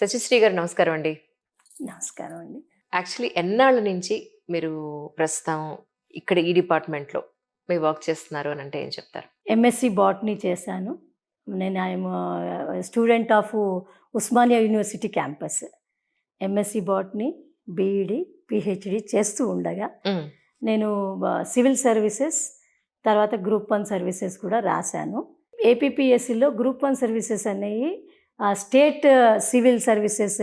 శశిశ్రీ గారు నమస్కారం అండి. నమస్కారం అండి. యాక్చువల్లీ ఎన్నాళ్ళ నుంచి మీరు ప్రస్తుతం ఇక్కడ ఈ డిపార్ట్మెంట్‌లో మీరు వర్క్ చేస్తున్నారు అనంటే ఏం చెప్తారు? ఎంఎస్‌సి బాటనీ చేశాను. నేను student of Osmania university campus. MSc botany, BEd, PhD చేస్తూ ఉండగా హ్మ్. నేను సివిల్ సర్వీసెస్, తర్వాత గ్రూప్ 1 సర్వీసెస్ కూడా రాశాను. ఏపీపీఎస్సీలో గ్రూప్ 1 సర్వీసెస్ అనేవి స్టేట్ సివిల్ సర్వీసెస్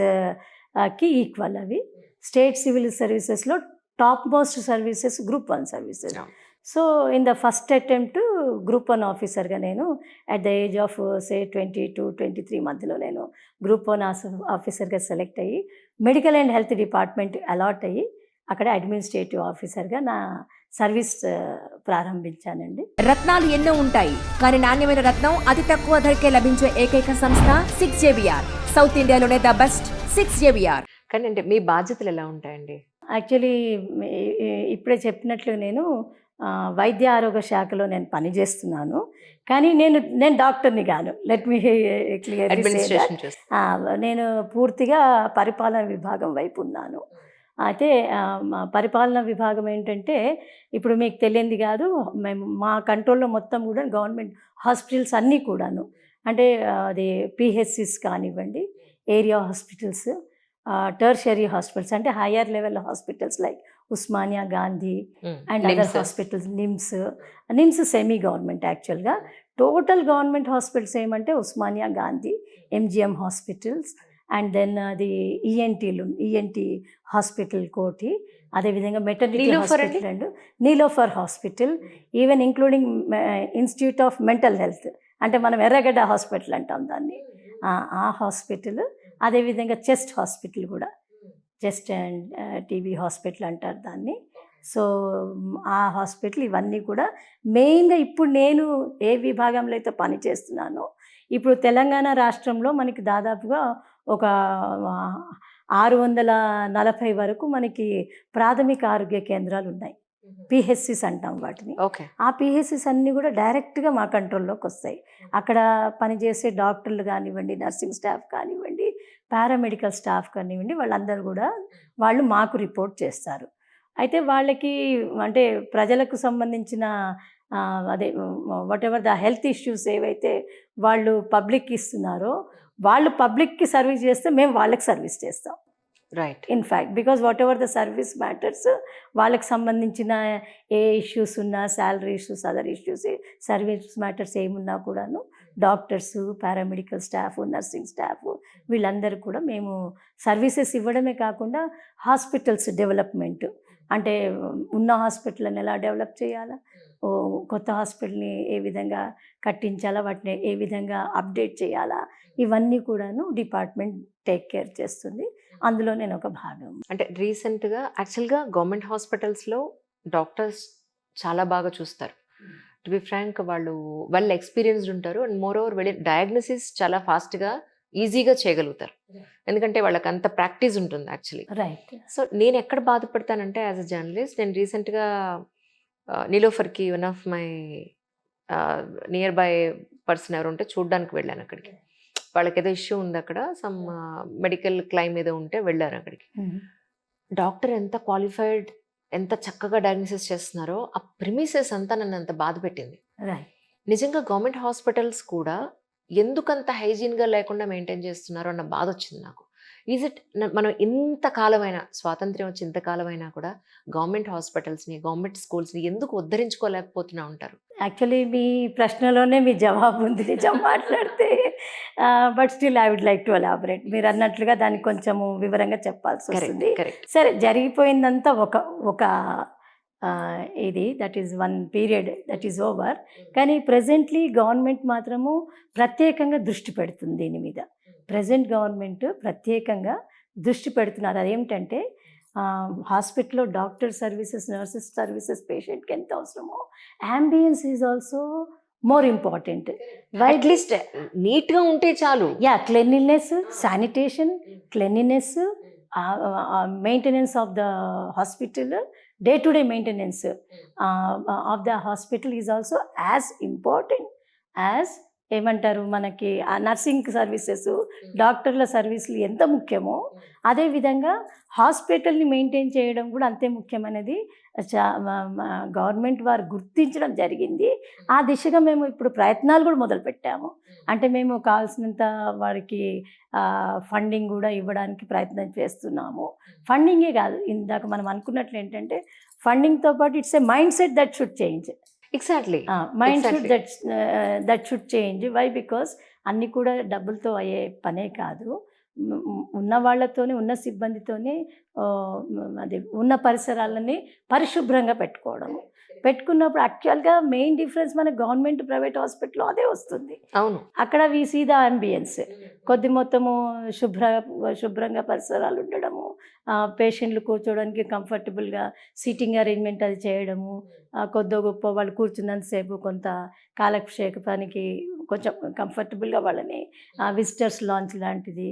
కి ఈక్వల్ అవి. స్టేట్ సివిల్ సర్వీసెస్‌లో top most services group 1 services. అవును. So, in the first attempt group 1 ఆఫీసర్‌గా నేను అట్ ద ఏజ్ ఆఫ్ 22-23 మధ్యలో నేను గ్రూప్ 1 ఆఫీసర్‌గా సెలెక్ట్ అయ్యి, medical and health department allot అయ్యి, అక్కడ అడ్మినిస్ట్రేటివ్ ఆఫీసర్‌గా నా సర్వీస్ ప్రారంభించానండి. రత్నాలు ఎన్నో ఉంటాయి, కానీ నాణ్యమైన రత్నం అతి తక్కువ ధరకే లభించే ఏకైక సంస్థ 6JVR. సౌత్ ఇండియాలోనే ద బెస్ట్ 6JVR. కానీ అంటే మీ బాధ్యతలు ఎలా ఉంటాయండి? యాక్చువల్లీ ఇప్పుడే చెప్పినట్లు నేను వైద్య ఆరోగ్య శాఖలో నేను పనిచేస్తున్నాను. కానీ నేను డాక్టర్‌ని గాను. Let me clearly say administration that. చేస్తారు. నేను పూర్తిగా పరిపాలన విభాగం వైపు ఉన్నాను. అయితే మా పరిపాలన విభాగం ఏంటంటే, ఇప్పుడు మీకు తెలియంది కాదు, మేము మా కంట్రోల్‌లో మొత్తం కూడా గవర్నమెంట్ హాస్పిటల్స్ అన్నీ కూడాను. అంటే అది పీహెచ్‌సీస్ కానివ్వండి, ఏరియా హాస్పిటల్స్, టెర్షియరీ హాస్పిటల్స్ అంటే higher level hospitals like Osmania, Gandhi and other NIMS. Hospitals, NIMS semi government యాక్చువల్‌గా. టోటల్ గవర్నమెంట్ హాస్పిటల్స్ ఏమంటే Osmania, Gandhi, MGM hospitals and then అది ఈఎన్టీ హాస్పిటల్ కోటి, అదేవిధంగా మెటర్నిటీ నీలోఫర్ అండి? Hospital and Niloufer hospital, even including institute of mental health, అంటే మనం Erragadda hospital అంటాం దాన్ని. ఆ హాస్పిటల్, అదేవిధంగా చెస్ట్ హాస్పిటల్ కూడా, చెస్ట్ అండ్ టీబీ హాస్పిటల్ అంటారు దాన్ని. సో, ఆ హాస్పిటల్ ఇవన్నీ కూడా మెయిన్‌గా ఇప్పుడు నేను ఏ విభాగంలో అయితే పని చేస్తున్నానో, ఇప్పుడు తెలంగాణ రాష్ట్రంలో మనకి దాదాపుగా ఒక 640 వరకు మనకి ప్రాథమిక ఆరోగ్య కేంద్రాలున్నాయి. పీహెచ్‌సీస్ అంటాం వాటిని. ఓకే. ఆ పీహెచ్‌సీస్ అన్నీ కూడా డైరెక్ట్‌గా మా కంట్రోల్‌లోకి వస్తాయి. అక్కడ పనిచేసే డాక్టర్లు కానివ్వండి, నర్సింగ్ స్టాఫ్ కానివ్వండి, పారామెడికల్ స్టాఫ్ కానివ్వండి, వాళ్ళందరూ కూడా వాళ్ళు మాకు రిపోర్ట్ చేస్తారు. అయితే వాళ్ళకి అంటే ప్రజలకు సంబంధించిన అదే వాటెవర్ ద హెల్త్ ఇష్యూస్ ఏవైతే వాళ్ళు పబ్లిక్‌కి ఇస్తున్నారో, వాళ్ళు పబ్లిక్‌కి సర్వీస్ చేస్తే మేము వాళ్ళకి సర్వీస్ చేస్తాం. Right. In fact because whatever the service matters, వాళ్ళకి సంబంధించిన ఏ ఇష్యూస్ ఉన్నా, salary issues, other issues, service matters ఏమున్నా కూడాను doctors, paramedical staff, nursing staff వీళ్ళందరూ కూడా మేము సర్వీసెస్ ఇవ్వడమే కాకుండా హాస్పిటల్స్ డెవలప్‌మెంట్, అంటే ఉన్న హాస్పిటల్‌ని ఎలా డెవలప్ చేయాలా, కొత్త హాస్పిటల్‌ని ఏ విధంగా కట్టించాలా, వాటిని ఏ విధంగా అప్డేట్ చేయాలా, ఇవన్నీ కూడాను డిపార్ట్మెంట్ టేక్ కేర్ చేస్తుంది. అందులో నేను ఒక భాగం. అంటే రీసెంట్‌గా యాక్చువల్‌గా గవర్నమెంట్ హాస్పిటల్స్‌లో డాక్టర్స్ చాలా బాగా చూస్తారు. టు బి ఫ్రాంక్ వాళ్ళు వెల్ ఎక్స్‌పీరియన్స్‌డ్ ఉంటారు. అండ్ మోర్ ఓవర్ డయాగ్నోసిస్ చాలా ఫాస్ట్‌గా, ఈజీగా చేయగలుగుతారు. ఎందుకంటే వాళ్ళకంత ప్రాక్టీస్ ఉంటుంది యాక్చువల్లీ. రైట్. సో, నేనెక్కడ బాధపడతానంటే యాస్ ఎ జర్నలిస్ట్, నేను రీసెంట్‌గా నీలోఫర్‌కి one of my nearby person ఎవరుంటే చూడ్డానికి వెళ్ళాను అక్కడికి. వాళ్ళకేదో ఇష్యూ ఉందక్కడ. సమ్ మెడికల్ క్లెయిమ్ ఏదో ఉంటే వెళ్ళారు అక్కడికి. డాక్టర్ ఎంత క్వాలిఫైడ్, ఎంత చక్కగా డయాగ్నోసిస్ చేస్తున్నారో, ఆ ప్రిమిసెస్ అంతా నన్ను అంత బాధ పెట్టింది. రైట్. నిజంగా గవర్నమెంట్ హాస్పిటల్స్ కూడా ఎందుకంత హైజీన్‌గా లేకుండా మెయింటైన్ చేస్తున్నారో అన్న బాధొచ్చింది నాకు. ఈజ్ ఇట్ మనం ఇంత కాలమైనా, స్వాతంత్ర్యం వచ్చి ఇంత కాలమైనా కూడా గవర్నమెంట్ హాస్పిటల్స్‌ని, గవర్నమెంట్ స్కూల్స్‌ని ఎందుకు ఉద్ధరించుకోలేకపోతున్నా ఉంటారు? యాక్చువల్లీ మీ ప్రశ్నలోనే మీ జవాబు ఉంది నిజం మాట్లాడితే. But still I would like to elaborate. మీరన్నట్లుగా దానికి కొంచెము వివరంగా కరెక్ట్. చెప్పాల్సొస్తుంది. కరెక్ట్. సరే, జరిగిపోయిందంతా ఒక ఒక ఇది that is one period that is over. కానీ ప్రెజెంట్లీ గవర్నమెంట్ మాత్రము ప్రత్యేకంగా దృష్టి పెడుతుంది దీని మీద. ప్రెజెంట్ గవర్నమెంట్ ప్రత్యేకంగా దృష్టి పెడుతున్నారు. అదేమిటంటే హాస్పిటల్‌లో డాక్టర్ సర్వీసెస్, నర్సెస్ సర్వీసెస్ పేషెంట్‌కి ఎంత అవసరమో, ambience is also more important. At least నీట్‌గా ఉంటే చాలు. Cleanliness, sanitation, cleanliness, maintenance of the hospital, day to day maintenance of the hospital is also as important as ఏమంటారు మనకి ఆ నర్సింగ్ సర్వీసెస్, డాక్టర్ల సర్వీసులు ఎంత ముఖ్యమో అదేవిధంగా హాస్పిటల్ని మెయింటైన్ చేయడం కూడా అంతే ముఖ్యమైనది గవర్నమెంట్ వారు గుర్తించడం జరిగింది. ఆ దిశగా మేము ఇప్పుడు ప్రయత్నాలు కూడా మొదలుపెట్టాము. అంటే మేము కావాల్సినంత వారికి ఫండింగ్ కూడా ఇవ్వడానికి ప్రయత్నం చేస్తున్నాము. ఫండింగే కాదు, ఇందాక మనం అనుకున్నట్లు ఏంటంటే ఫండింగ్తో పాటు it's a mindset that should change. Exactly. Mindset that should change. Why? Because అన్నీ కూడా డబ్బులతో అయ్యే పనే కాదు. ఉన్న వాళ్ళతోనే, ఉన్న సిబ్బందితోనే అది ఉన్న పరిసరాలని పరిశుభ్రంగా పెట్టుకున్నప్పుడు యాక్చువల్గా మెయిన్ డిఫరెన్స్ మన గవర్నమెంట్ ప్రైవేట్ హాస్పిటల్లో అదే వస్తుంది. అవును. అక్కడ వి సీ ద అంబియన్స్, కొద్ది మొత్తము శుభ్రంగా పరిసరాలు ఉండడము, పేషెంట్లు కూర్చోవడానికి కంఫర్టబుల్గా సీటింగ్ అరేంజ్మెంట్ అది చేయడము, కొద్ది గొప్ప వాళ్ళు కూర్చున్నంతసేపు కొంత కాలక్షేపానికి కొంచెం కంఫర్టబుల్గా వాళ్ళని విజిటర్స్ లాంచ్ లాంటిది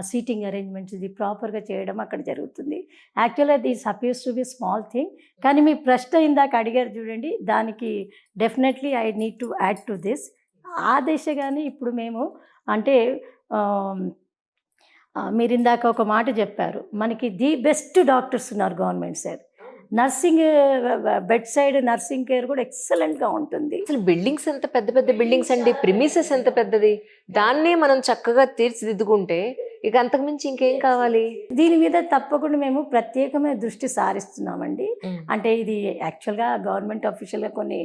సీటింగ్ అరేంజ్మెంట్స్ ఇది ప్రాపర్గా చేయడం అక్కడ జరుగుతుంది. యాక్చువల్గా this appears to be small thing. కానీ మీ ప్రశ్న ఇందాక అడిగారు చూడండి, దానికి definitely I need to add to this. ఆ దిశగానే ఇప్పుడు మేము అంటే మీరు ఇందాక ఒక మాట చెప్పారు, మనకి ది బెస్ట్ డాక్టర్స్ ఉన్నారు government side. Nursing bed side nursing care కూడా ఎక్సలెంట్గా ఉంటుంది. అసలు బిల్డింగ్స్ ఎంత పెద్ద పెద్ద బిల్డింగ్స్ అండి, ప్రిమిసెస్ ఎంత పెద్దది, దాన్నే మనం చక్కగా తీర్చిదిద్దుకుంటే ఇక అంతకుమించి ఇంకేం కావాలి? దీని మీద తప్పకుండా మేము ప్రత్యేకమైన దృష్టి సారిస్తున్నామండి. అంటే ఇది యాక్చువల్గా గవర్నమెంట్ అఫీషియల్గా కొన్ని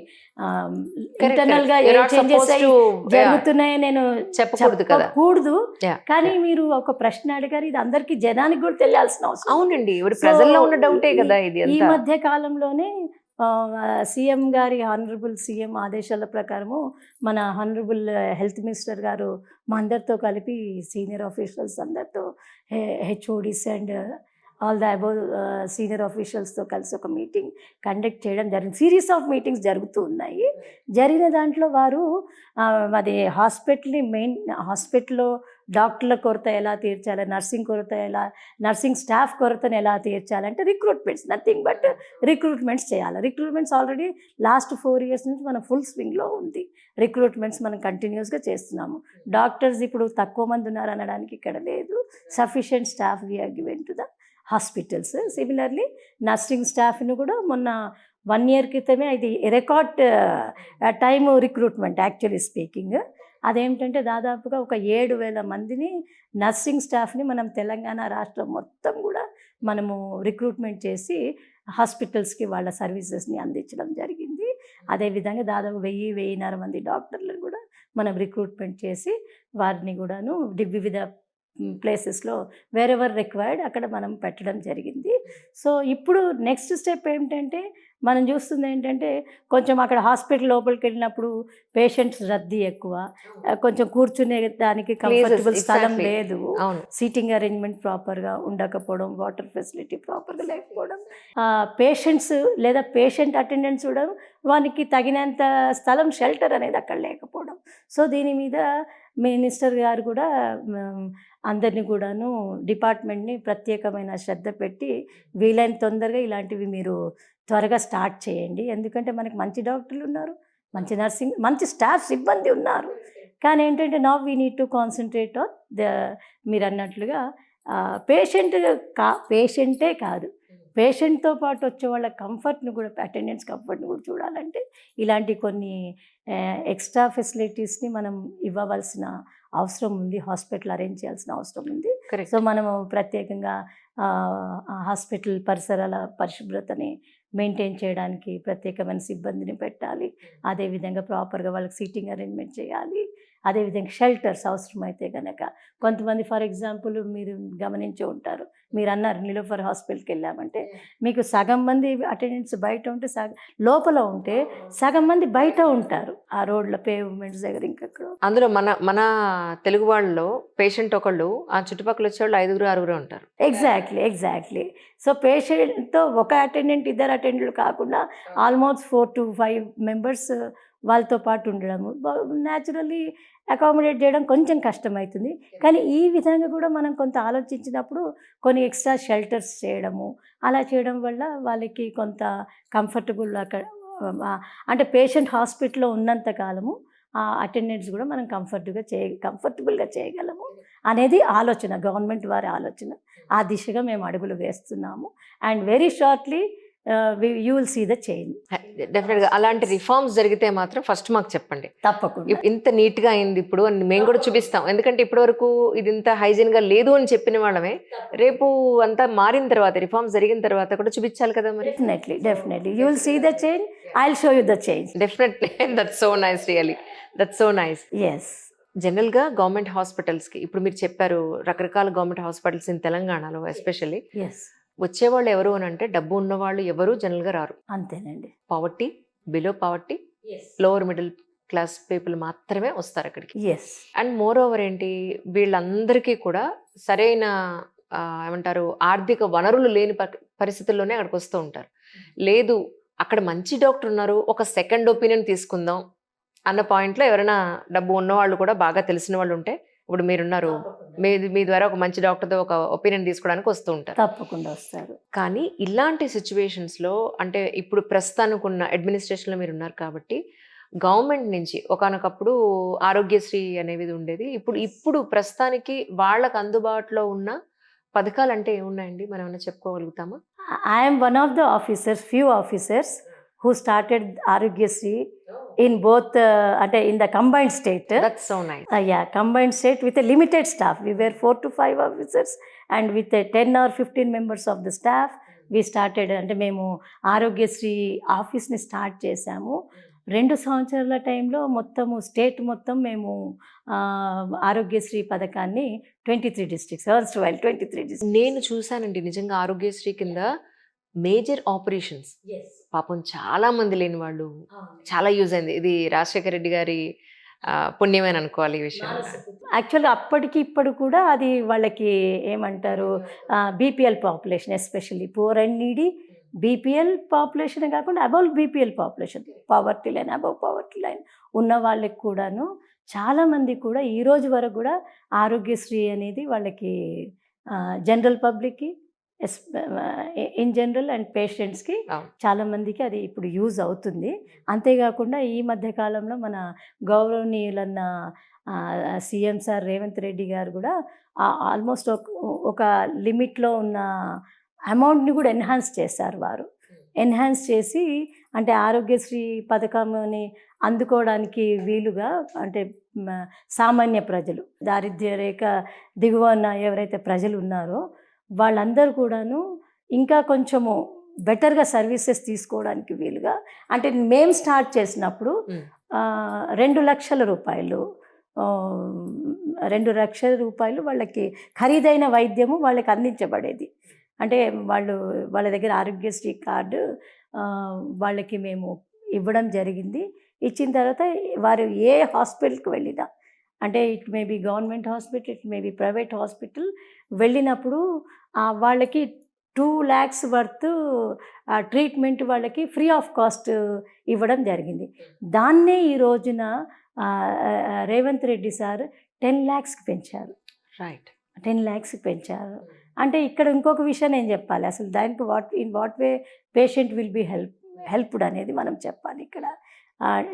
ఇంటర్నల్గా చేంజెస్ జరుగుతున్నాయి నేను చెప్పకూడదు. కానీ మీరు ఒక ప్రశ్న అడిగారు, ఇది అందరికీ జనానికి కూడా తెలియాల్సిన అవసరం. అవునండి, ప్రజల్లో ఉన్న డౌటే కదా ఇది. ఈ మధ్య కాలంలోనే సీఎం గారి హానరబుల్ సీఎం ఆదేశాల ప్రకారము మన హానరబుల్ హెల్త్ మినిస్టర్ గారు మా అందరితో కలిపి సీనియర్ ఆఫీషియల్స్ అందరితో HODs and all the above senior ఆఫీషియల్స్తో కలిసి ఒక మీటింగ్ కండక్ట్ చేయడం జరిగింది. సిరీస్ ఆఫ్ మీటింగ్స్ జరుగుతూ ఉన్నాయి. జరిగిన దాంట్లో వారు అది హాస్పిటల్లో డాక్టర్ల కొరత ఎలా తీర్చాలి, నర్సింగ్ కొరత ఎలా, నర్సింగ్ స్టాఫ్ కొరతను ఎలా తీర్చాలంటే రిక్రూట్మెంట్స్, నథింగ్ బట్ రిక్రూట్మెంట్స్ చేయాలి. రిక్రూట్మెంట్స్ ఆల్రెడీ లాస్ట్ 4 years నుంచి మనం ఫుల్ స్వింగ్లో ఉంది. రిక్రూట్మెంట్స్ మనం కంటిన్యూస్గా చేస్తున్నాము. డాక్టర్స్ ఇప్పుడు తక్కువ మంది ఉన్నారు అనడానికి ఇక్కడ లేదు. Sufficient staff we are given to the hospitals. Similarly nursing స్టాఫ్ను కూడా మొన్న 1 year క్రితమే ఇది record time recruitment actually speaking. అదేమిటంటే దాదాపుగా ఒక 7,000 మందిని నర్సింగ్ స్టాఫ్ని మనం తెలంగాణ రాష్ట్రం మొత్తం కూడా మనము రిక్రూట్మెంట్ చేసి హాస్పిటల్స్కి వాళ్ళ సర్వీసెస్ని అందించడం జరిగింది. అదేవిధంగా దాదాపు 1,000-1,500 మంది డాక్టర్లను కూడా మనం రిక్రూట్మెంట్ చేసి వారిని కూడాను వివిధ ప్లేసెస్లో వేరెవర్ రిక్వైర్డ్ అక్కడ మనం పెట్టడం జరిగింది. సో ఇప్పుడు నెక్స్ట్ స్టెప్ ఏమిటంటే మనం చూస్తుంది ఏంటంటే కొంచెం అక్కడ హాస్పిటల్ లోపలికి వెళ్ళినప్పుడు పేషెంట్స్ రద్దీ ఎక్కువ, కొంచెం కూర్చునే దానికి కంఫర్టబుల్ స్థలం లేదు, సీటింగ్ అరేంజ్మెంట్ ప్రాపర్గా ఉండకపోవడం, వాటర్ ఫెసిలిటీ ప్రాపర్గా లేకపోవడం, పేషెంట్స్ లేదా పేషెంట్ అటెండెంట్స్ కూడా వానికి తగినంత స్థలం షెల్టర్ అనేది అక్కడ లేకపోవడం. సో దీని మీద మినిస్టర్ గారు కూడా అందరినీ కూడాను డిపార్ట్మెంట్ని ప్రత్యేకమైన శ్రద్ధ పెట్టి వీలైన తొందరగా ఇలాంటివి మీరు త్వరగా స్టార్ట్ చేయండి. ఎందుకంటే మనకి మంచి డాక్టర్లు ఉన్నారు, మంచి నర్సింగ్, మంచి స్టాఫ్ సిబ్బంది ఉన్నారు. కానీ ఏంటంటే now we need to concentrate on మీరు అన్నట్లుగా పేషెంటే కాదు, పేషెంట్తో పాటు వచ్చే వాళ్ళ కంఫర్ట్ని కూడా, అటెండెన్స్ కంఫర్ట్ని కూడా చూడాలంటే ఇలాంటి కొన్ని ఎక్స్ట్రా ఫెసిలిటీస్ని మనం ఇవ్వవలసిన అవసరం ఉంది, హాస్పిటల్ అరేంజ్ చేయాల్సిన అవసరం ఉంది. సో మనము ప్రత్యేకంగా హాస్పిటల్ పరిసరాల పరిశుభ్రతని మెయింటైన్ చేయడానికి ప్రత్యేకమైన సిబ్బందిని పెట్టాలి. అదేవిధంగా ప్రాపర్గా వాళ్ళకి సీటింగ్ అరేంజ్మెంట్ చేయాలి. అదేవిధంగా షెల్టర్స్ అవసరమైతే కనుక కొంతమంది, ఫర్ ఎగ్జాంపుల్ మీరు గమనించి ఉంటారు, మీరు అన్నారు నిలోఫర్ హాస్పిటల్కి వెళ్ళామంటే మీకు సగం మంది అటెండెంట్స్ బయట ఉంటే లోపల ఉంటే సగం మంది బయట ఉంటారు, ఆ రోడ్ల పేవ్మెంట్స్ దగ్గర. ఇంకెక్కడ అందులో మన తెలుగు వాళ్ళలో పేషెంట్ ఒకళ్ళు, ఆ చుట్టుపక్కల వచ్చేవాళ్ళు 5-6 ఉంటారు. ఎగ్జాక్ట్లీ. సో పేషెంట్తో ఒక అటెండెంట్, 2 అటెండెంట్లు కాకుండా ఆల్మోస్ట్ 4 to 5 members వాళ్ళతో పాటు ఉండడము న్యాచురల్లీ అకామిడేట్ చేయడం కొంచెం కష్టమవుతుంది. కానీ ఈ విధంగా కూడా మనం కొంత ఆలోచించినప్పుడు కొన్ని ఎక్స్ట్రా షెల్టర్స్ చేయడము, అలా చేయడం వల్ల వాళ్ళకి కొంత కంఫర్టబుల్ అక్కడ అంటే పేషెంట్ హాస్పిటల్లో ఉన్నంత కాలము ఆ అటెండెన్స్ కూడా మనం కంఫర్టబుల్గా చేయగలము అనేది ఆలోచన, గవర్నమెంట్ వారి ఆలోచన. ఆ దిశగా మేము అడుగులు వేస్తున్నాము. And very shortly you will see the change. డెఫినెట్గా అలాంటి రిఫార్మ్స్ జరిగితే మాత్రం ఫస్ట్ మాకు చెప్పండి. తప్పకుండా. ఇంత నీట్గా అయింది ఇప్పుడు అని మేము కూడా చూపిస్తాం. ఎందుకంటే ఇప్పటి వరకు ఇది ఇంత హైజీన్గా లేదు అని చెప్పిన వాళ్ళమే రేపు అంతా మారిన తర్వాత, రిఫార్మ్స్ జరిగిన తర్వాత కూడా చూపించాలి కదా మరి. Definitely you will see the change. I will show you the change. Definitely. That's so nice, really that's so nice. Yes. జనరల్గా గవర్నమెంట్ హాస్పిటల్స్కి ఇప్పుడు మీరు చెప్పారు రకరకాల గవర్నమెంట్ హాస్పిటల్స్ ఇన్ తెలంగాణలో ఎస్పెషల్లీ ఎస్. వచ్చేవాళ్ళు ఎవరు అని అంటే డబ్బు ఉన్నవాళ్ళు ఎవరు జనరల్గా రారు. అంతేనండి. Poverty, below poverty, lower middle class people మాత్రమే వస్తారు అక్కడికి. ఎస్. అండ్ మోర్ ఓవర్ ఏంటి, వీళ్ళందరికీ కూడా సరైన ఏమంటారు ఆర్థిక వనరులు లేని పరిస్థితుల్లోనే అక్కడికి వస్తూ ఉంటారు. లేదు అక్కడ మంచి డాక్టర్ ఉన్నారు, ఒక సెకండ్ ఒపీనియన్ తీసుకుందాం అన్న పాయింట్లో ఎవరైనా డబ్బు ఉన్నవాళ్ళు కూడా బాగా తెలిసిన వాళ్ళు ఉంటే, ఇప్పుడు మీరున్నారు, మీ ద్వారా ఒక మంచి డాక్టర్తో ఒక ఒపీనియన్ తీసుకోవడానికి వస్తూ ఉంటారు. తప్పకుండా వస్తారు. కానీ ఇలాంటి సిచ్యువేషన్స్లో అంటే ఇప్పుడు ప్రస్తుతానికి ఉన్న అడ్మినిస్ట్రేషన్లో మీరు ఉన్నారు కాబట్టి గవర్నమెంట్ నుంచి ఒకానొకప్పుడు ఆరోగ్యశ్రీ అనేది ఉండేది. ఇప్పుడు ప్రస్తుతానికి వాళ్ళకు అందుబాటులో ఉన్న పథకాలు అంటే ఏమున్నాయండి, మనం ఏమైనా చెప్పుకోగలుగుతామా? I'm one of the few officers who started Arogyasri in both అంటే in the combined state. That's so nice. Yeah, combined state with a limited staff. We were 4 to 5 officers and with 10 or 15 members of the staff we started. అంటే మేము ఆరోగ్యశ్రీ ఆఫీస్ని start చేసాము. 2 సంవత్సరాల టైంలో మొత్తము state మొత్తం మేము ఆరోగ్యశ్రీ పథకాన్ని 23 డిస్ట్రిక్ట్స్, 23 డిస్ట్రిక్ట్స్. నేను చూశానండి నిజంగా ఆరోగ్యశ్రీ కింద మేజర్ ఆపరేషన్స్ పాపం చాలా మంది లేని వాళ్ళు చాలా యూజ్ అయింది. ఇది రాజశేఖర రెడ్డి గారి పుణ్యమని అనుకోవాలి ఈ విషయం. యాక్చువల్గా అప్పటికి ఇప్పుడు కూడా అది వాళ్ళకి ఏమంటారు, BPL population, especially poor and needy BPL population కాకుండా above BPL population, poverty line, above poverty line ఉన్న వాళ్ళకి కూడాను చాలామంది కూడా ఈ రోజు వరకు కూడా ఆరోగ్యశ్రీ అనేది వాళ్ళకి జనరల్ పబ్లిక్కి ఇన్ జనరల్ అండ్ పేషెంట్స్కి చాలామందికి అది ఇప్పుడు యూజ్ అవుతుంది. అంతేకాకుండా ఈ మధ్య కాలంలో మన గౌరవనీయులన్న సీఎం సార్ రేవంత్ రెడ్డి గారు కూడా ఆల్మోస్ట్ ఒక లిమిట్లో ఉన్న అమౌంట్ని కూడా ఎన్హాన్స్ చేశారు. వారు ఎన్హాన్స్ చేసి అంటే ఆరోగ్యశ్రీ పథకంని అందుకోవడానికి వీలుగా అంటే సామాన్య ప్రజలు, దారిద్ర్య రేఖ దిగువన ఎవరైతే ప్రజలు ఉన్నారో వాళ్ళందరూ కూడాను ఇంకా కొంచెము బెటర్గా సర్వీసెస్ తీసుకోవడానికి వీలుగా అంటే మేము స్టార్ట్ చేసినప్పుడు 2 లక్షల రూపాయలు 2 లక్షల రూపాయలు వాళ్ళకి ఖరీదైన వైద్యము వాళ్ళకి అందించబడేది. అంటే వాళ్ళ దగ్గర ఆరోగ్యశ్రీ కార్డు వాళ్ళకి మేము ఇవ్వడం జరిగింది. ఇచ్చిన తర్వాత వారు ఏ హాస్పిటల్కి వెళ్ళినా అంటే it may be government hospital, it may be private hospital వెళ్ళినప్పుడు వాళ్ళకి 2 lakhs వర్త్ ట్రీట్మెంట్ వాళ్ళకి ఫ్రీ ఆఫ్ కాస్ట్ ఇవ్వడం జరిగింది. దాన్నే ఈ రోజున రేవంత్ రెడ్డి సార్ 10 lakhsకి పెంచారు. రైట్, 10 lakhsకి పెంచారు. అంటే ఇక్కడ ఇంకొక విషయం నేను చెప్పాలి, అసలు దానికి what way patient will be helped అనేది మనం చెప్పాలి ఇక్కడ.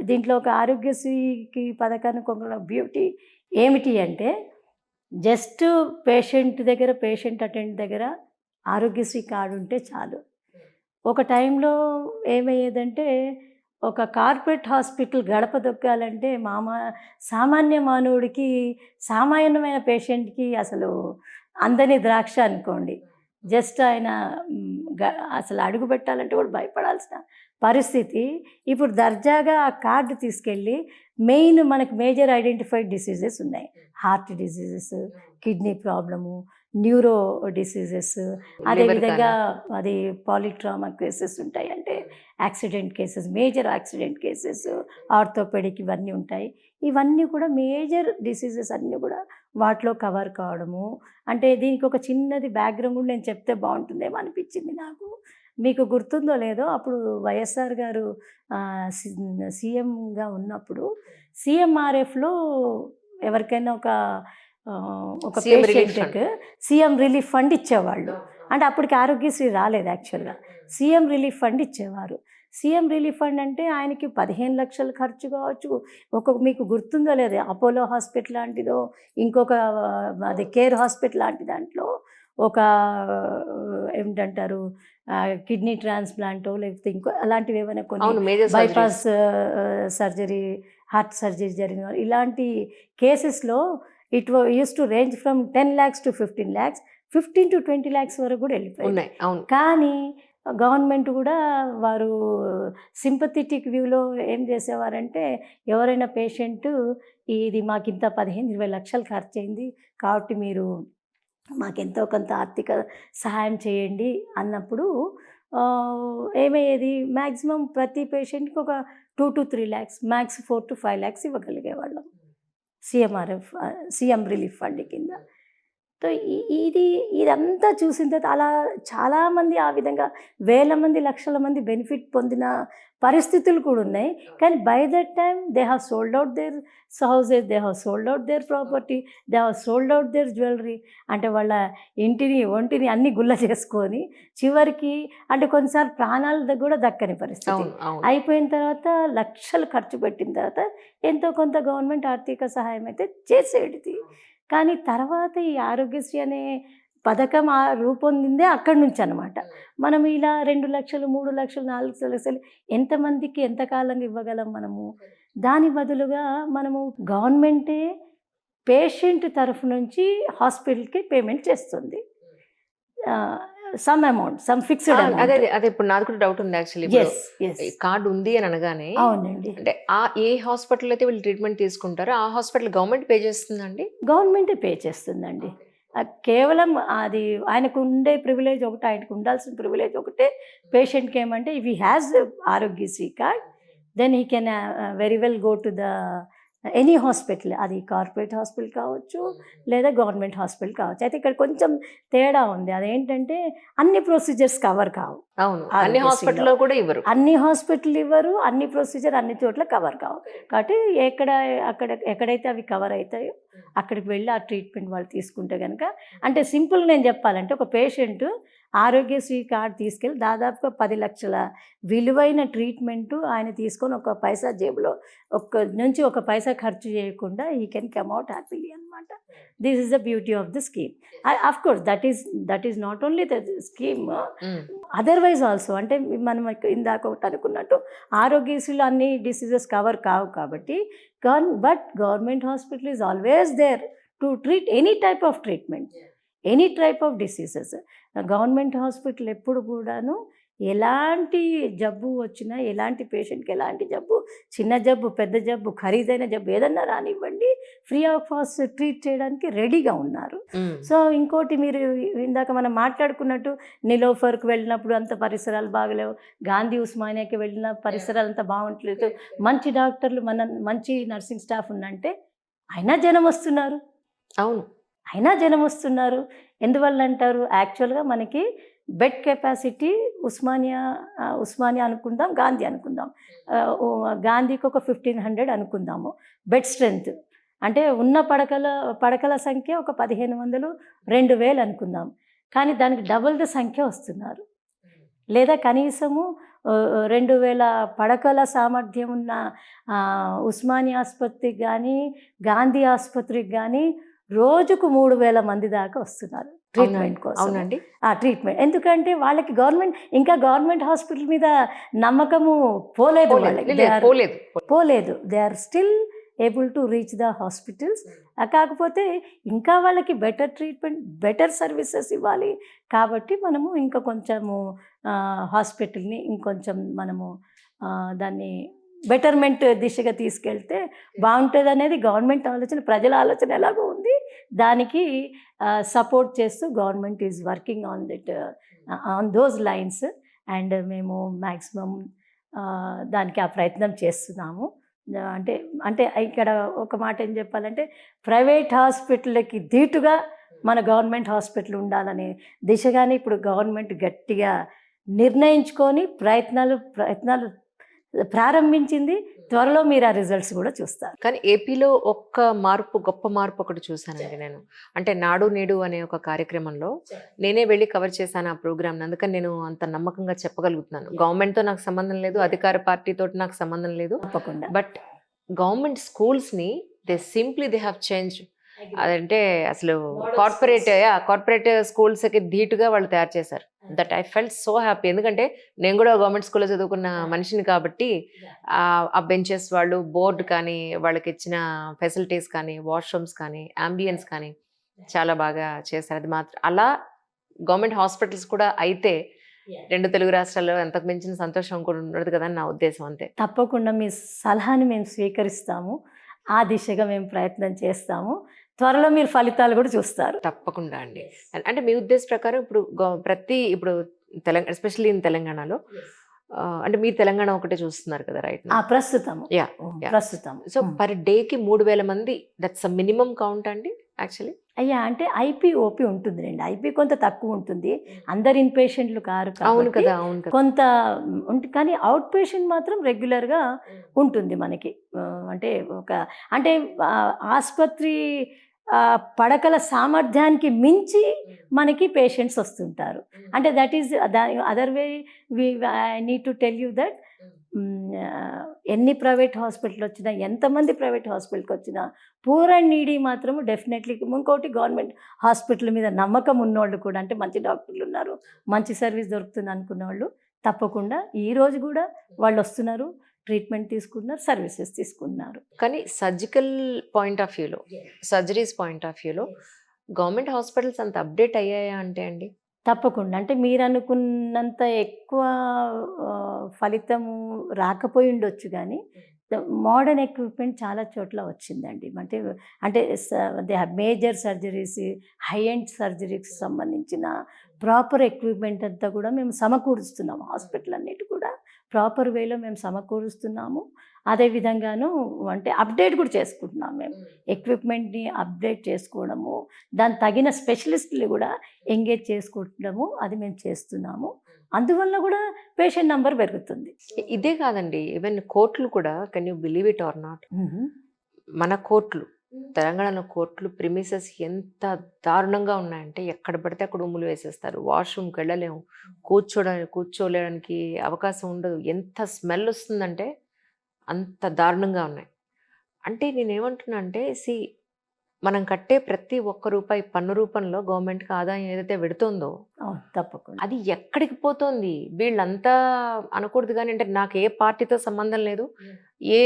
దీంట్లో ఒక ఆరోగ్యశ్రీకి పథకానికి ఒక బ్యూటీ ఏమిటి అంటే జస్ట్ పేషెంట్ అటెండ్ దగ్గర ఆరోగ్యశ్రీ కార్డు ఉంటే చాలు. ఒక టైంలో ఏమయ్యేదంటే ఒక కార్పొరేట్ హాస్పిటల్ గడప దొక్కాలంటే సామాన్య మానవుడికి, సామాన్యమైన పేషెంట్కి అసలు అందని ద్రాక్ష అనుకోండి. జస్ట్ ఆయన అసలు అడుగు పెట్టాలంటే కూడా భయపడాల్సిన పరిస్థితి. ఇప్పుడు దర్జాగా ఆ కార్డు తీసుకెళ్ళి మనకు మేజర్ ఐడెంటిఫైడ్ డిసీజెస్ ఉన్నాయి. Heart diseases, kidney problem, neuro diseases, అదేవిధంగా అది పాలిట్రామా కేసెస్ ఉంటాయి, అంటే accident cases, major accident cases, orthopedic ఇవన్నీ ఉంటాయి. ఇవన్నీ కూడా మేజర్ డిసీజెస్ అన్నీ కూడా వాటిలో కవర్ కావడము. అంటే దీనికి ఒక చిన్నది బ్యాక్గ్రౌండ్ నేను చెప్తే బాగుంటుందేమో అనిపించింది నాకు. మీకు గుర్తుందో లేదో, అప్పుడు వైఎస్ఆర్ గారు సీఎంగా ఉన్నప్పుడు సీఎంఆర్ఎఫ్లో ఎవరికైనా ఒక పేషెంట్కి సీఎం రిలీఫ్ ఫండ్ ఇచ్చేవాళ్ళు. అంటే అప్పటికి ఆరోగ్యశ్రీ రాలేదు యాక్చువల్గా. సీఎం రిలీఫ్ ఫండ్ ఇచ్చేవారు. సీఎం రిలీఫ్ ఫండ్ అంటే ఆయనకి 15 లక్షలు ఖర్చు కావచ్చు. మీకు గుర్తుందో లేదో అపోలో హాస్పిటల్ లాంటిదో ఇంకొక అది కేర్ హాస్పిటల్ లాంటి దాంట్లో ఒక ఏమిటంటారు కిడ్నీ ట్రాన్స్ప్లాంటో లేకపోతే ఇంకో అలాంటివి ఏమైనా కొన్ని అవును, major bypass surgery, heart surgery జరిగిన ఇలాంటి కేసెస్లో it use to range from 10 lakhs to 15 lakhs, 15 to 20 lakhs వరకు కూడా వెళ్ళిపోయింది. ఉన్నాయి. అవును. కానీ గవర్నమెంట్ కూడా వారు సింపథెటిక్ వ్యూలో ఏం చేసేవారంటే ఎవరైనా పేషెంట్ ఇది మాకు ఇంత 15-20 లక్షలు ఖర్చు అయింది కాబట్టి మీరు మాకెంతో కొంత ఆర్థిక సహాయం చేయండి అన్నప్పుడు ఏమయ్యేది, మ్యాక్సిమం ప్రతి పేషెంట్కి ఒక 2 to 3 lakhs, max 4 to 5 lakhs ఇవ్వగలిగేవాళ్ళం సీఎం రిలీఫ్ ఫండ్ కింద. సో ఇదంతా చూసిన తర్వాత అలా చాలామంది ఆ విధంగా వేల మంది లక్షల మంది బెనిఫిట్ పొందిన పరిస్థితులు కూడా ఉన్నాయి. కానీ by that time they have sold out their houses, they have sold out their property, they have sold out their jewellery. అంటే వాళ్ళ ఒంటిని అన్ని గుల్ల చేసుకొని చివరికి అంటే కొన్నిసార్లు ప్రాణాలు కూడా దక్కని పరిస్థితి అయిపోయిన తర్వాత లక్షలు ఖర్చు పెట్టిన తర్వాత ఎంతో కొంత గవర్నమెంట్ ఆర్థిక సహాయం అయితే చేసేది. కానీ తర్వాత ఈ ఆరోగ్యశ్రీ అనే పథకం రూపొందిందే అక్కడి నుంచి అనమాట. మనం ఇలా 2 లక్షలు, 3 లక్షలు, 4 లక్షలు ఎంతమందికి ఎంతకాలంగా ఇవ్వగలం మనము? దాని బదులుగా మనము గవర్నమెంటే పేషెంట్ తరఫు నుంచి హాస్పిటల్కి పేమెంట్ చేస్తుంది. Some amount, some fixed amount. అదే ఇప్పుడు నాకు కూడా డౌట్ ఉంది యాక్చువల్లీ. కార్డు ఉంది అని అనగానే అవునండి, అంటే ఏ హాస్పిటల్ అయితే వీళ్ళు ట్రీట్మెంట్ తీసుకుంటారో ఆ హాస్పిటల్ గవర్నమెంట్ పే చేస్తుందండి? గవర్నమెంటే పే చేస్తుందండి. కేవలం అది ఆయనకు ఉండే ప్రివిలేజ్ ఒకటి, ఆయనకు ఉండాల్సిన ప్రివిలేజ్ ఒకటే. పేషెంట్కి ఏమంటే if he has Aarogyasri card then he can very well go to the any hospital. అది కార్పొరేట్ హాస్పిటల్ కావచ్చు లేదా గవర్నమెంట్ హాస్పిటల్ కావచ్చు. అయితే ఇక్కడ కొంచెం తేడా ఉంది. అదేంటంటే అన్ని ప్రొసీజర్స్ కవర్ కావు. అవును, అన్ని హాస్పిటల్లో కూడా ఇవ్వరు. అన్ని హాస్పిటల్ ఇవ్వరు, అన్ని ప్రొసీజర్ అన్ని చోట్ల కవర్ కావు. కాబట్టి ఎక్కడైతే అవి కవర్ అవుతాయో అక్కడికి వెళ్ళి ఆ ట్రీట్మెంట్ వాళ్ళు తీసుకుంటే కనుక, అంటే సింపుల్ నేను చెప్పాలంటే ఒక పేషెంట్ ఆరోగ్యశ్రీ కార్డు తీసుకెళ్ళి దాదాపుగా 10 లక్షల విలువైన ట్రీట్మెంట్ ఆయన తీసుకొని ఒక పైసా జేబులో ఒక పైసా ఖర్చు చేయకుండా he can come out happily అనమాట. This is the beauty of the scheme. Of course that is not only the scheme, otherwise also. అంటే మనం ఇందాక ఒకటి అనుకున్నట్టు ఆరోగ్యశ్రీలో అన్ని డిసీజెస్ కవర్ కావు కాబట్టి but government hospital is always there to treat any type of treatment, any type of diseases. Government hospital ఎప్పుడు కూడాను ఎలాంటి జబ్బు వచ్చినా, ఎలాంటి పేషెంట్కి ఎలాంటి జబ్బు, చిన్న జబ్బు, పెద్ద జబ్బు, ఖరీదైన జబ్బు ఏదన్నా రానివ్వండి, ఫ్రీ ఆఫ్ కాస్ట్ ట్రీట్ చేయడానికి రెడీగా ఉన్నారు. సో ఇంకోటి, మీరు ఇందాక మనం మాట్లాడుకున్నట్టు నిలోఫర్కి వెళ్ళినప్పుడు అంత పరిసరాలు బాగలేవు, గాంధీ ఉస్మానియాకి వెళ్ళిన పరిసరాలు అంత బాగుంటలేదు, మంచి డాక్టర్లు, మంచి నర్సింగ్ స్టాఫ్ ఉందంటే అయినా జనం వస్తున్నారు. అవును, అయినా జనం వస్తున్నారు. ఎందువల్ల అంటారు? యాక్చువల్గా మనకి బెడ్ కెపాసిటీ ఉస్మానియా అనుకుందాం, గాంధీ అనుకుందాం, గాంధీకి ఒక 1500 అనుకుందాము బెడ్ స్ట్రెంత్. అంటే ఉన్న పడకల సంఖ్య ఒక 1500, 2000 అనుకుందాం. కానీ దానికి డబుల్ ద సంఖ్య వస్తున్నారు. లేదా కనీసము 2000 పడకల సామర్థ్యం ఉన్న ఉస్మానియా ఆసుపత్రికి కానీ, గాంధీ ఆసుపత్రికి కానీ రోజుకు 3000 మంది దాకా వస్తున్నారు ట్రీట్మెంట్ కోసం. అవునండి, ట్రీట్మెంట్. ఎందుకంటే వాళ్ళకి గవర్నమెంట్ హాస్పిటల్ మీద నమ్మకము పోలేదు. They are still able to reach the hospitals. కాకపోతే ఇంకా వాళ్ళకి బెటర్ ట్రీట్మెంట్, బెటర్ సర్వీసెస్ ఇవ్వాలి. కాబట్టి మనము ఇంకా కొంచెము హాస్పిటల్ని ఇంకొంచెం మనము దాన్ని బెటర్మెంట్ దిశగా తీసుకెళ్తే బాగుంటుంది అనేది గవర్నమెంట్ ఆలోచన, ప్రజల ఆలోచన ఎలాగో ఉంది. దానికి సపోర్ట్ చేస్తూ government is working on those lines. And మేము మ్యాక్సిమం దానికి ఆ ప్రయత్నం చేస్తున్నాము. అంటే ఇక్కడ ఒక మాట ఏం చెప్పాలంటే, ప్రైవేట్ హాస్పిటల్కి ధీటుగా మన గవర్నమెంట్ హాస్పిటల్ ఉండాలనే దిశగానే ఇప్పుడు గవర్నమెంట్ గట్టిగా నిర్ణయించుకొని ప్రయత్నాలు ప్రారంభించింది. త్వరలో మీరు ఆ రిజల్ట్స్ కూడా చూస్తారు. కానీ ఏపీలో ఒక్క మార్పు, గొప్ప మార్పు ఒకటి చూశానండి నేను. అంటే నాడు నేడు అనే ఒక కార్యక్రమంలో నేనే వెళ్ళి కవర్ చేశాను ఆ ప్రోగ్రామ్. అందుకని నేను అంత నమ్మకంగా చెప్పగలుగుతున్నాను. గవర్నమెంట్తో నాకు సంబంధం లేదు, అధికార పార్టీతో నాకు సంబంధం లేదు. తప్పకుండా. బట్ గవర్నమెంట్ స్కూల్స్ని దే హ్యావ్ చేంజ్. అదంటే అసలు కార్పొరేట్ స్కూల్స్కి ధీటుగా వాళ్ళు తయారు చేశారు. That I felt so happy. ఎందుకంటే నేను కూడా గవర్నమెంట్ స్కూల్లో చదువుకున్న మనిషిని కాబట్టి ఆ బెంచెస్ వాళ్ళు, బోర్డు కానీ, వాళ్ళకి ఇచ్చిన ఫెసిలిటీస్ కానీ, వాష్రూమ్స్ కానీ, అంబియన్స్ కానీ చాలా బాగా చేశారు. అది మాత్రం అలా గవర్నమెంట్ హాస్పిటల్స్ కూడా అయితే 2 తెలుగు రాష్ట్రాల్లో ఎంతకు మించిన సంతోషం కూడా ఉండదు కదా అని నా ఉద్దేశం. అంతే. తప్పకుండా మీ సలహాని మేము స్వీకరిస్తాము. ఆ దిశగా మేము ప్రయత్నం చేస్తాము. త్వరలో మీరు ఫలితాలు కూడా చూస్తారు. తప్పకుండా అండి. అంటే మీ ఉద్దేశ ప్రకారం ఇప్పుడు ఇప్పుడు తెలంగాణ, ఎస్పెషల్లీ ఇన్ తెలంగాణలో, అంటే మీరు తెలంగాణ ఒకటే చూస్తున్నారు కదా, రైట్? ప్రస్తుతం యా. ప్రస్తుతం. సో పర్ డేకి 3000 మంది, దట్స్ మినిమం కౌంట్ అండి యాక్చువల్లీ. అయ్యా, అంటే ఐపీ ఓపీ ఉంటుందిలేండి. ఐపీ కొంత తక్కువ ఉంటుంది, అందరు ఇన్ పేషెంట్లు కారు అవును కాబట్టి కదా, అవును కదా. కొంత ఉంటుంది. కానీ అవుట్ పేషెంట్ మాత్రం రెగ్యులర్గా ఉంటుంది మనకి. అంటే అంటే ఆసుపత్రి పడకల సామర్థ్యానికి మించి మనకి పేషెంట్స్ వస్తుంటారు. అంటే that is other way I need to tell you that ఎన్ని ప్రైవేట్ హాస్పిటల్ వచ్చినా, ఎంతమంది ప్రైవేట్ హాస్పిటల్కి వచ్చినా, పూర్ అండ్ నీడీ మాత్రము డెఫినెట్లీ. ఇంకోటి గవర్నమెంట్ హాస్పిటల్ మీద నమ్మకం ఉన్నవాళ్ళు కూడా, అంటే మంచి డాక్టర్లు ఉన్నారు, మంచి సర్వీస్ దొరుకుతుంది అనుకున్న వాళ్ళు తప్పకుండా ఈరోజు కూడా వాళ్ళు వస్తున్నారు, ట్రీట్మెంట్ తీసుకుంటున్నారు, సర్వీసెస్ తీసుకుంటున్నారు. కానీ సర్జికల్ పాయింట్ ఆఫ్ వ్యూలో, సర్జరీస్ పాయింట్ ఆఫ్ వ్యూలో గవర్నమెంట్ హాస్పిటల్స్ అంత అప్డేట్ అయ్యాయా అంటే అండి? తప్పకుండా. అంటే మీరు అనుకున్నంత ఎక్కువ ఫలితము రాకపోయి ఉండొచ్చు, కానీ మోడర్న్ ఎక్విప్మెంట్ చాలా చోట్ల వచ్చిందండి. అంటే they have major surgeries, high end సర్జరీకి సంబంధించిన ప్రాపర్ ఎక్విప్మెంట్ అంతా కూడా మేము సమకూరుస్తున్నాము. హాస్పిటల్ అన్నిటి కూడా ప్రాపర్ వేలో మేము సమకూరుస్తున్నాము. అదేవిధంగాను అంటే అప్డేట్ కూడా చేసుకుంటున్నాం మేము. ఎక్విప్మెంట్ని అప్డేట్ చేసుకోవడము, దాని తగిన స్పెషలిస్టులు కూడా ఎంగేజ్ చేసుకుంటున్నాము, అది మేము చేస్తున్నాము. అందువల్ల కూడా పేషెంట్ నంబర్ పెరుగుతుంది. ఇదే కాదండి, ఈవెన్ కోర్టులు కూడా, can you believe it or not, మన కోర్టులు, తెలంగాణలో కోర్టులు ప్రిమిసెస్ ఎంత దారుణంగా ఉన్నాయంటే ఎక్కడ పడితే అక్కడ ఉమ్ములు వేసేస్తారు. వాష్రూమ్కి వెళ్ళలేము, కూర్చోలేడానికి అవకాశం ఉండదు. ఎంత స్మెల్ వస్తుందంటే అంత దారుణంగా ఉన్నాయి. అంటే నేనేమంటున్నా అంటే, మనం కట్టే ప్రతి ఒక్క రూపాయి పన్ను రూపంలో గవర్నమెంట్కి ఆదాయం ఏదైతే పెడుతుందో తప్పకుండా అది ఎక్కడికి పోతుంది? వీళ్ళంతా అనకూడదు కానీ, అంటే నాకు ఏ పార్టీతో సంబంధం లేదు, ఏ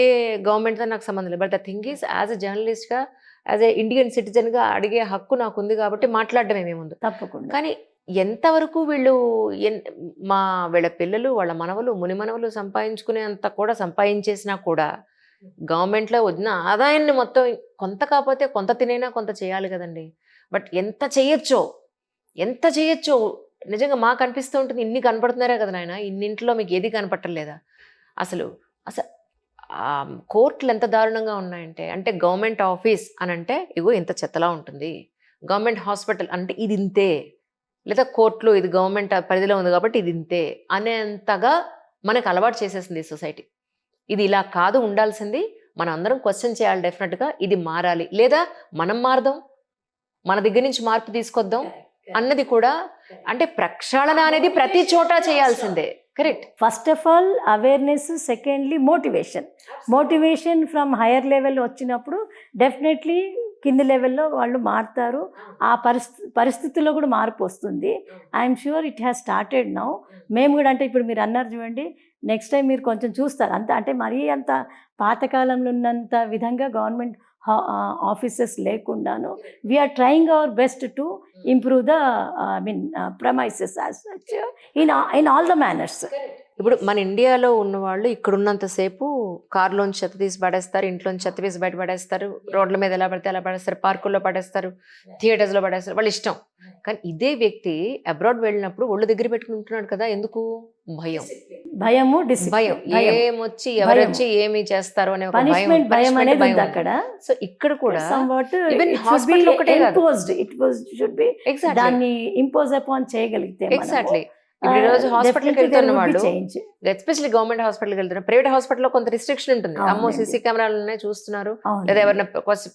గవర్నమెంట్తో నాకు సంబంధం లేదు. But the thing is, as a జర్నలిస్ట్గా, యాజ్ ఎ ఇండియన్ సిటిజన్గా అడిగే హక్కు నాకు ఉంది కాబట్టి మాట్లాడడమే ముందు. తప్పకుండా. కానీ ఎంతవరకు వీళ్ళ పిల్లలు, వాళ్ళ మనవలు, ముని మనవలు సంపాదించుకునేంత కూడా సంపాదించేసినా కూడా గవర్నమెంట్లో వచ్చిన ఆదాయాన్ని మొత్తం కొంత కాకపోతే కొంత తినైనా కొంత చేయాలి కదండి. బట్ ఎంత చేయొచ్చో నిజంగా మాకు అనిపిస్తూ ఉంటుంది. ఇన్ని కనపడుతున్నారే కదా నాయన, ఇన్నింట్లో మీకు ఏది కనపట్టలేదా? అసలు కోర్టులు ఎంత దారుణంగా ఉన్నాయంటే, అంటే గవర్నమెంట్ ఆఫీస్ అని అంటే ఇగో ఇంత చెత్తలా ఉంటుంది, గవర్నమెంట్ హాస్పిటల్ అంటే ఇది ఇంతే, లేదా కోర్టులు ఇది గవర్నమెంట్ పరిధిలో ఉంది కాబట్టి ఇది ఇంతే అనేంతగా మనకు అలవాటు చేసేసింది ఈ సొసైటీ. ఇది ఇలా కాదు ఉండాల్సింది, మనం అందరం క్వశ్చన్ చేయాలి డెఫినెట్గా. ఇది మారాలి, లేదా మనం మారదాం, మన దగ్గర నుంచి మార్పు తీసుకొద్దాం అన్నది కూడా, అంటే ప్రక్షాళన అనేది ప్రతి చోట చేయాల్సిందే. Correct. First of all awareness, secondly motivation from higher level వచ్చినప్పుడు డెఫినెట్లీ కింది లెవెల్లో వాళ్ళు మారుతారు. ఆ పరిస్థితుల్లో కూడా మార్పు వస్తుంది. I'm sure it has started now. మేము కూడా, అంటే ఇప్పుడు మీరు అన్నారు చూడండి, నెక్స్ట్ టైం మీరు కొంచెం చూస్తారు. అంటే మరీ అంత పాతకాలంలో ఉన్నంత విధంగా గవర్నమెంట్ ఆఫీసెస్ లేకుండాను we're trying our best to improve the premises as such in all the manners. ఇప్పుడు మన ఇండియాలో ఉన్నవాళ్ళు ఇక్కడ ఉన్నంతసేపు కారులోంచి చెత్త తీసి పడేస్తారు, ఇంట్లోంచి చెత్త తీసి బయట పడేస్తారు, రోడ్ల మీద ఎలా పడితే అలా పడేస్తారు, పార్కుల్లో పడేస్తారు, థియేటర్స్లో పడేస్తారు, వాళ్ళ ఇష్టం. కానీ ఇదే వ్యక్తి అబ్రాడ్ వెళ్ళినప్పుడు ఒళ్ళు దగ్గర పెట్టుకుంటున్నాడు కదా, ఎందుకు? భయం. ఏమొచ్చి ఎవరొచ్చి ఏమి చేస్తారు అనే భయం అనేది ఉంది అక్కడ. సో ఇక్కడ కూడా దాన్ని ఇంపోజ్ అపాన్ చేయగలిగితే ఎగ్జాక్ట్లీ ఇప్పుడు ఈ రోజు హాస్పిటల్కి వెళ్తున్న వాళ్ళు చేంజ్. ఎస్పెషల్లీ గవర్నమెంట్ హాస్పిటల్కి వెళ్తున్నారు, ప్రైవేట్ హాస్పిటల్లో కొంత రిస్ట్రిక్షన్ ఉంటుంది. అమ్మో అవునండి. సీసీ కెమెరాలు ఉన్నాయి చూస్తున్నారు, అవును లేదా ఎవరైనా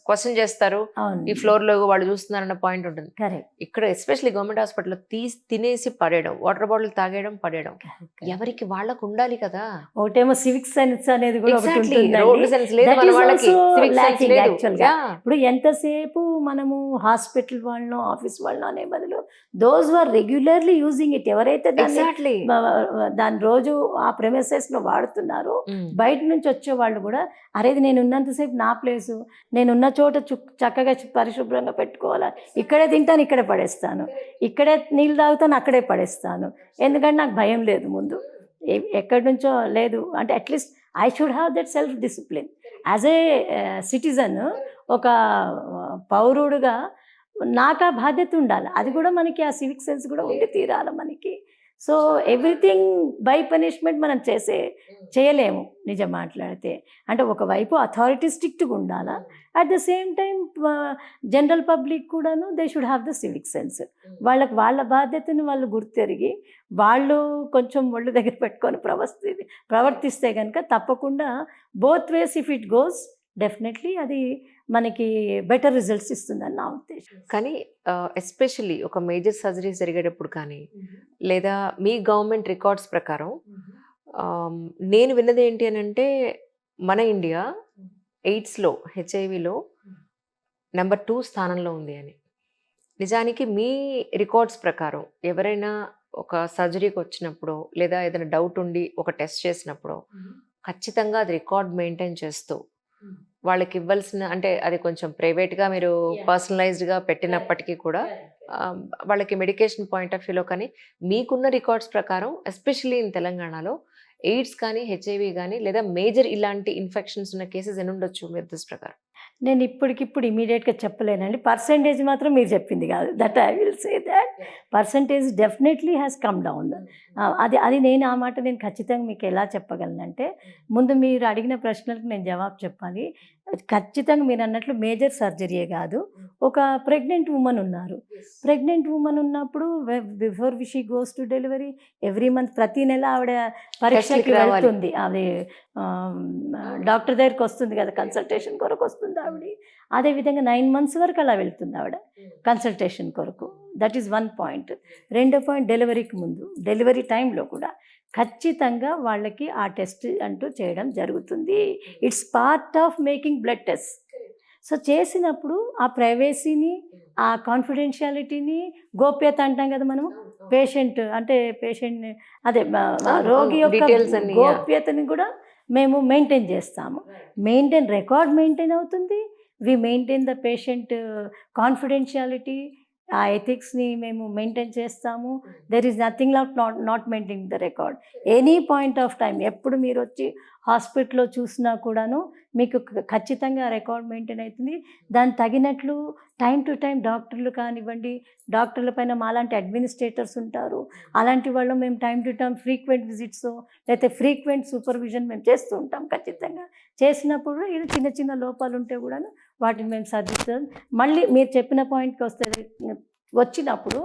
క్వశ్చన్ చేస్తారు, ఈ అవును ఫ్లోర్ లో వాళ్ళు చూస్తున్నారన్న పాయింట్ ఉంటుంది. కరెక్ట్. ఇక్కడ ఎస్పెషల్లీ గవర్నమెంట్ హాస్పిటల్లో తినేసి పడేయడం, వాటర్ బాటిల్ తాగేయడం, పడేయడం, ఎవరికి వాళ్ళకు ఉండాలి కదా. ఒకటేమో సివిక్ సెన్స్ అనేది కూడా ఒకటి Exactly. ఉంటుందండి. Road sense లేదు That మన is వాళ్ళకి, also civic sense lacking లేదు. actual గా. Yeah. ఇప్పుడు ఎంతసేపు మనము హాస్పిటల్ వాళ్ళనో ఆఫీస్ వాళ్ళనో అనే బదులు those are regularly using it, ఎవరైతే దాన్ని Exactly. దాని రోజు ఆ ప్రెమిసెస్ లో వాడుతున్నారో Mm. బయట నుంచి వచ్చే వాళ్ళు కూడా అరే ఇది నేను ఉన్నంతసేపు నా ప్లేసు, నేను ఉన్న చోట చక్కగా పరిశుభ్రంగా పెట్టుకోవాలా, ఇక్కడే తింటాను ఇక్కడే పడేస్తాను, ఇక్కడే నీళ్ళు తాగుతాను అక్కడే పడేస్తాను, ఎందుకంటే నాకు భయం లేదు ముందు ఎక్కడి నుంచో లేదు అంటే at least I should have that self discipline as a citizen. ఒక పౌరుడుగా నాకు ఆ బాధ్యత ఉండాలి, అది కూడా మనకి ఆ సివిక్ సెన్స్ కూడా ఉండి తీరాలి మనకి. సో ఎవ్రీథింగ్ బై పనిష్మెంట్ మనం చేయలేము నిజం మాట్లాడితే. అంటే ఒకవైపు అథారిటీ స్ట్రిక్ట్గా ఉండాలా, at the same time general public కూడాను they should have the civic sense. వాళ్ళకి వాళ్ళ బాధ్యతను వాళ్ళు గుర్తెరిగి వాళ్ళు కొంచెం ఒళ్ళు దగ్గర పెట్టుకొని ప్రవర్తిస్తే కనుక తప్పకుండా both ways if it goes definitely అది మనకి బెటర్ రిజల్ట్స్ ఇస్తుందని నా ఉద్దేశం. కానీ ఎస్పెషల్లీ ఒక మేజర్ సర్జరీ జరిగేటప్పుడు కానీ, లేదా మీ గవర్నమెంట్ రికార్డ్స్ ప్రకారం నేను విన్నది ఏంటి అని అంటే, మన ఇండియా ఎయిడ్స్లో హెచ్ఐవిలో నెంబర్ 2 స్థానంలో ఉంది అని. నిజానికి మీ రికార్డ్స్ ప్రకారం ఎవరైనా ఒక సర్జరీకి వచ్చినప్పుడు, లేదా ఏదైనా డౌట్ ఉండి ఒక టెస్ట్ చేసినప్పుడు ఖచ్చితంగా అది రికార్డ్ మెయింటైన్ చేస్తూ వాళ్ళకి ఇవ్వాల్సిన, అంటే అది కొంచెం ప్రైవేట్గా మీరు పర్సనలైజ్డ్గా పెట్టినప్పటికీ కూడా వాళ్ళకి మెడికేషన్ పాయింట్ ఆఫ్ వ్యూలో కానీ మీకున్న రికార్డ్స్ ప్రకారం ఎస్పెషల్లీ ఇన్ తెలంగాణలో ఎయిడ్స్ కానీ హెచ్ఐవి కానీ లేదా మేజర్ ఇలాంటి ఇన్ఫెక్షన్స్ ఉన్న కేసెస్ ఎన్ని ఉండొచ్చు మీ ఉద్దేశం ప్రకారం? నేను ఇప్పటికిప్పుడు ఇమీడియట్గా చెప్పలేనండి. పర్సంటేజ్ మాత్రం మీరు చెప్పింది కాదు, that I will say that percentage definitely has come down. అది నేను ఆ మాట నేను ఖచ్చితంగా మీకు ఎలా చెప్పగలనంటే, ముందు మీరు అడిగిన ప్రశ్నలకు నేను జవాబు చెప్పాలి. ఖచ్చితంగా మీరు అన్నట్లు మేజర్ సర్జరీయే కాదు, ఒక ప్రెగ్నెంట్ ఉమెన్ ఉన్నారు, ప్రెగ్నెంట్ ఉమెన్ ఉన్నప్పుడు before she goes to delivery every month ప్రతి నెల ఆవిడ పరీక్షకి వెళ్తుంది, అది డాక్టర్ దగ్గరికి వస్తుంది కదా, కన్సల్టేషన్ కొరకు వస్తుంది ఆవిడ. అదేవిధంగా 9 months వరకు అలా వెళ్తుంది ఆవిడ కన్సల్టేషన్ కొరకు. That is 1 point. రెండో పాయింట్, డెలివరీకి ముందు డెలివరీ టైంలో కూడా ఖచ్చితంగా వాళ్ళకి ఆ టెస్ట్ అంటూ చేయడం జరుగుతుంది. It's part of making blood test. So చేసినప్పుడు ఆ ప్రైవసీని, ఆ కాన్ఫిడెన్షియాలిటీని, గోప్యత అంటాం కదా మనము, పేషెంట్ అదే రోగి యొక్క గోప్యతని కూడా మేము మెయింటైన్ చేస్తాము. రికార్డ్ మెయింటైన్ అవుతుంది. We maintain the patient confidentiality, ఆ ఎథిక్స్ని మేము మెయింటైన్ చేస్తాము. There is nothing not maintain the record any point of time. ఎప్పుడు మీరు వచ్చి హాస్పిటల్లో చూసినా కూడాను మీకు ఖచ్చితంగా రికార్డ్ మెయింటైన్ అవుతుంది. దానికి తగినట్లు టైం టు టైం డాక్టర్లు కానివ్వండి, డాక్టర్ల పైన మాలాంటి అడ్మినిస్ట్రేటర్స్ ఉంటారు, అలాంటి వాళ్ళు మేము time to time frequent visits లేకపోతే ఫ్రీక్వెంట్ సూపర్విజన్ మేము చేస్తూ ఉంటాం. ఖచ్చితంగా చేసినప్పుడు ఇది చిన్న చిన్న లోపాలు ఉంటే కూడాను వాటిని మేము సర్దిస్తాం. మళ్ళీ మీరు చెప్పిన పాయింట్కి వచ్చినప్పుడు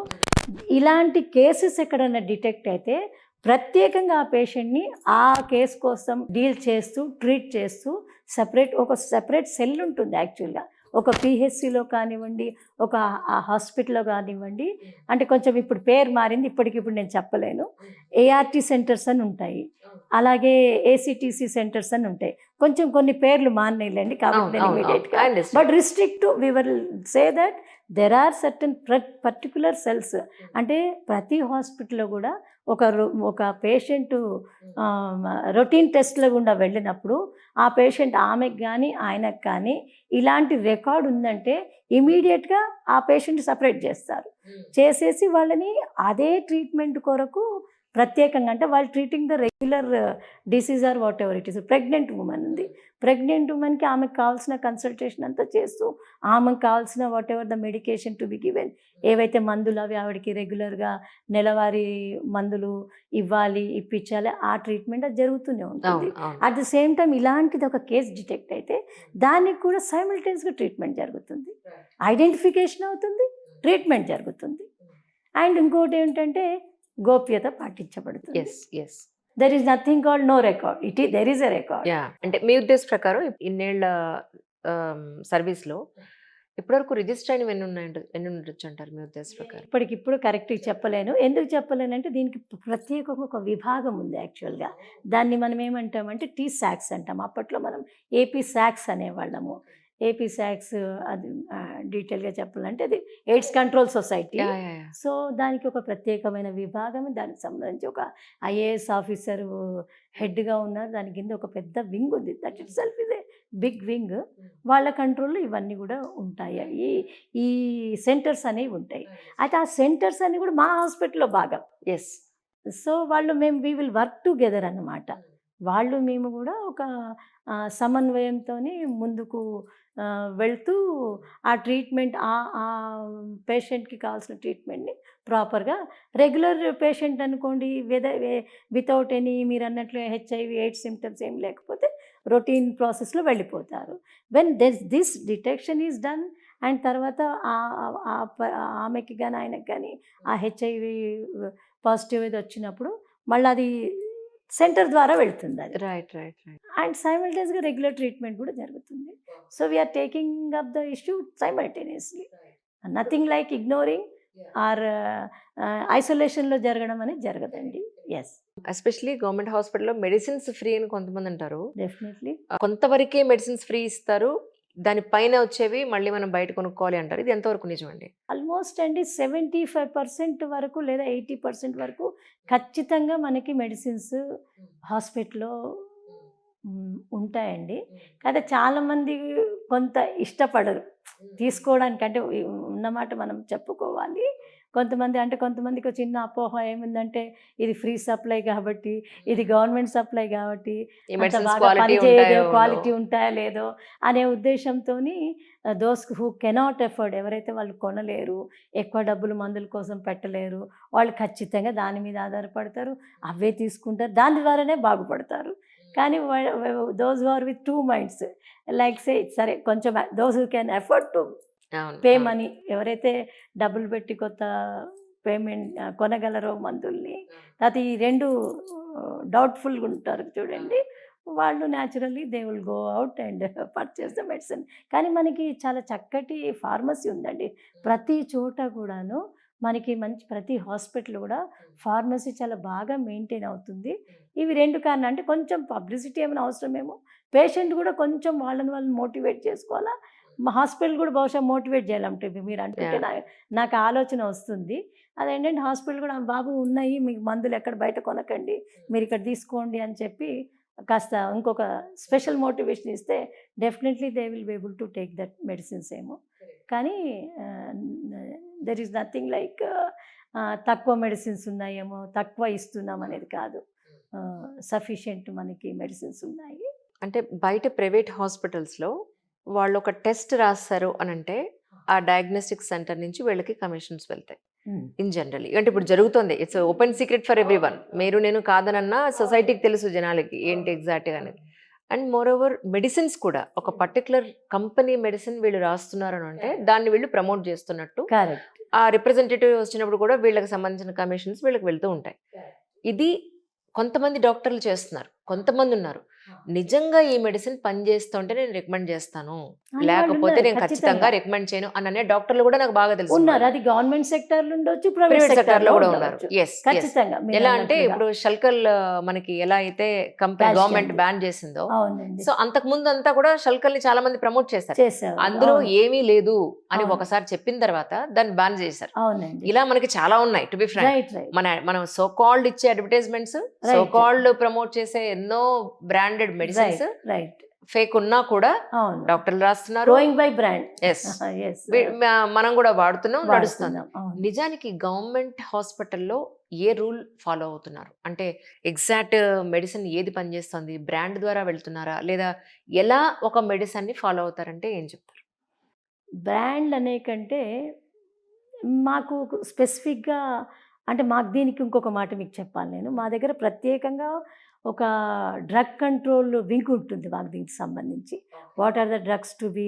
ఇలాంటి కేసెస్ ఎక్కడైనా డిటెక్ట్ అయితే ప్రత్యేకంగా ఆ పేషెంట్ని ఆ కేసు కోసం డీల్ చేస్తూ ట్రీట్ చేస్తూ ఒక సెపరేట్ సెల్ ఉంటుంది యాక్చువల్గా. ఒక పిహెచ్సిలో కానివ్వండి, ఒక హాస్పిటల్లో కానివ్వండి, అంటే కొంచెం ఇప్పుడు పేరు మారింది, ఇప్పటికిప్పుడు నేను చెప్పలేను. ఏఆర్టీ సెంటర్స్ అని ఉంటాయి, అలాగే ఏసీటీసీ సెంటర్స్ అని ఉంటాయి. కొన్ని పేర్లు మానేయండి కాబట్టి నేను ఇమీడియట్గా, but restrict to we will say that there are certain particular cells. అంటే ప్రతి హాస్పిటల్లో కూడా ఒక పేషెంట్ రొటీన్ టెస్ట్ల గుండా వెళ్ళినప్పుడు ఆ పేషెంట్ ఆమెకు కానీ ఆయనకు కానీ ఇలాంటి రికార్డ్ ఉందంటే ఇమీడియట్గా ఆ పేషెంట్ సపరేట్ చేస్తారు. చేసేసి వాళ్ళని అదే ట్రీట్మెంట్ కొరకు ప్రత్యేకంగా, అంటే వాళ్ళు treating the regular disease are what ever it is. Pregnant women ఉంది, ప్రెగ్నెంట్ ఉమెన్కి ఆమెకు కావాల్సిన కన్సల్టేషన్ అంతా చేస్తూ ఆమెకు కావాల్సిన what ever the medication to be given, ఏవైతే మందులు అవి ఆవిడకి రెగ్యులర్గా నెలవారీ మందులు ఇప్పించాలి, ఆ ట్రీట్మెంట్ అది జరుగుతూనే ఉంటుంది. అట్ ద సేమ్ టైం ఇలాంటిది ఒక కేసు డిటెక్ట్ అయితే దానికి కూడా సైమల్టేనియస్గా ట్రీట్మెంట్ జరుగుతుంది, ఐడెంటిఫికేషన్ అవుతుంది, ట్రీట్మెంట్ జరుగుతుంది. అండ్ ఇంకోటి ఏంటంటే గోప్యత పాటించబడుతుంది. Yes yes there is nothing called no record, there is a record. Yeah అంటే మీ ఉద్దేశ ప్రకారం ఇన్నేళ్ల సర్వీస్లో ఇప్పటివరకు రిజిస్టర్ అయినవి ఎన్ని ఉండొచ్చు అంటారు మీ ఉద్దేశ ప్రకారం? ఇప్పటికిప్పుడు కరెక్ట్గా చెప్పలేను. ఎందుకు చెప్పలేనంటే దీనికి ప్రత్యేకంగా ఒక విభాగం ఉంది యాక్చువల్గా. దాన్ని మనం ఏమంటామంటే టీసాక్స్ అంటాం. అప్పట్లో మనం ఏపీ సాక్స్ అనేవాళ్ళము. ఏపీ సాక్స్ అది డీటెయిల్గా చెప్పాలంటే అది AIDS control society. Yeah yeah yeah so దానికి ఒక ప్రత్యేకమైన విభాగం, దానికి సంబంధించి ఒక ఐఏఎస్ ఆఫీసర్ హెడ్గా ఉన్నారు. దాని కింద ఒక పెద్ద వింగ్ ఉంది. That itself is a big wing. వాళ్ళ కంట్రోల్లో ఇవన్నీ కూడా ఉంటాయి. ఈ సెంటర్స్ అనేవి ఉంటాయి. అయితే ఆ సెంటర్స్ అన్ని కూడా మా హాస్పిటల్లో భాగం. Yes so we will work together అన్నమాట. వాళ్ళు మేము కూడా ఒక సమన్వయంతో ముందుకు వెళ్తూ ఆ ట్రీట్మెంట్ ఆ పేషెంట్కి కావాల్సిన ట్రీట్మెంట్ని ప్రాపర్గా, రెగ్యులర్ పేషెంట్ అనుకోండి వితౌట్ ఎనీ మీరు అన్నట్లు హెచ్ఐవి ఎయిడ్స్ సిమ్టమ్స్ ఏం లేకపోతే రొటీన్ ప్రాసెస్లో వెళ్ళిపోతారు. When this detection is done and తర్వాత ఆమెకి కానీ ఆయనకి కానీ ఆ హెచ్ఐవి పాజిటివ్ ఇది వచ్చినప్పుడు మళ్ళీ అది సెంటర్ ద్వారా వెళ్తుంది అది. రైట్ రైట్ రైట్ అండ్ సైమల్టేనియస్గా రెగ్యులర్ ట్రీట్మెంట్ కూడా జరుగుతుంది. So we're taking up the issue simultaneously. Nothing like ignoring or ఐసోలేషన్లో జరగడం అనేది జరగదండి. ఎస్, ఎస్పెషలీ గవర్నమెంట్ హాస్పిటల్లో మెడిసిన్స్ ఫ్రీ అని కొంతమంది అంటారు. డెఫినెట్లీ. కొంతవరకే మెడిసిన్స్ ఫ్రీ ఇస్తారు, దానిపైన వచ్చేవి మళ్ళీ మనం బయట కొనుక్కోవాలి అంటారు. ఇది ఎంతవరకు నిజమండి? ఆల్మోస్ట్ అండి 75% వరకు లేదా 80% వరకు ఖచ్చితంగా మనకి మెడిసిన్స్ హాస్పిటల్లో ఉంటాయండి. కానీ చాలామంది కొంత ఇష్టపడరు తీసుకోవడానికి. అంటే ఉన్నమాట మనం చెప్పుకోవాలి. కొంతమందికి ఒక చిన్న అపోహ ఏమిందంటే ఇది ఫ్రీ సప్లై కాబట్టి, ఇది గవర్నమెంట్ సప్లై కాబట్టి క్వాలిటీ ఉంటాయా లేదో అనే ఉద్దేశంతో దోస్ హూ కెనాట్ ఎఫర్డ్, ఎవరైతే వాళ్ళు కొనలేరు, ఎక్కువ డబ్బులు మందుల కోసం పెట్టలేరు, వాళ్ళు ఖచ్చితంగా దాని మీద ఆధారపడతారు, అవే తీసుకుంటారు, దాని ద్వారానే బాగుపడతారు. కానీ those who are with two minds like say సరే కొంచెం those who can afford to pay money, ఎవరైతే డబ్బులు పెట్టి కొత్త పేమెంట్ కొనగలరో మందుల్ని, అది ఈ రెండు డౌట్ఫుల్గా ఉంటారు చూడండి, వాళ్ళు naturally they will go out and purchase the medicine. కానీ మనకి చాలా చక్కటి ఫార్మసీ ఉందండి ప్రతి చోట కూడాను. మనకి మంచి ప్రతి హాస్పిటల్ కూడా ఫార్మసీ చాలా బాగా మెయింటైన్ అవుతుంది. ఇవి రెండు కారణం అంటే కొంచెం పబ్లిసిటీ ఏమైనా అవసరమేమో, పేషెంట్ కూడా కొంచెం వాళ్ళని మోటివేట్ చేసుకోవాలా, మా హాస్పిటల్ కూడా బహుశా మోటివేట్ చేయాలంటే మీరు అంటుంటే నాకు ఆలోచన వస్తుంది. అదేంటంటే హాస్పిటల్ కూడా బాబు ఉన్నాయి మీకు మందులు ఎక్కడ బయట కొనకండి, మీరు ఇక్కడ తీసుకోండి అని చెప్పి కాస్త ఇంకొక స్పెషల్ మోటివేషన్ ఇస్తే definitely they will be able to take that medicines ఏమో. కానీ దెర్ ఈజ్ నథింగ్ లైక్ తక్కువ మెడిసిన్స్ ఉన్నాయేమో తక్కువ ఇస్తున్నాం అనేది కాదు. సఫిషియెంట్ మనకి మెడిసిన్స్ ఉన్నాయి. అంటే బయట ప్రైవేట్ హాస్పిటల్స్లో వాళ్ళు ఒక టెస్ట్ రాస్తారు అని అంటే ఆ డయాగ్నోస్టిక్ సెంటర్ నుంచి వీళ్ళకి కమిషన్స్ వెళ్తాయి ఇన్ జనరలీ. అంటే ఇప్పుడు జరుగుతుంది, it's open secret for every one. మీరు నేను కాదనన్నా సొసైటీకి తెలుసు జనాలకి ఏంటి ఎగ్జాక్ట్గా అనేది. అండ్ మోర్ ఓవర్ మెడిసిన్స్ కూడా ఒక పర్టికులర్ కంపెనీ మెడిసిన్ వీళ్ళు రాస్తున్నారు అని అంటే దాన్ని వీళ్ళు ప్రమోట్ చేస్తున్నట్టు ఆ రిప్రజెంటేటివ్ వచ్చినప్పుడు కూడా వీళ్ళకి సంబంధించిన కమిషన్స్ వీళ్ళకి వెళ్తూ ఉంటాయి. ఇది కొంతమంది డాక్టర్లు చేస్తున్నారు, కొంతమంది ఉన్నారు నిజంగా ఈ మెడిసిన్ పనిచేస్తుంటే నేను రికమెండ్ చేస్తాను, లేకపోతే నేను ఖచ్చితంగా రికమెండ్ చేయను అనే డాక్టర్లు కూడా నాకు బాగా తెలుసు ఉన్నారు. అది గవర్నమెంట్ సెక్టర్ ఉండొచ్చు, ప్రైవేట్ సెక్టర్ లో కూడా ఉన్నారు. ఖచ్చితంగా. ఎలా అంటే ఇప్పుడు షల్కల్ మనకి ఎలా అయితే కంపెనీ గవర్నమెంట్ బ్యాన్ చేసిందో, సో అంతకు ముందు అంతా కూడా షల్కల్ ని చాలా మంది ప్రమోట్ చేశారు. అందులో ఏమీ లేదు అని ఒకసారి చెప్పిన తర్వాత దాన్ని బ్యాన్ చేశారు. ఇలా మనకి చాలా ఉన్నాయి. టు బి ఫ్రాంక్, మనం సో కాల్డ్ ఇచ్చే అడ్వర్టైజ్మెంట్స్, సో కాల్డ్ ప్రమోట్ చేసే ఎన్నో బ్రాండెడ్ మెడిసిన్స్ ఫేక్ ఉన్నా కూడా డాక్టర్లు రాస్తున్నారు. మనం కూడా వాడుతున్నాం, నడుస్తున్నాం. నిజానికి గవర్నమెంట్ హాస్పిటల్లో ఏ రూల్ ఫాలో అవుతున్నారు అంటే ఎగ్జాక్ట్ మెడిసిన్ ఏది పనిచేస్తుంది, బ్రాండ్ ద్వారా వెళ్తున్నారా లేదా ఎలా ఒక మెడిసిన్ ని ఫాలో అవుతారంటే ఏం చెప్తారు? బ్రాండ్ అనే కంటే మాకు స్పెసిఫిక్గా అంటే మాకు దీనికి ఇంకొక మాట మీకు చెప్పాలి నేను. మా దగ్గర ప్రత్యేకంగా ఒక డ్రగ్ కంట్రోల్ వింగ్ ఉంటుంది మాకు దీనికి సంబంధించి. What are the drugs to be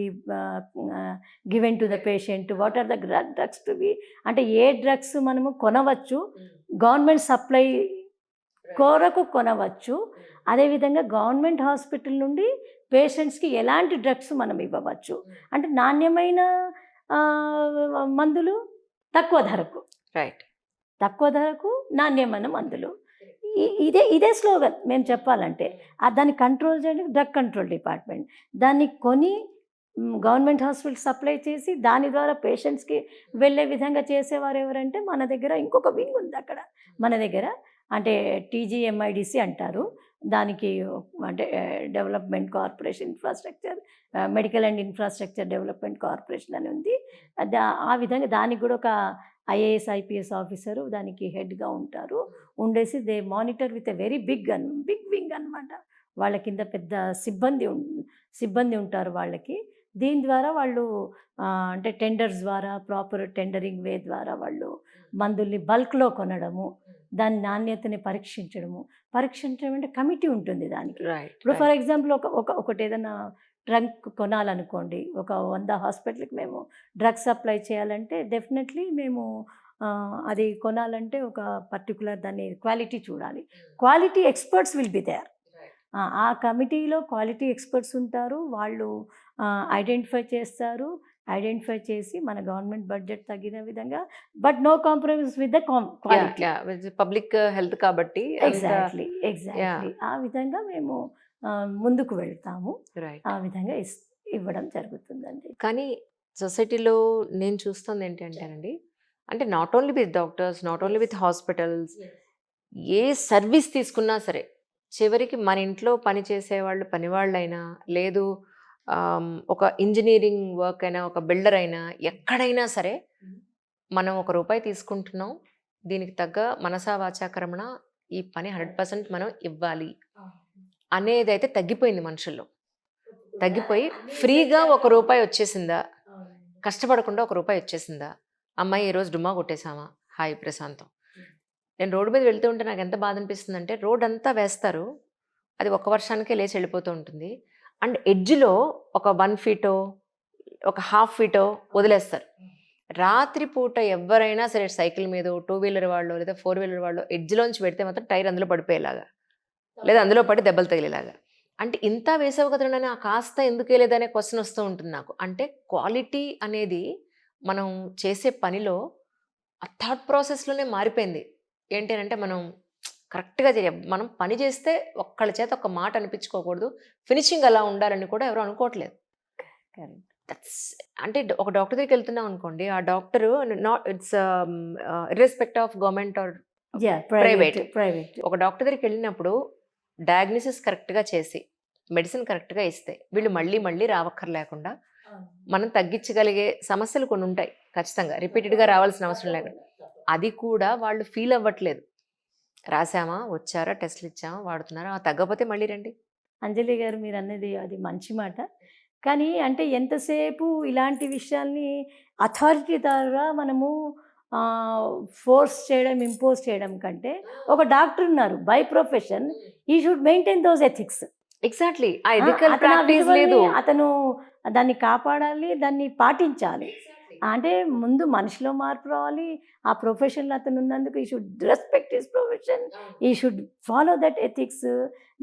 given to the patient, what are the drugs to be, అంటే ఏ డ్రగ్స్ మనము కొనవచ్చు, గవర్నమెంట్ సప్లై కొరకు కొనవచ్చు. అదేవిధంగా గవర్నమెంట్ హాస్పిటల్ నుండి పేషెంట్స్కి ఎలాంటి డ్రగ్స్ మనం ఇవ్వవచ్చు. అంటే నాణ్యమైన మందులు తక్కువ ధరకు, రైట్. తక్కువ ధరకు నాణ్యమైన మందులు. ఇదే స్లోగన్ మేము చెప్పాలంటే. దాన్ని కంట్రోల్ చేయడానికి డ్రగ్ కంట్రోల్ డిపార్ట్మెంట్. దాన్ని కొని గవర్నమెంట్ హాస్పిటల్ సప్లై చేసి దాని ద్వారా పేషెంట్స్కి వెళ్ళే విధంగా చేసేవారు ఎవరంటే మన దగ్గర ఇంకొక వింగ్ ఉంది అక్కడ మన దగ్గర. అంటే TGMIDC అంటారు దానికి. అంటే development corporation infrastructure, medical and infrastructure development corporation అని ఉంది. ఆ విధంగా దానికి కూడా ఒక IAS IPS ఆఫీసరు దానికి హెడ్గా ఉంటారు. ఉండేసి they monitor with a very big wing అనమాట. వాళ్ళ కింద పెద్ద సిబ్బంది ఉంటారు వాళ్ళకి. దీని ద్వారా వాళ్ళు అంటే టెండర్స్ ద్వారా, ప్రాపర్ టెండరింగ్ వే ద్వారా వాళ్ళు మందుల్ని బల్క్లో కొనడము, దాని నాణ్యతని పరీక్షించడం అంటే కమిటీ ఉంటుంది దానికి. ఇప్పుడు ఫర్ ఎగ్జాంపుల్ ఒకటి ఏదైనా డ్రగ్ కొనాలనుకోండి, ఒక 100 హాస్పిటల్కి మేము డ్రగ్ సప్లై చేయాలంటే డెఫినెట్లీ మేము అది కొనాలంటే ఒక పర్టికులర్ దాన్ని క్వాలిటీ చూడాలి. Quality experts will be there. ఆ కమిటీలో క్వాలిటీ ఎక్స్పర్ట్స్ ఉంటారు. వాళ్ళు ఐడెంటిఫై చేస్తారు. ఐడెంటిఫై చేసి మన గవర్నమెంట్ బడ్జెట్ తగ్గిన విధంగా, but no compromise with the quality. Public health కాబట్టి ఎగ్జాక్ట్లీ ఆ విధంగా మేము ముందుకు వెళ్తాము. ఆ విధంగా ఇవ్వడం జరుగుతుందండి. కానీ సొసైటీలో నేను చూస్తుంది ఏంటంటేనండి, అంటే not only with doctors, not only with hospitals, A service తీసుకున్నా సరే చివరికి మన ఇంట్లో పని చేసేవాళ్ళు పనివాళ్ళైనా, లేదు ఒక ఇంజనీరింగ్ వర్క్ అయినా, ఒక బిల్డర్ అయినా, ఎక్కడైనా సరే మనం ₹1 తీసుకుంటున్నాం, దీనికి తగ్గ మనసా వాచా కర్మణ ఈ పని 100% మనం ఇవ్వాలి అనేది అయితే తగ్గిపోయింది మనుషుల్లో. తగ్గిపోయి ఫ్రీగా ₹1 వచ్చేసిందా, కష్టపడకుండా ₹1 వచ్చేసిందా, అమ్మాయి ఈరోజు డుమ్మా కొట్టేశామా, హాయ్ ప్రశాంతం. నేను రోడ్డు మీద వెళ్తూ ఉంటే నాకు ఎంత బాధ అనిపిస్తుంది అంటే, రోడ్ అంతా వేస్తారు, అది ఒక్క వర్షానికే లేచి వెళ్ళిపోతూ ఉంటుంది. అండ్ ఎడ్జ్లో ఒక 1 ఫీటో ఒక ½ ఫీటో వదిలేస్తారు. రాత్రిపూట ఎవరైనా సరే సైకిల్ మీద, 2 వీలర్ వాళ్ళు లేదా 4 వీలర్ వాళ్ళు ఎడ్జ్లోంచి పెడితే మాత్రం టైర్ అందులో పడిపోయేలాగా, లేదా అందులో పడి దెబ్బలు తగిలేలాగా. అంటే ఇంత వేసావు కదనని ఆ కాస్త ఎందుకు వేయలేదనే క్వశ్చన్ వస్తూ ఉంటుంది నాకు. అంటే క్వాలిటీ అనేది మనం చేసే పనిలో ఆ థాట్ ప్రాసెస్లోనే మారిపోయింది. ఏంటి అంటే మనం కరెక్ట్గా మనం పని చేస్తే ఒక్కళ్ళ చేత ఒక మాట అనిపించుకోకూడదు, ఫినిషింగ్ అలా ఉండాలని కూడా ఎవరు అనుకోవట్లేదు. అంటే ఒక డాక్టర్ దగ్గరికి వెళ్తున్నాం అనుకోండి, ఆ doctor it's irrespect of government or private, ఒక డాక్టర్ దగ్గరికి వెళ్ళినప్పుడు డయాగ్నోసిస్ కరెక్ట్గా చేసి మెడిసిన్ కరెక్ట్గా ఇస్తే వీళ్ళు మళ్ళీ మళ్ళీ రావక్కర్లేకుండా మనం తగ్గించగలిగే సమస్యలు కొన్ని ఉంటాయి ఖచ్చితంగా, రిపీటెడ్గా రావాల్సిన అవసరం లేకుండా. అది కూడా వాళ్ళు ఫీల్ అవ్వట్లేదు. రాసామా, వచ్చారా, టెస్ట్లు ఇచ్చామా, వాడుతున్నారా, తగ్గకపోతే మళ్ళీ రండి. అంజలి గారు మీరు అన్నది అది మంచి మాట. కానీ అంటే ఎంతసేపు ఇలాంటి విషయాల్ని అథారిటీ ద్వారా మనము ఫోర్స్ చేయడం, ఇంపోజ్ చేయడం కంటే, ఒక డాక్టర్ ఉన్నారు బై ప్రొఫెషన్, ఈ should maintain those ethics. Exactly, ఆ ఎథికల్ ప్రాక్టీస్ లేదు. అతను దాన్ని కాపాడాలి, దాన్ని పాటించాలి. అంటే ముందు మనిషిలో మార్పు రావాలి. ఆ ప్రొఫెషన్లో అతను ఉన్నందుకు ఈ షుడ్ రెస్పెక్ట్ హిస్ ప్రొఫెషన్, ఈ షుడ్ ఫాలో దట్ ఎథిక్స్.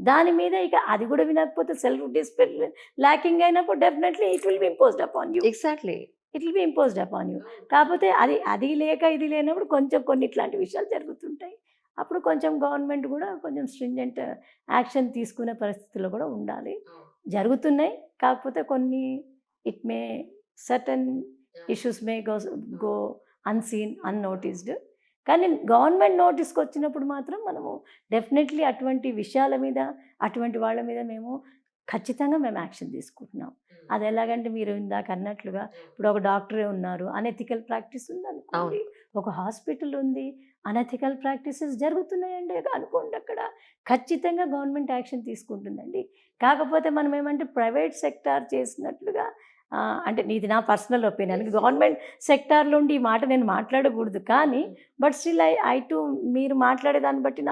దాని మీద ఇక అది కూడా వినకపోతే, సెల్ఫ్ డిసిప్లిన్ ల్యాకింగ్ అయినప్పుడు definitely it will be imposed upon you. Exactly, it will be imposed upon you. కాకపోతే అది లేక ఇది లేనప్పుడు కొన్ని ఇట్లాంటి విషయాలు జరుగుతుంటాయి. అప్పుడు కొంచెం గవర్నమెంట్ కూడా కొంచెం స్ట్రింజెంట్ యాక్షన్ తీసుకునే పరిస్థితుల్లో కూడా ఉండాలి. జరుగుతున్నాయి. కాకపోతే కొన్ని it may certain issues may go unseen, unnoticed. కానీ గవర్నమెంట్ నోటీస్కి వచ్చినప్పుడు మాత్రం మనము డెఫినెట్లీ అటువంటి విషయాల మీద, అటువంటి వాళ్ళ మీద మేము ఖచ్చితంగా యాక్షన్ తీసుకుంటున్నాం. అది ఎలాగంటే మీరు ఇందాక అన్నట్లుగా, ఇప్పుడు ఒక డాక్టరే ఉన్నారు, అనెథికల్ ప్రాక్టీస్ ఉందనుకోండి, ఒక హాస్పిటల్ ఉంది, అనెథికల్ ప్రాక్టీసెస్ జరుగుతున్నాయండి అనుకోండి, అక్కడ ఖచ్చితంగా గవర్నమెంట్ యాక్షన్ తీసుకుంటుందండి. కాకపోతే మనం ఏమంటే ప్రైవేట్ సెక్టార్ చేసినట్లుగా, అంటే ఇది నా పర్సనల్ ఒపీనియన్, గవర్నమెంట్ సెక్టార్లో ఉండి ఈ మాట నేను మాట్లాడకూడదు. కానీ బట్ స్టిల్ ఐ టు మీరు మాట్లాడే దాన్ని బట్టి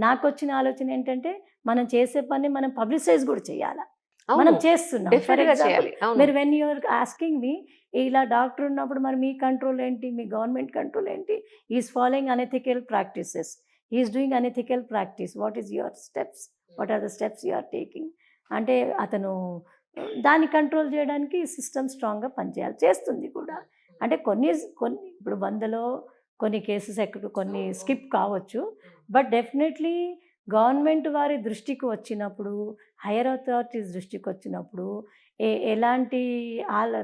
నాకు వచ్చిన ఆలోచన ఏంటంటే, మనం చేసే పని మనం పబ్లిసైజ్ కూడా చేయాలి. మనం చేస్తున్నాం. ఫర్ ఎగ్జాంపుల్ మీరు వెన్ యూఆర్ ఆస్కింగ్ మీ, ఇలా డాక్టర్ ఉన్నప్పుడు మరి మీ కంట్రోల్ ఏంటి, మీ గవర్నమెంట్ కంట్రోల్ ఏంటి? Is following unethical practices, is doing unethical practice, what is your steps, what are the steps you are taking అంటే అతను దాన్ని కంట్రోల్ చేయడానికి సిస్టమ్ స్ట్రాంగ్గా పనిచేయాలి, చేస్తుంది కూడా. అంటే కొన్ని కొన్ని ఇప్పుడు 100లో కొన్ని కేసెస్ ఎక్కడ కొన్ని స్కిప్ కావచ్చు, బట్ డెఫినెట్లీ గవర్నమెంట్ వారి దృష్టికి వచ్చినప్పుడు, హైయర్ అథారిటీస్ దృష్టికి వచ్చినప్పుడు ఎలాంటి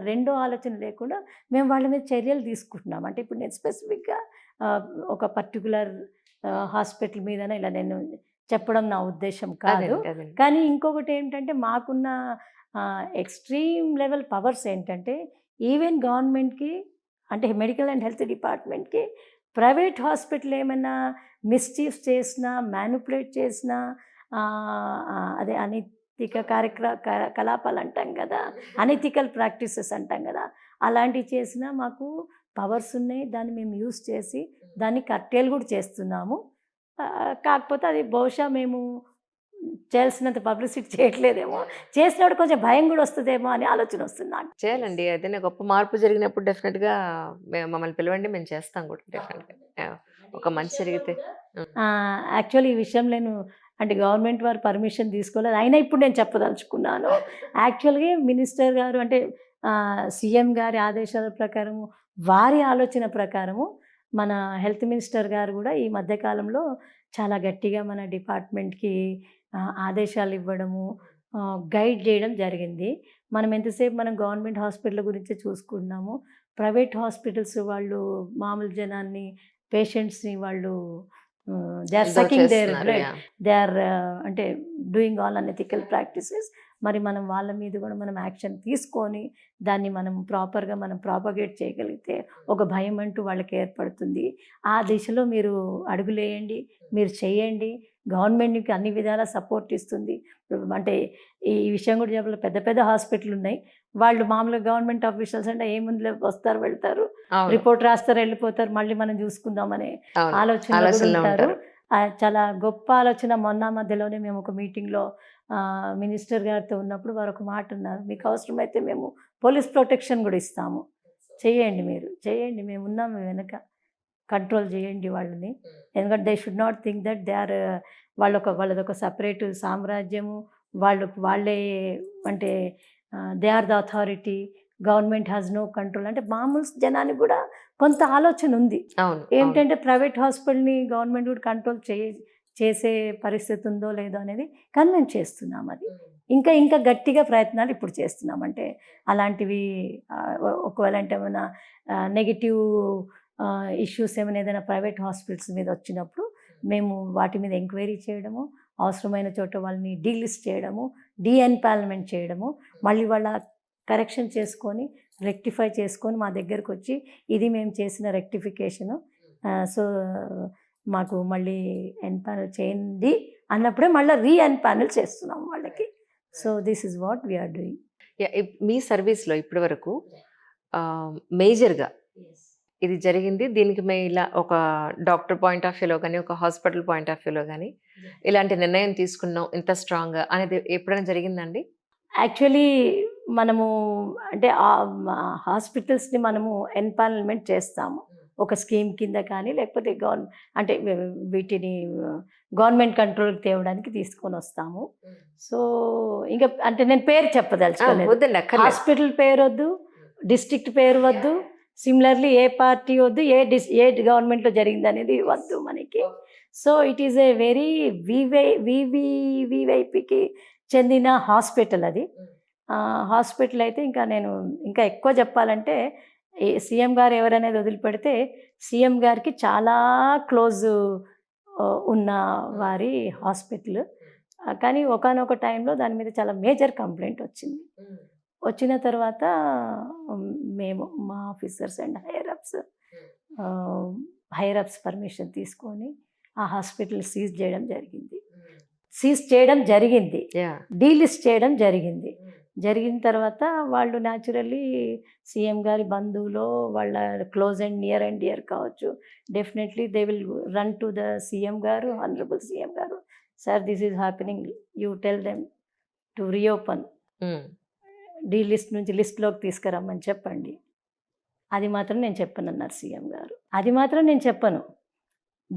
రెండో ఆలోచన లేకుండా మేము వాళ్ళ మీద చర్యలు తీసుకుంటున్నాం. అంటే ఇప్పుడు నేను స్పెసిఫిక్గా ఒక పర్టికులర్ హాస్పిటల్ మీదనే ఇలా నేను చెప్పడం నా ఉద్దేశం కాదు. అదండి. కానీ ఇంకొకటి ఏంటంటే మాకున్న ఎక్స్ట్రీమ్ లెవెల్ పవర్స్ ఏంటంటే ఈవెన్ గవర్నమెంట్కి అంటే మెడికల్ అండ్ హెల్త్ డిపార్ట్మెంట్కి ప్రైవేట్ హాస్పిటల్ ఏమైనా మిస్చీఫ్ చేసినా, మ్యానిపులేట్ చేసినా, అదే అనైతిక కలాపాలు అంటాం కదా, అనైతికల్ ప్రాక్టీసెస్ అంటాం కదా, అలాంటివి చేసినా మాకు పవర్స్ ఉన్నాయి. దాన్ని మేము యూస్ చేసి దాన్ని కట్టేలు కూడా చేస్తున్నాము. కాకపోతే అది బహుశా మేము చేయాల్సినంత పబ్లిసిటీ చేయట్లేదేమో, చేసినప్పుడు కొంచెం భయం కూడా వస్తుందేమో అని ఆలోచన వస్తుంది నాకు. చేయాలండి. ఏదైనా గొప్ప మార్పు జరిగినప్పుడు డెఫినెట్‌గా మమ్మల్ని పిలవండి, మేము చేస్తాం కూడా డెఫినెట్‌గా. ఒక మంచి జరిగితే. యాక్చువల్లీ ఈ విషయం నేను అంటే గవర్నమెంట్ వారు పర్మిషన్ తీసుకోలేదు, అయినా ఇప్పుడు నేను చెప్పదలుచుకున్నాను. యాక్చువల్గా మినిస్టర్ గారు అంటే సీఎం గారి ఆదేశాల ప్రకారము, వారి ఆలోచన ప్రకారము మన హెల్త్ మినిస్టర్ గారు కూడా ఈ మధ్యకాలంలో చాలా గట్టిగా మన డిపార్ట్మెంట్కి ఆదేశాలు ఇవ్వడము, గైడ్ చేయడం జరిగింది. మనం ఎంతసేపు మనం గవర్నమెంట్ హాస్పిటల్ గురించే చూసుకుంటున్నాము. ప్రైవేట్ హాస్పిటల్స్ వాళ్ళు మామూలు జనాన్ని, పేషెంట్స్ని వాళ్ళు they are sucking their blood, they are అంటే డూయింగ్ ఆల్ అనెథికల్ ప్రాక్టీసెస్. మరి మనం వాళ్ళ మీద కూడా మనం యాక్షన్ తీసుకొని దాన్ని మనం ప్రాపర్గా మనం ప్రాపగేట్ చేయగలిగితే ఒక భయం అంటూ వాళ్ళకి ఏర్పడుతుంది. ఆ దిశలో మీరు అడుగులేయండి, మీరు చేయండి. గవర్నమెంట్ మీకు అన్ని విధాలా సపోర్ట్ ఇస్తుంది. అంటే ఈ విషయం కూడా చెప్పాలి, పెద్ద పెద్ద హాస్పిటల్ ఉన్నాయి, వాళ్ళు మామూలుగా గవర్నమెంట్ ఆఫీషియల్స్ అంటే ఏముందిలే వస్తారు వెళ్తారు, రిపోర్ట్ రాస్తారు వెళ్ళిపోతారు, మళ్ళీ మనం చూసుకుందామనే ఆలోచనలో ఉంటారు. చాలా గొప్ప ఆలోచన. మొన్న మధ్యలోనే మేము ఒక మీటింగ్లో మినిస్టర్ గారితో ఉన్నప్పుడు వారు ఒక మాట ఉన్నారు, మీకు అవసరమైతే మేము పోలీస్ ప్రొటెక్షన్ కూడా ఇస్తాము, చేయండి, మీరు చేయండి, మేము ఉన్నాము వెనక, కంట్రోల్ చేయండి వాళ్ళని. ఎందుకంటే they should not think that they are వాళ్ళదొక సపరేట్ సామ్రాజ్యము, వాళ్ళే అంటే they are the authority, government has no control అంటే మామూలు జనానికి కూడా కొంత ఆలోచన ఉంది. ఏంటంటే ప్రైవేట్ హాస్పిటల్ని గవర్నమెంట్ కూడా కంట్రోల్ చేసే పరిస్థితి ఉందో లేదో అనేది, కానీ మేము చేస్తున్నాం అది. ఇంకా గట్టిగా ప్రయత్నాలు ఇప్పుడు చేస్తున్నాం. అంటే అలాంటివి ఒకవేళ అంటే ఏమైనా నెగిటివ్ ఇష్యూస్ ఏదైనా ప్రైవేట్ హాస్పిటల్స్ మీద వచ్చినప్పుడు మేము వాటి మీద ఎంక్వైరీ చేయడము, అవసరమైన చోట వాళ్ళని డీలిస్ట్ చేయడము, డీఎన్పాల్మెంట్ చేయడము, మళ్ళీ వాళ్ళ కరెక్షన్ చేసుకొని రెక్టిఫై చేసుకొని మా దగ్గరకు వచ్చి ఇది మేము చేసిన రెక్టిఫికేషను, సో మాకు మళ్ళీ ఎన్పానల్ చేయండి అన్నప్పుడే మళ్ళీ ఎన్పానల్ చేస్తున్నాం వాళ్ళకి. So this is what we're doing. మీ సర్వీస్లో ఇప్పటి వరకు మేజర్గా ఇది జరిగింది, దీనికి మేము ఇలా ఒక డాక్టర్ పాయింట్ ఆఫ్ వ్యూలో కానీ, ఒక హాస్పిటల్ పాయింట్ ఆఫ్ వ్యూలో కానీ ఇలాంటి నిర్ణయం తీసుకున్నాం ఇంత స్ట్రాంగ్గా అనేది ఎప్పుడైనా జరిగిందండి? యాక్చువల్లీ మనము అంటే హాస్పిటల్స్ని మనము ఎన్పానల్మెంట్ చేస్తాము ఒక స్కీమ్ కింద కానీ, లేకపోతే అంటే వీటిని గవర్నమెంట్ కంట్రోల్కి తేవడానికి తీసుకొని వస్తాము. సో ఇంకా అంటే నేను పేరు చెప్పదలుచుకోలేదు, హాస్పిటల్ పేరు వద్దు, డిస్ట్రిక్ట్ పేరు వద్దు, సిమిలర్లీ ఏ పార్టీ వద్దు, ఏ గవర్నమెంట్లో జరిగింది అనేది వద్దు మనకి. So it is a very వివైపికి చెందిన హాస్పిటల్ అది. హాస్పిటల్ అయితే నేను ఇంకా ఎక్కువ చెప్పాలంటే సీఎం గారు ఎవరనేది వదిలిపెడితే సీఎం గారికి చాలా క్లోజ్ ఉన్న వారి హాస్పిటల్. కానీ ఒకానొక టైంలో దాని మీద చాలా మేజర్ కంప్లైంట్ వచ్చింది. వచ్చిన తర్వాత మేము మా officers and higher ups permission తీసుకొని ఆ హాస్పిటల్ సీజ్ చేయడం జరిగింది, డీలిస్ట్ చేయడం జరిగింది. జరిగిన తర్వాత వాళ్ళు న్యాచురల్లీ సీఎం గారి బంధువులో వాళ్ళ close and near and dear కావచ్చు, definitely they will run to the CM గారు, ఆనరబుల్ సీఎం గారు, sir this is happening, you tell them to reopen, delist నుంచి లిస్ట్లోకి తీసుకురమ్మని చెప్పండి అది మాత్రం నేను చెప్పనన్నారు సీఎం గారు. అది మాత్రం నేను చెప్పను.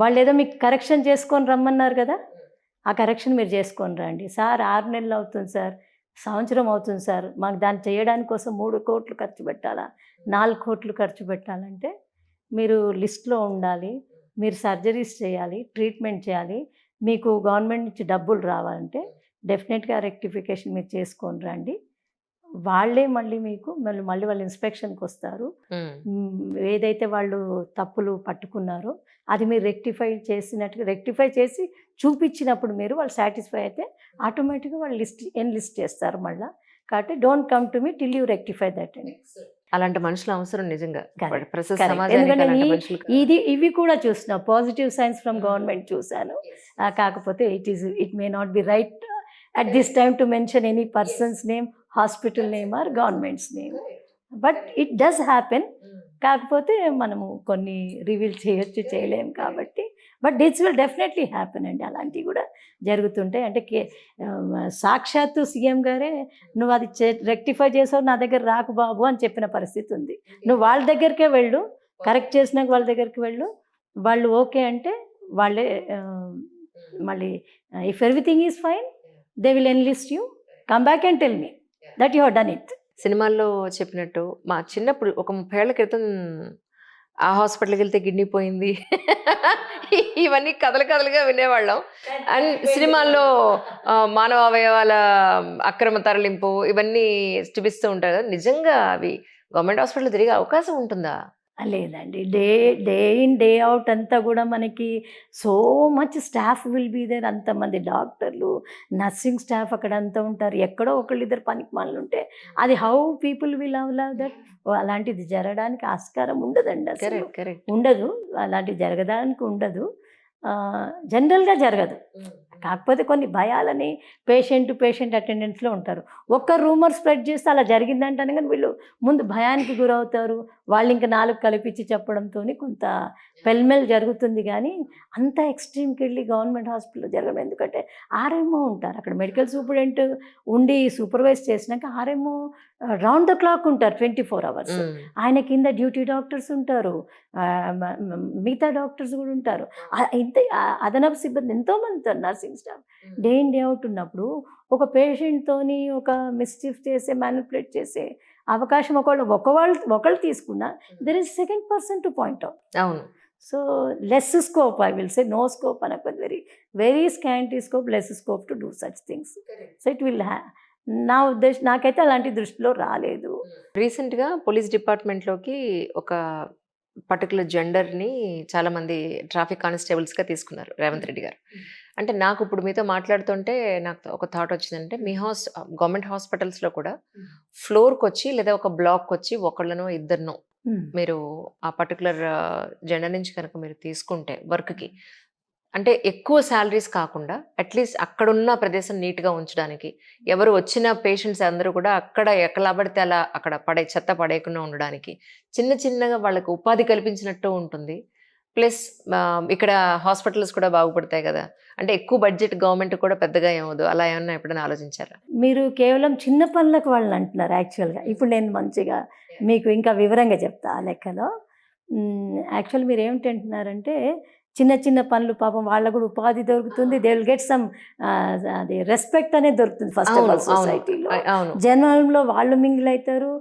వాళ్ళు ఏదో మీకు కరెక్షన్ చేసుకొని రమ్మన్నారు కదా, ఆ కరెక్షన్ మీరు చేసుకొని రండి. సార్ 6 నెలలు అవుతుంది సార్, సంవత్సరం అవుతుంది సార్, మాకు దాన్ని చేయడానికి కోసం 3 కోట్లు ఖర్చు పెట్టాలా, 4 కోట్లు ఖర్చు పెట్టాలంటే మీరు లిస్ట్లో ఉండాలి, మీరు సర్జరీస్ చేయాలి, ట్రీట్మెంట్ చేయాలి, మీకు గవర్నమెంట్ నుంచి డబ్బులు రావాలంటే డెఫినెట్గా రెక్టిఫికేషన్ మీరు చేసుకొని రండి. వాళ్ళే మళ్ళీ మీకు మళ్ళీ వాళ్ళు ఇన్స్పెక్షన్కి వస్తారు. ఏదైతే వాళ్ళు తప్పులు పట్టుకున్నారో అది మీరు రెక్టిఫై చేసి చూపించినప్పుడు మీరు వాళ్ళు సాటిస్ఫై అయితే ఆటోమేటిక్గా వాళ్ళు లిస్ట్ చేస్తారు మళ్ళీ. కాబట్టి don't come to me till you rectify that అని. అలాంటి మనుషుల అవసరం నిజంగా. Correct. ప్రస్తుత Correct. సమాజానికి ఎందుకంటే అలాంటి మనుషులు ఇవి కూడా చూసిన పాజిటివ్ సైన్స్ ఫ్రమ్ గవర్నమెంట్ చూశాను. కాకపోతే it may not B right at this time to mention any person's name, hospital name or government's name. But it does happen. కాకపోతే మనము కొన్ని రివీల్ చేయలేం కాబట్టి, but this will definitely happen అండి. అలాంటివి కూడా జరుగుతుంటాయి. అంటే సాక్షాత్తు సీఎం గారే నువ్వు అది రెక్టిఫై చేసావు, నా దగ్గర రాకు బాబు అని చెప్పిన పరిస్థితి ఉంది. నువ్వు వాళ్ళ దగ్గరికే వెళ్ళు, కరెక్ట్ చేసినాక వాళ్ళ దగ్గరికి వెళ్ళు, వాళ్ళు ఓకే అంటే వాళ్ళే మళ్ళీ if everything is fine they will enlist you, come back and tell me that you have done it. సినిమాల్లో చెప్పినట్టు మా చిన్నప్పుడు ఒక 30 ఏళ్ల క్రితం ఆ హాస్పిటల్కి వెళ్తే కిడ్నీ పోయింది ఇవన్నీ కథలుగా వినేవాళ్ళం. అండ్ సినిమాల్లో మానవ అవయవాల అక్రమ తరలింపు ఇవన్నీ చూపిస్తూ ఉంటారు కదా, నిజంగా అవి గవర్నమెంట్ హాస్పిటల్ తిరిగే అవకాశం ఉంటుందా? లేదండి. డే ఇన్ డే అవుట్ అంతా కూడా మనకి so much staff will be there. అంతమంది డాక్టర్లు, నర్సింగ్ స్టాఫ్ అక్కడ అంతా ఉంటారు. ఎక్కడో ఒకళ్ళిద్దరు పనికి మనలు ఉంటే అది how people will love that. అలాంటిది జరగడానికి ఆస్కారం ఉండదండి, అసలు ఉండదు. అలాంటివి జరగడానికి ఉండదు, జనరల్గా జరగదు. కాకపోతే కొన్ని భయాలని పేషెంట్ అటెండెన్స్లో ఉంటారు. ఒక్క రూమర్ స్ప్రెడ్ చేస్తే అలా జరిగిందంటే కానీ వీళ్ళు ముందు భయానికి గురవుతారు. వాళ్ళు ఇంకా 4 కలిపించి చెప్పడంతో కొంత పెల్మెల్ జరుగుతుంది. కానీ అంత ఎక్స్ట్రీమ్కి వెళ్ళి గవర్నమెంట్ హాస్పిటల్లో జరగడం. ఎందుకంటే ఆర్ఎంఓ ఉంటారు అక్కడ, మెడికల్ సూపరింటెండెంట్ ఉండి సూపర్వైజ్ చేసినాక ఆర్ఎంఓ రౌండ్ ద క్లాక్ ఉంటారు 24 hours. ఆయన కింద డ్యూటీ డాక్టర్స్ ఉంటారు, మిగతా డాక్టర్స్ కూడా ఉంటారు, ఇంత అదనపు సిబ్బంది ఎంతోమంది ఉంటారు, nursing staff. Day in day out ఉన్నప్పుడు ఒక పేషెంట్తోని ఒక మిస్చీఫ్ చేసే, మ్యానిపులేట్ చేసే అవకాశం ఒకళ్ళు తీసుకున్నా there is second person to point out. అవును. So less scope, I will say, no scope అనకపోతే very scanty scope, less scope to do such things. So it will నా ఉద్దేశం, నాకైతే అలాంటి దృష్టిలో రాలేదు. రీసెంట్గా పోలీస్ డిపార్ట్మెంట్లోకి ఒక పర్టికులర్ జెండర్ని చాలామంది ట్రాఫిక్ కానిస్టేబుల్స్గా తీసుకున్నారు రేవంత్ రెడ్డి గారు. అంటే నాకు ఇప్పుడు మీతో మాట్లాడుతుంటే నాకు ఒక థాట్ వచ్చిందంటే, మీ గవర్నమెంట్ హాస్పిటల్స్లో కూడా ఫ్లోర్కి వచ్చి లేదా ఒక బ్లాక్కి వచ్చి ఒకళ్ళనో ఇద్దరినో మీరు ఆ పర్టికులర్ జెండర్ నుంచి కనుక మీరు తీసుకుంటే వర్క్కి, అంటే ఎక్కువ శాలరీస్ కాకుండా అట్లీస్ట్ అక్కడున్న ప్రదేశం నీట్గా ఉంచడానికి, ఎవరు వచ్చిన పేషెంట్స్ అందరూ కూడా అక్కడ ఎక్కడ పడితే అలా అక్కడ చెత్త పడేయకుండా ఉండడానికి చిన్నగా వాళ్ళకి ఉపాధి కల్పించినట్టు ఉంటుంది. ప్లస్ ఇక్కడ హాస్పిటల్స్ కూడా బాగుపడతాయి కదా, అంటే ఎక్కువ బడ్జెట్ గవర్నమెంట్ కూడా పెద్దగా ఏమవుదు, అలా ఏమన్నా ఎప్పుడైనా ఆలోచించారా? మీరు కేవలం చిన్న పనులకు వాళ్ళని అంటున్నారు. యాక్చువల్గా ఇప్పుడు నేను మంచిగా మీకు ఇంకా వివరంగా చెప్తా ఆ లెక్కలో. యాక్చువల్ మీరు ఏమిటంటున్నారంటే, చిన్న పనులు పాపం వాళ్ళకు కూడా ఉపాధి దొరుకుతుంది, దే విల్ గెట్ సమ్ అది రెస్పెక్ట్ అనేది దొరుకుతుంది ఫస్ట్ ఆఫ్ ఆల్ సొసైటీలో. జనంలో వాళ్ళు మింగిల్ అవుతారు,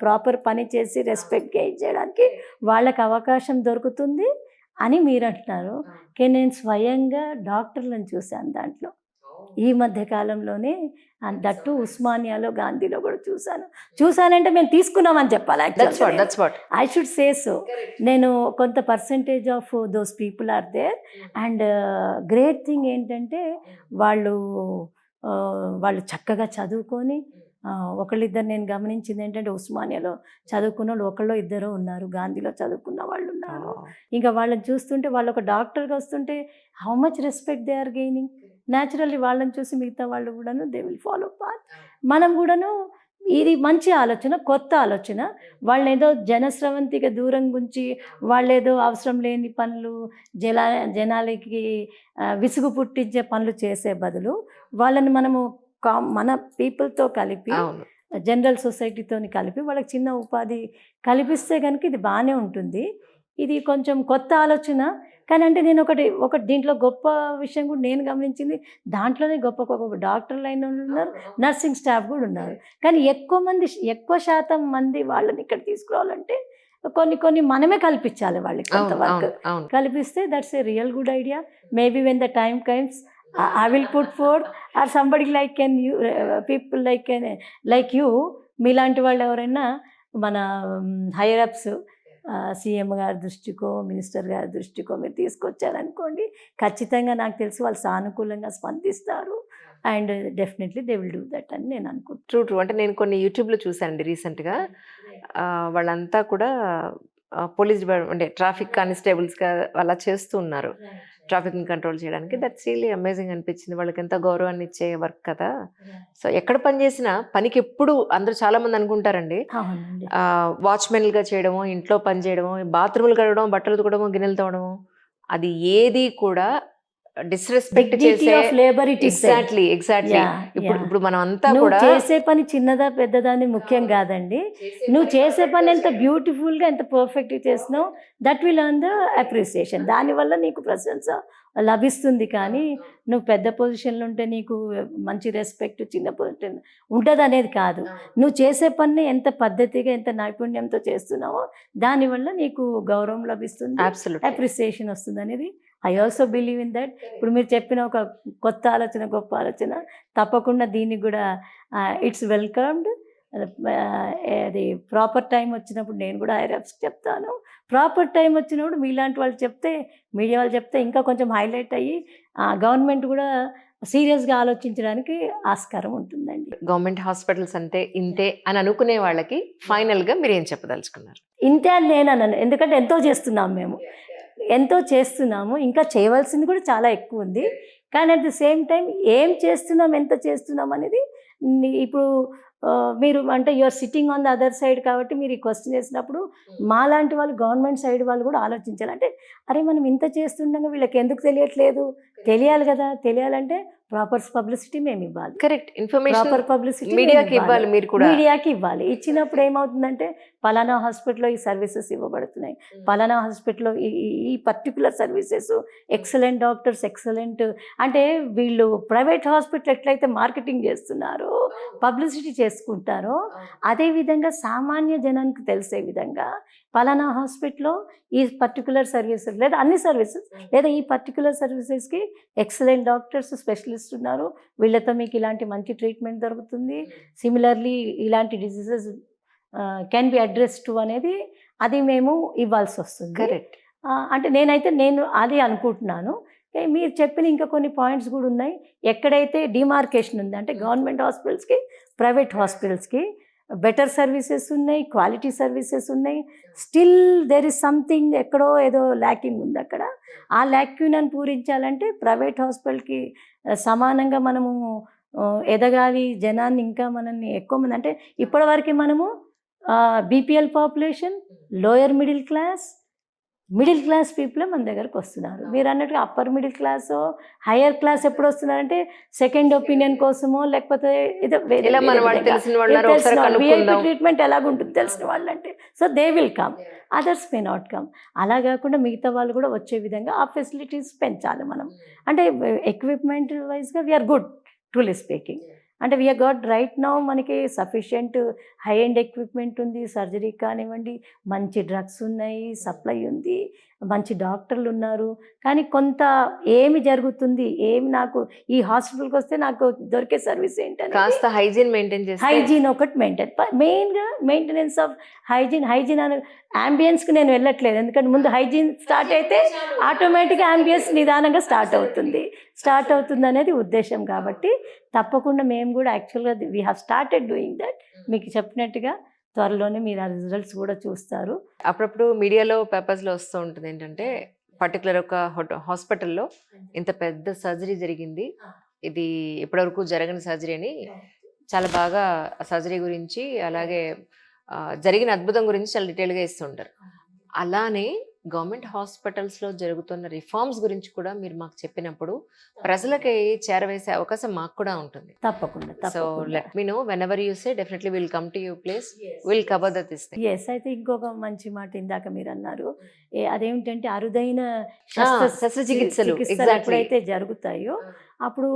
ప్రాపర్ పని చేసి రెస్పెక్ట్ గెయిన్ చేయడానికి వాళ్ళకి అవకాశం దొరుకుతుంది అని మీరు అంటున్నారు. కానీ నేను స్వయంగా డాక్టర్లను చూశాను దాంట్లో ఈ మధ్య కాలంలోనే. దట్టు ఉస్మానియాలో, గాంధీలో కూడా చూశానంటే మేము తీసుకున్నామని చెప్పాలి. I should say so. నేను కొంత percentage of those people are there. And great thing ఏంటంటే వాళ్ళు చక్కగా చదువుకొని, ఒకళ్ళిద్దరు నేను గమనించింది ఏంటంటే, ఉస్మానియాలో చదువుకున్న వాళ్ళు ఒకళ్ళో ఇద్దరు ఉన్నారు, గాంధీలో చదువుకున్న వాళ్ళు ఉన్నారు. ఇంకా వాళ్ళని చూస్తుంటే, వాళ్ళు ఒక డాక్టర్గా వస్తుంటే how much respect they are gaining. Naturally వాళ్ళని చూసి మిగతా వాళ్ళు కూడాను దే విల్ ఫాలో పాత్. మనం కూడాను ఇది మంచి ఆలోచన, కొత్త ఆలోచన. వాళ్ళని ఏదో జనస్రవంతిగా దూరం గుంచి వాళ్ళేదో అవసరం లేని పనులు, జనాలకి విసుగు పుట్టించే పనులు చేసే బదులు వాళ్ళని మనము మన పీపుల్తో కలిపి జనరల్ సొసైటీతో కలిపి వాళ్ళకి చిన్న ఉపాధి కల్పిస్తే కనుక ఇది బాగానే ఉంటుంది. ఇది కొంచెం కొత్త ఆలోచన. కానీ అంటే నేను ఒకటి దీంట్లో గొప్ప విషయం కూడా నేను గమనించింది, దాంట్లోనే గొప్ప గొప్ప డాక్టర్లు అయిన వాళ్ళు ఉన్నారు, నర్సింగ్ స్టాఫ్ కూడా ఉన్నారు. కానీ ఎక్కువ శాతం మంది వాళ్ళని ఇక్కడ తీసుకురావాలంటే కొన్ని మనమే కల్పించాలి వాళ్ళకి కొంత అవును వర్క్. అవును అవును కల్పిస్తే that's a real good idea. Maybe when the time comes I will put forth, or somebody like people like you, మీలాంటి వాళ్ళు ఎవరైనా మన హైయర్ అప్స్ సీఎం గారి దృష్టికో మినిస్టర్ గారి దృష్టికో మీరు తీసుకొచ్చారనుకోండి, ఖచ్చితంగా నాకు తెలిసి వాళ్ళు సానుకూలంగా స్పందిస్తారు. And definitely they will do that అని నేను అనుకుంటున్నాను. ట్రూ అంటే నేను కొన్ని యూట్యూబ్లో చూశానండి రీసెంట్గా. వాళ్ళంతా కూడా పోలీస్ అంటే ట్రాఫిక్ కానిస్టేబుల్స్గా అలా చేస్తూ ఉన్నారు ట్రాఫిక్ని కంట్రోల్ చేయడానికి. దట్స్ రియల్లీ అమేజింగ్ అనిపించింది. వాళ్ళకి ఎంత గౌరవాన్ని ఇచ్చే వర్క్ కదా. సో ఎక్కడ పని చేసినా పనికి ఎప్పుడు అందరూ చాలా మంది అనుకుంటారండి, అవునండి. వాచ్మెన్లుగా చేయడము, ఇంట్లో పని చేయడము, బాత్రూములు కడగడం, బట్టలు ఉతకడము, గిన్నెలు తోవడము, అది ఏది కూడా డిస్రెస్పెక్ట్ Dignity చేసే. of labor it is said. Exactly Yeah, ఇప్పుడు yeah. ఇప్పుడు మనం అంతా నువ్వు కూడా చేసే పని చిన్నదా పెద్దదా అని ముఖ్యం కాదండి. నువ్వు చేసే పని ఎంత బ్యూటిఫుల్గా ఎంత పర్ఫెక్ట్గా చేసినావు, that will earn the appreciation. దానివల్ల నీకు ప్రశంస లభిస్తుంది. కానీ నువ్వు పెద్ద పొజిషన్లో ఉంటే నీకు మంచి రెస్పెక్ట్, చిన్న పొజిషన్ ఉంటుంది అనేది కాదు. నువ్వు చేసే పని ఎంత పద్ధతిగా ఎంత నైపుణ్యంతో చేస్తున్నావో దానివల్ల నీకు గౌరవం లభిస్తుంది, అబ్సల్యూట్లీ అప్రిసియేషన్ వస్తుంది అనేది I also believe in that. ఇప్పుడు మీరు చెప్పిన ఒక కొత్త ఆలోచన, గొప్ప ఆలోచన, తప్పకుండా దీన్ని కూడా ఇట్స్ వెల్కమ్డ్. అది ప్రాపర్ టైం వచ్చినప్పుడు నేను కూడా హైరాప్స్ చెప్తాను. ప్రాపర్ టైం వచ్చినప్పుడు మీలాంటి వాళ్ళు చెప్తే, మీడియా వాళ్ళు చెప్తే ఇంకా కొంచెం హైలైట్ అయ్యి గవర్నమెంట్ కూడా సీరియస్గా ఆలోచించడానికి ఆస్కారం ఉంటుందండి. గవర్నమెంట్ హాస్పిటల్స్ అంటే ఇంతే అని అనుకునే వాళ్ళకి ఫైనల్గా మీరు ఏం చెప్పదలుచుకున్నారు? ఇంతే అని నేను అన్నాను, ఎందుకంటే ఎంతో చేస్తున్నాము మేము, ఎంతో చేస్తున్నాము, ఇంకా చేయవలసింది కూడా చాలా ఎక్కువ ఉంది. కానీ అట్ ది సేమ్ టైం ఏం చేస్తున్నాం, ఎంత చేస్తున్నాం అనేది ఇప్పుడు మీరు అంటే you're sitting on the other side కాబట్టి మీరు ఈ క్వశ్చన్ చేసినప్పుడు మాలాంటి వాళ్ళు గవర్నమెంట్ సైడ్ వాళ్ళు కూడా ఆలోచించాలి. అంటే అరే మనం ఇంత చేస్తుండగా వీళ్ళకి ఎందుకు తెలియట్లేదు, తెలియాలి కదా. తెలియాలంటే ప్రాపర్ పబ్లిసిటీ మేము ఇవ్వాలి. కరెక్ట్ ఇన్ఫర్మేషన్ ప్రాపర్ పబ్లిసిటీ మీడియాకి ఇవ్వాలి. మీరు కూడా మీడియాకి ఇవ్వాలి. ఇచ్చినప్పుడు ఏమవుతుందంటే పలానా హాస్పిటల్లో ఈ సర్వీసెస్ ఇవ్వబడుతున్నాయి, పలానా హాస్పిటల్లో ఈ particular services, excellent doctors, excellent. అంటే వీళ్ళు ప్రైవేట్ హాస్పిటల్ ఎట్లయితే మార్కెటింగ్ చేస్తున్నారో, పబ్లిసిటీ చేసుకుంటారో, అదేవిధంగా సామాన్య జనానికి తెలిసే విధంగా పలానా హాస్పిటల్లో ఈ పర్టికులర్ సర్వీసెస్ లేదా అన్ని సర్వీసెస్ లేదా ఈ పర్టికులర్ సర్వీసెస్కి ఎక్సలెంట్ డాక్టర్స్, స్పెషలిస్ట్ ఉన్నారు, వీళ్ళతో మీకు ఇలాంటి మంచి ట్రీట్మెంట్ దొరుకుతుంది, సిమిలర్లీ ఇలాంటి diseases can be address to అనేది అది మేము ఇవ్వాల్సి వస్తుంది. కరెక్ట్. అంటే నేను అది అనుకుంటున్నాను. మీరు చెప్పిన ఇంకా కొన్ని పాయింట్స్ కూడా ఉన్నాయి. ఎక్కడైతే డిమార్కేషన్ ఉంది అంటే గవర్నమెంట్ హాస్పిటల్స్కి, ప్రైవేట్ హాస్పిటల్స్కి బెటర్ సర్వీసెస్ ఉన్నాయి, క్వాలిటీ సర్వీసెస్ ఉన్నాయి. స్టిల్ దెర్ ఇస్ సంథింగ్, ఎక్కడో ఏదో ల్యాకింగ్ ఉంది అక్కడ. ఆ ల్యాక్యూనని పూరించాలంటే ప్రైవేట్ హాస్పిటల్కి సమానంగా మనము ఎదగాలి. జనాన్ని ఇంకా మనల్ని ఎక్కువ మంది అంటే ఇప్పటివరకు మనము BPL population, lower middle class people మన దగ్గరకు వస్తున్నారు. మీరు అన్నట్టుగా upper middle class, higher class ఎప్పుడు వస్తున్నారంటే సెకండ్ ఒపీనియన్ కోసమో లేకపోతే ట్రీట్మెంట్ ఎలాగుంటుంది తెలిసిన వాళ్ళు అంటే, so they will come, others may not come. అలా కాకుండా మిగతా వాళ్ళు కూడా వచ్చే విధంగా ఆ ఫెసిలిటీస్ పెంచాలి మనం. అంటే ఎక్విప్మెంట్ వైజ్గా వీఆర్ గుడ్ ట్రూలీ స్పీకింగ్. అంటే వీఆర్ గాట్ రైట్ నౌ మనకి సఫిషియెంట్ హై ఎండ్ ఎక్విప్మెంట్ ఉంది, సర్జరీ కానివ్వండి, మంచి డ్రగ్స్ ఉన్నాయి, సప్లై ఉంది, మంచి డాక్టర్లు ఉన్నారు. కానీ కొంత ఏమి జరుగుతుంది, నాకు ఈ హాస్పిటల్కి వస్తే నాకు దొరికే సర్వీస్ ఏంటంటే కాస్త హైజీన్ మెయింటైన్ చేసి, హైజీన్ ఒకటి మెయిన్గా మెయింటెనెన్స్ ఆఫ్ హైజీన్ అనే అంబియన్స్కి నేను వెళ్ళట్లేదు. ఎందుకంటే ముందు హైజీన్ స్టార్ట్ అయితే ఆటోమేటిక్గా అంబియన్స్ నిదానంగా స్టార్ట్ అవుతుంది అనేది ఉద్దేశం. కాబట్టి తప్పకుండా మేము కూడా యాక్చువల్గా we have started doing that. మీకు చెప్పినట్టుగా త్వరలోనే మీరు ఆ రిజల్ట్స్ కూడా చూస్తారు. అప్పుడప్పుడు మీడియాలో పేపర్స్లో వస్తూ ఉంటుంది ఏంటంటే పర్టికులర్ ఒక హాస్పిటల్లో ఇంత పెద్ద సర్జరీ జరిగింది, ఇది ఇప్పటివరకు జరగని సర్జరీ అని చాలా బాగా సర్జరీ గురించి అలాగే జరిగిన అద్భుతం గురించి చాలా డీటెయిల్గా ఇస్తుంటారు. అలానే గవర్నమెంట్ హాస్పిటల్స్లో జరుగుతున్న రిఫార్మ్స్ గురించి కూడా మీరు మాకు చెప్పినప్పుడు ప్రజలకి చేరవేసే అవకాశం మాకు కూడా ఉంటుంది. తప్పకుండా so let me know whenever you say, definitely will come to your place, will cover that this thing. Yes. అయితే ఇంకొక మంచి మాట ఇందాక మీరు అన్నారు, అదేమిటంటే అరుదైన శస్త్రచికిత్సలు చికిత్సలు ఎప్పుడైతే జరుగుతాయో అప్పుడు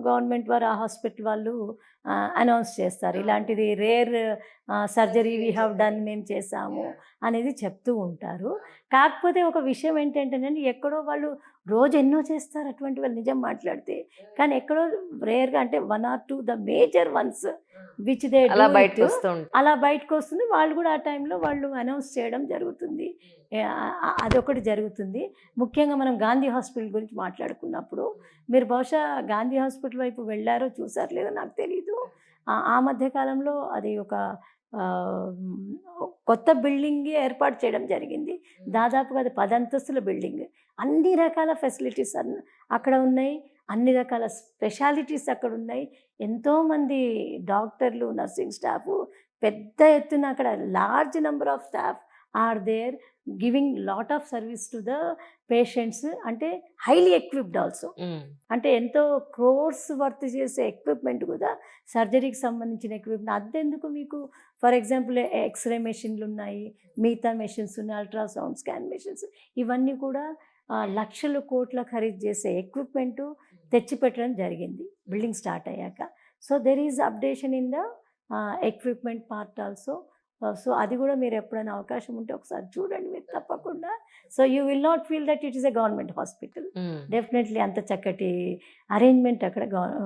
గవర్నమెంట్ వారు ఆ హాస్పిటల్ వాళ్ళు అనౌన్స్ చేస్తారు, ఇలాంటిది rare surgery we have done, మేము చేసాము అనేది చెప్తూ ఉంటారు. కాకపోతే ఒక విషయం ఏంటంటేనండి, ఎక్కడో వాళ్ళు రోజు ఎన్నో చేస్తారు అటువంటి వాళ్ళు నిజం మాట్లాడితే, కానీ ఎక్కడో రేర్గా అంటే 1 or 2 the major ones which they అలా బయటకు వస్తూ ఉంటుంది. అలా బయటకు వస్తుంది. వాళ్ళు కూడా ఆ టైంలో వాళ్ళు అనౌన్స్ చేయడం జరుగుతుంది. అదొకటి జరుగుతుంది. ముఖ్యంగా మనం గాంధీ హాస్పిటల్ గురించి మాట్లాడుకున్నప్పుడు, మీరు బహుశా గాంధీ హాస్పిటల్ వైపు వెళ్ళారో చూసారు లేదో నాకు తెలీదు. ఆ మధ్యకాలంలో అది ఒక కొత్త బిల్డింగ్ ఏర్పాటు చేయడం జరిగింది. దాదాపుగా అది 10 అంతస్తుల బిల్డింగ్. అన్ని రకాల ఫెసిలిటీస్ అక్కడ ఉన్నాయి, అన్ని రకాల స్పెషాలిటీస్ అక్కడ ఉన్నాయి. ఎంతోమంది డాక్టర్లు, నర్సింగ్ స్టాఫ్, పెద్ద ఎత్తున అక్కడ large number of staff are there giving lot of service to the patients. అంటే హైలీ ఎక్విప్డ్ ఆల్సో, అంటే ఎంతో క్రోర్స్ వర్త్ చేసే ఎక్విప్మెంట్ కూడా, సర్జరీకి సంబంధించిన ఎక్విప్మెంట్. అదెందుకు మీకు ఫర్ ఎగ్జాంపుల్ ఎక్స్రే మెషిన్లు ఉన్నాయి, మిగతా మెషిన్స్ ఉన్నాయి, అల్ట్రాసౌండ్ స్కాన్ మెషిన్స్, ఇవన్నీ కూడా లక్షల కోట్ల ఖరీదు చేసే ఎక్విప్మెంటు తెచ్చిపెట్టడం జరిగింది బిల్డింగ్ స్టార్ట్ అయ్యాక. So there is updation in the equipment part also. So అది కూడా మీరు ఎప్పుడైనా అవకాశం ఉంటే ఒకసారి చూడండి మీరు తప్పకుండా. So you will not feel that it is a government hospital. Definitely అంత చక్కటి అరేంజ్మెంట్ అక్కడ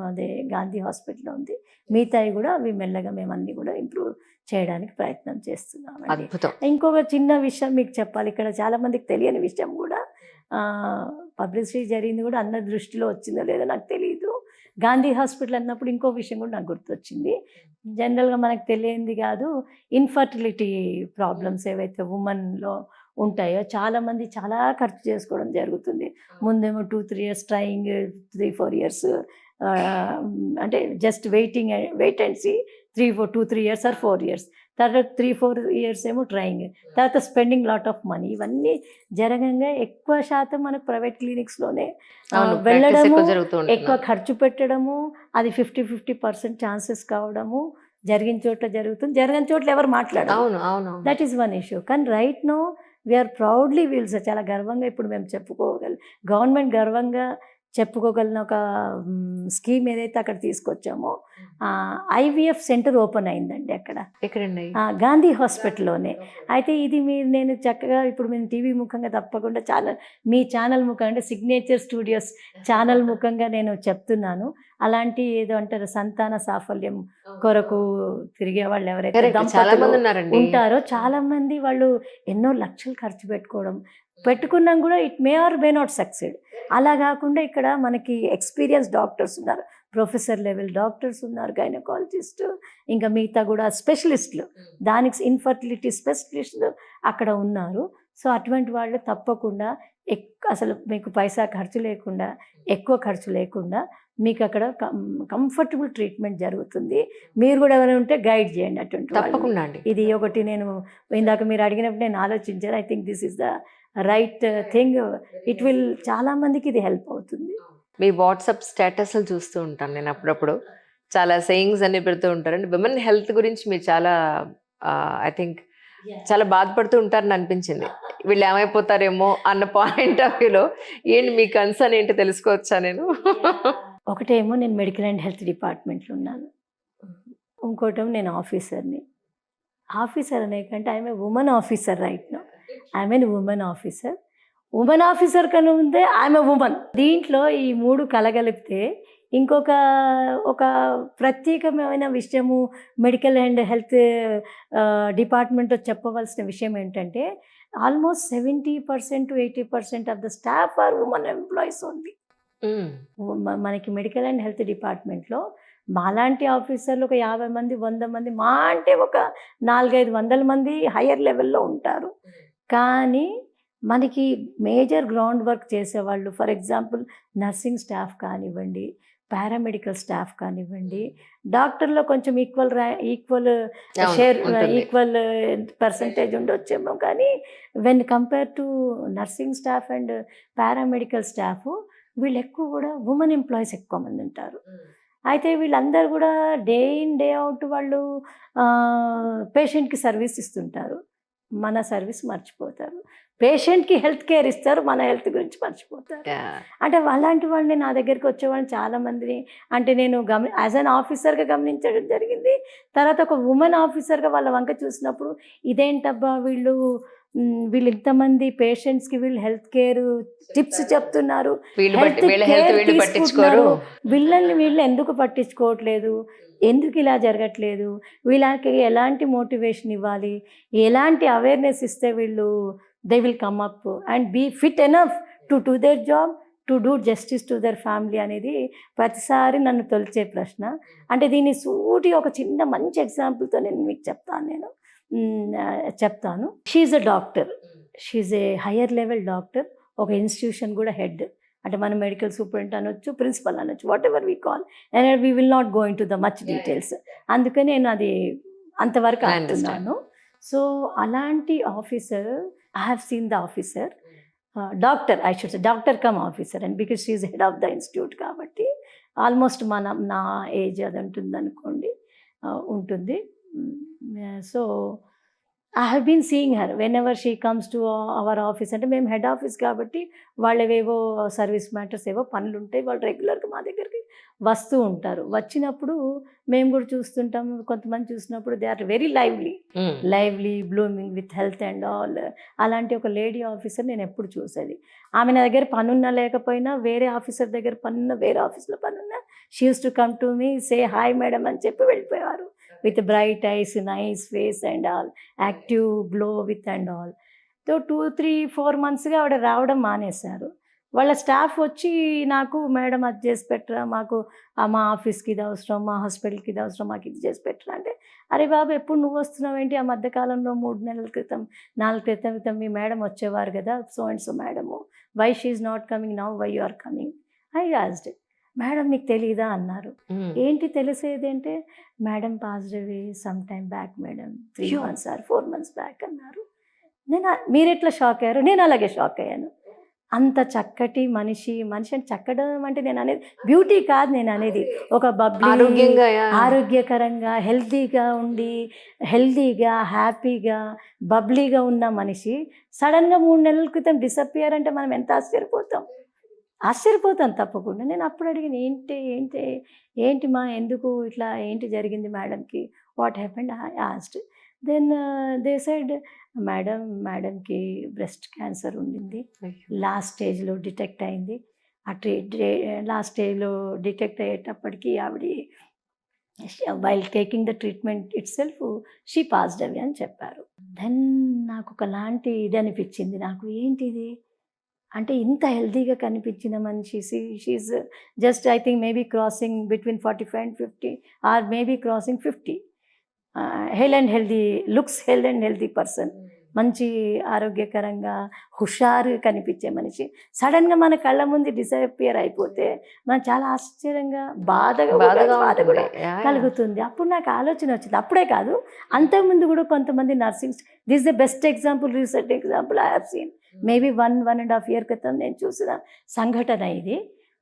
అదే గాంధీ హాస్పిటల్లో ఉంది. మిగతాయి కూడా అవి మెల్లగా మేము అన్నీ కూడా ఇంప్రూవ్ చేయడానికి ప్రయత్నం చేస్తున్నామండి. ఇంకొక చిన్న విషయం మీకు చెప్పాలి, ఇక్కడ చాలామందికి తెలియని విషయం కూడా, పబ్లిసిటీ జరిగింది కూడా అందరి దృష్టిలో వచ్చిందో లేదో నాకు తెలియదు. గాంధీ హాస్పిటల్ అన్నప్పుడు ఇంకో విషయం కూడా నాకు గుర్తొచ్చింది. జనరల్గా మనకు తెలియంది కాదు, ఇన్ఫర్టిలిటీ ప్రాబ్లమ్స్ ఏవైతే ఉమెన్లో ఉంటాయో చాలామంది చాలా ఖర్చు చేసుకోవడం జరుగుతుంది. ముందేమో 2-3 years ట్రయింగ్, 3-4 years అంటే just wait and see, 2-3 years or 4 years, తర్వాత 3-4 years ఏమో ట్రయింగ్, తర్వాత స్పెండింగ్ లాట్ ఆఫ్ మనీ. ఇవన్నీ జరగంగా ఎక్కువ శాతం మనకు ప్రైవేట్ క్లినిక్స్లోనే వెళ్ళడము, ఎక్కువ ఖర్చు పెట్టడము, అది 50-50% ఛాన్సెస్ కావడము జరిగిన చోట్ల జరుగుతుంది, జరగని చోట్ల ఎవరు మాట్లాడారు. That is one issue. కానీ right now we're proudly wheels, చాలా గర్వంగా ఇప్పుడు మేము చెప్పుకోగలం, గవర్నమెంట్ గర్వంగా చెప్పుకోగలిగిన ఒక స్కీమ్ ఏదైతే అక్కడ తీసుకొచ్చామో, IVF సెంటర్ ఓపెన్ అయిందండి అక్కడ, ఎక్కడండి? గాంధీ హాస్పిటల్లోనే. అయితే ఇది నేను చక్కగా ఇప్పుడు మేము టీవీ ముఖంగా తప్పకుండా మీ ఛానల్ ముఖంగా, అంటే సిగ్నేచర్ స్టూడియోస్ ఛానల్ ముఖంగా నేను చెప్తున్నాను. అలాంటి ఏదో అంటారు సంతాన సాఫల్యం కొరకు తిరిగే వాళ్ళు ఎవరైతే ఉంటారో చాలా మంది, వాళ్ళు ఎన్నో లక్షలు ఖర్చు పెట్టుకున్నాం కూడా it may or may not succeed. అలా కాకుండా ఇక్కడ మనకి ఎక్స్పీరియన్స్ డాక్టర్స్ ఉన్నారు, ప్రొఫెసర్ లెవెల్ డాక్టర్స్ ఉన్నారు, గైనకాలజిస్ట్, ఇంకా మిగతా కూడా స్పెషలిస్టులు, దానికి ఇన్ఫర్టిలిటీ స్పెషలిస్టులు అక్కడ ఉన్నారు. సో అటువంటి వాళ్ళు తప్పకుండా అసలు మీకు పైసా ఖర్చు లేకుండా, ఎక్కువ ఖర్చు లేకుండా మీకు అక్కడ కంఫర్టబుల్ ట్రీట్మెంట్ జరుగుతుంది. మీరు కూడా ఎవరైనా ఉంటే గైడ్ చేయండి అటువంటి. తప్పకుండా అండి. ఇది ఒకటి నేను ఇందాక మీరు అడిగినప్పుడు నేను ఆలోచించాను. I think this is the right thing. It will చాలా మందికి ఇది హెల్ప్ అవుతుంది. మీ వాట్సాప్ స్టేటస్లు చూస్తూ ఉంటాను నేను అప్పుడప్పుడు, చాలా సేయింగ్స్ అన్ని పెడుతూ ఉంటారండి. విమెన్ హెల్త్ గురించి మీరు చాలా ఐ థింక్ చాలా బాధపడుతూ ఉంటారని అనిపించింది. వీళ్ళు ఏమైపోతారేమో అన్న పాయింట్ ఆఫ్ వ్యూలో ఏంటి మీ కన్సర్న్ ఏంటో తెలుసుకోవచ్చా నేను? ఒకటేమో నేను మెడికల్ అండ్ హెల్త్ డిపార్ట్మెంట్లో ఉన్నాను, ఇంకోటేమో నేను ఆఫీసర్ని. ఆఫీసర్ అనే కంటే I'm a women officer right now. I'm N women officer. Women officer కన్నా ఉందే ఐఎమ్ ఏ ఉమెన్. దీంట్లో ఈ 3 కలగలిపితే ఒక ప్రత్యేకమైన విషయము మెడికల్ అండ్ హెల్త్ డిపార్ట్మెంట్లో చెప్పవలసిన విషయం ఏంటంటే, almost 70% to 80% of the staff are women employees only. మనకి మెడికల్ అండ్ హెల్త్ డిపార్ట్మెంట్లో మాలాంటి ఆఫీసర్లు ఒక 50 మంది 100 మంది, మా అంటే ఒక 400-500 మంది హయ్యర్ లెవెల్లో ఉంటారు. కానీ మనకి మేజర్ గ్రౌండ్ వర్క్ చేసేవాళ్ళు, ఫర్ ఎగ్జాంపుల్ నర్సింగ్ స్టాఫ్ కానివ్వండి, పారామెడికల్ స్టాఫ్ కానివ్వండి, డాక్టర్లో కొంచెం ఈక్వల్ అవును, షేర్, ఉంటుంది. ఈక్వల్ పర్సంటేజ్ ఉండొచ్చేమో, కానీ when compare to nursing staff and paramedical staff, వీళ్ళు ఎక్కువ కూడా ఉమెన్ ఎంప్లాయీస్ ఎక్కువ మంది ఉంటారు. అయితే వీళ్ళందరూ కూడా డే ఇన్ డే అవుట్ వాళ్ళు పేషెంట్కి సర్వీస్ ఇస్తుంటారు, మన సర్వీస్ మర్చిపోతారు. పేషెంట్కి హెల్త్ కేర్ ఇస్తారు, మన హెల్త్ గురించి మర్చిపోతారు. Yeah. అంటే అలాంటి వాళ్ళని నా దగ్గరికి వచ్చేవాళ్ళని చాలామందిని అంటే నేను యాజ్ అన్ ఆఫీసర్గా గమనించడం జరిగింది. తర్వాత ఒక ఉమెన్ ఆఫీసర్గా వాళ్ళ వంక చూసినప్పుడు ఇదేంటబ్బా వీళ్ళు ఇంతమంది పేషెంట్స్కి వీళ్ళు హెల్త్ కేర్ టిప్స్ చెప్తున్నారు, వీళ్ళ హెల్త్ వీళ్ళు పట్టించుకోరు. వీళ్ళు ఎందుకు పట్టించుకోవట్లేదు, ఎందుకు ఇలా జరగట్లేదు, వీళ్ళకి ఎలాంటి మోటివేషన్ ఇవ్వాలి, ఎలాంటి అవేర్నెస్ ఇస్తే వీళ్ళు they will come up and be fit enough to do their job, to do justice to their family అనేది ప్రతిసారి నన్ను తొలిచే ప్రశ్న. అంటే దీన్ని ఒక చిన్న మంచి ఎగ్జాంపుల్తో నేను మీకు చెప్తాను. She's a doctor, she's a higher level doctor, ఒక ఇన్స్టిట్యూషన్ కూడా హెడ్. అంటే మనం మెడికల్ సూపరింటెండెంట్ అనొచ్చు, ప్రిన్సిపల్ అనొచ్చు, whatever we call, and we will not go into the much details. అందుకని నేను అది అంతవరకు అంటున్నాను. సో అలాంటి officer, I have seen the officer, doctor, I should say doctor cum officer, and because she is head of the institute కాబట్టి almost నా age అది ఉంటుంది అనుకోండి, ఉంటుంది. So I have been seeing her whenever she comes to our office. అంటే మేము head office కాబట్టి వాళ్ళవేవో service matters ఏవో పనులు ఉంటాయి, వాళ్ళు రెగ్యులర్గా మా దగ్గరికి వస్తూ ఉంటారు. వచ్చినప్పుడు మేము కూడా చూస్తుంటాం, కొంతమంది చూసినప్పుడు they are very lively blooming with health and all. అలాంటి ఒక లేడీ ఆఫీసర్ నేను ఎప్పుడు చూసేది. ఆమె నా దగ్గర పనున్నా లేకపోయినా, వేరే ఆఫీసర్ దగ్గర పనున్నా, వేరే ఆఫీస్లో పనున్నా, she use to come to me, say hi madam అని చెప్పి వెళ్ళిపోయేవారు. with bright eyes, nice face and all, active glow with and all. So 2-3-4 monthsగా ఆవిడ రావడం మానేశారు. వాళ్ళ స్టాఫ్ వచ్చి నాకు, మేడం అది చేసి పెట్టరా, మాకు మా ఆఫీస్కి ఇది అవసరం, మా హాస్పిటల్కి ఇది అవసరం, మాకు ఇది చేసి పెట్టరా అంటే, అరే బాబు ఎప్పుడు నువ్వు వస్తున్నావు ఏంటి, ఆ మధ్యకాలంలో 3 నెలల క్రితం 4 క్రితం మీ మేడం వచ్చేవారు కదా, so and so madam, why she is not coming now, why you are coming, I asked. Madam మీకు తెలీదా అన్నారు. ఏంటి తెలిసేది అంటే, madam passed away some time back madam, 3 months or 4 months back అన్నారు. మీరు ఎట్లా షాక్ అయ్యారు, నేను అలాగే షాక్ అయ్యాను. అంత చక్కటి మనిషి అంటే చక్కడం అంటే నేను అనేది బ్యూటీ కాదు, నేను అనేది ఒక బబ్లీ, ఆరోగ్యకరంగా హెల్దీగా హ్యాపీగా బబ్లీగా ఉన్న మనిషి సడన్గా 3 నెలల క్రితం డిసప్పియర్ అంటే మనం ఎంత ఆశ్చర్యపోతాను తప్పకుండా. నేను అప్పుడు అడిగిన, ఏంటి మా, ఎందుకు ఇట్లా, ఏంటి జరిగింది మేడంకి, what happened, I asked. Then they said, మేడంకి బ్రెస్ట్ క్యాన్సర్ ఉండింది, లాస్ట్ స్టేజ్లో డిటెక్ట్ అయింది. లాస్ట్ స్టేజ్లో డిటెక్ట్ అయ్యేటప్పటికి ఆవిడ while taking the treatment itself she passed away అని చెప్పారు. దెన్ నాకు ఒకలాంటి ఇది అనిపించింది, నాకు ఏంటిది అంటే ఇంత హెల్తీగా కనిపించిన మనిషి, she's just I think maybe crossing between 45 and 50 or maybe crossing 50. Health and healthy person, మంచి ఆరోగ్యకరంగా హుషారుగా కనిపించే మనిషి సడన్గా మన కళ్ళ ముందు డిసపియర్ అయిపోతే మనం చాలా ఆశ్చర్యంగా బాధ కూడా కలుగుతుంది. అప్పుడు నాకు ఆలోచన వచ్చింది. అప్పుడే కాదు, అంతకుముందు కూడా కొంతమంది nursing, this the best example, recent example I have scene. Maybe 1.5 year క్రితం నేను చూసిన సంఘటన ఇది.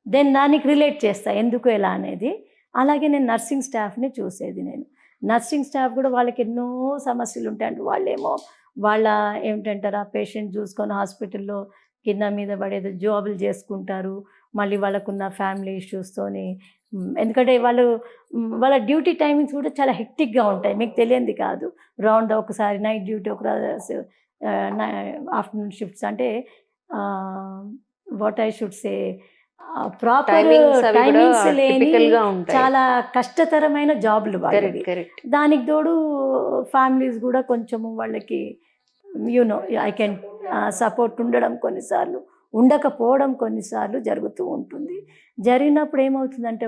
దెన్ దానికి రిలేట్ చేస్తా ఎందుకు ఎలా అనేది. అలాగే నేను నర్సింగ్ స్టాఫ్ని చూసేది. నర్సింగ్ స్టాఫ్ కూడా వాళ్ళకి ఎన్నో సమస్యలు ఉంటాయంటే, వాళ్ళేమో ఏమిటంటారు, ఆ పేషెంట్ చూసుకొని హాస్పిటల్లో కింద మీద పడేది జాబులు చేసుకుంటారు. మళ్ళీ వాళ్ళకున్న ఫ్యామిలీ ఇష్యూస్తోని, ఎందుకంటే వాళ్ళ డ్యూటీ టైమింగ్స్ కూడా చాలా హెక్టిక్గా ఉంటాయి, మీకు తెలియంది కాదు. రౌండ్ ఒకసారి నైట్ డ్యూటీ, ఒక ఆఫ్టర్నూన్ షిఫ్ట్స్, అంటే what I should say proper timings లేని చాలా కష్టతరమైన జాబ్లు వాళ్ళవి. దానికి తోడు ఫ్యామిలీస్ కూడా కొంచెము వాళ్ళకి ఐ కెన్ సపోర్ట్ ఉండడం కొన్నిసార్లు, ఉండకపోవడం కొన్నిసార్లు జరుగుతూ ఉంటుంది. జరిగినప్పుడు ఏమవుతుందంటే,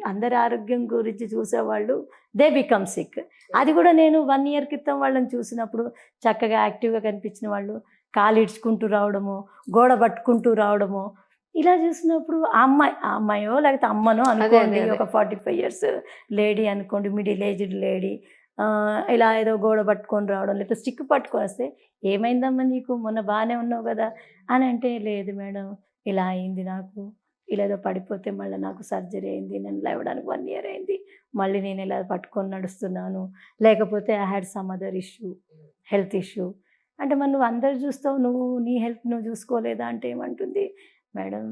అందరి ఆరోగ్యం గురించి చూసేవాళ్ళు దే బికమ్ సిక్. అది కూడా నేను 1 year క్రితం వాళ్ళని చూసినప్పుడు చక్కగా యాక్టివ్గా కనిపించిన వాళ్ళు కాలు ఇడ్చుకుంటూ రావడము, గోడ పట్టుకుంటూ రావడము, ఇలా చూసినప్పుడు ఆ అమ్మాయో లేకపోతే అమ్మనో అనుకోండి, అదే. ఒక 45 years లేడీ అనుకోండి, మిడిల్ ఏజ్డ్ లేడీ, ఇలా ఏదో గోడ పట్టుకొని రావడం, లేకపోతే స్టిక్ పట్టుకొని వస్తే, ఏమైందమ్మా నీకు, మొన్న బాగానే ఉన్నావు కదా అని అంటే, లేదు మేడం ఇలా అయింది నాకు, ఇలా ఏదో పడిపోతే మళ్ళీ నాకు సర్జరీ అయింది, నేను లేవడానికి 1 year అయింది, మళ్ళీ నేను ఇలా పట్టుకొని నడుస్తున్నాను, లేకపోతే I had some other issue, health issue అంటే, మరి నువ్వు అందరు చూస్తావు, నువ్వు నీ హెల్త్ నువ్వు చూసుకోలేదా అంటే ఏమంటుంది, మేడం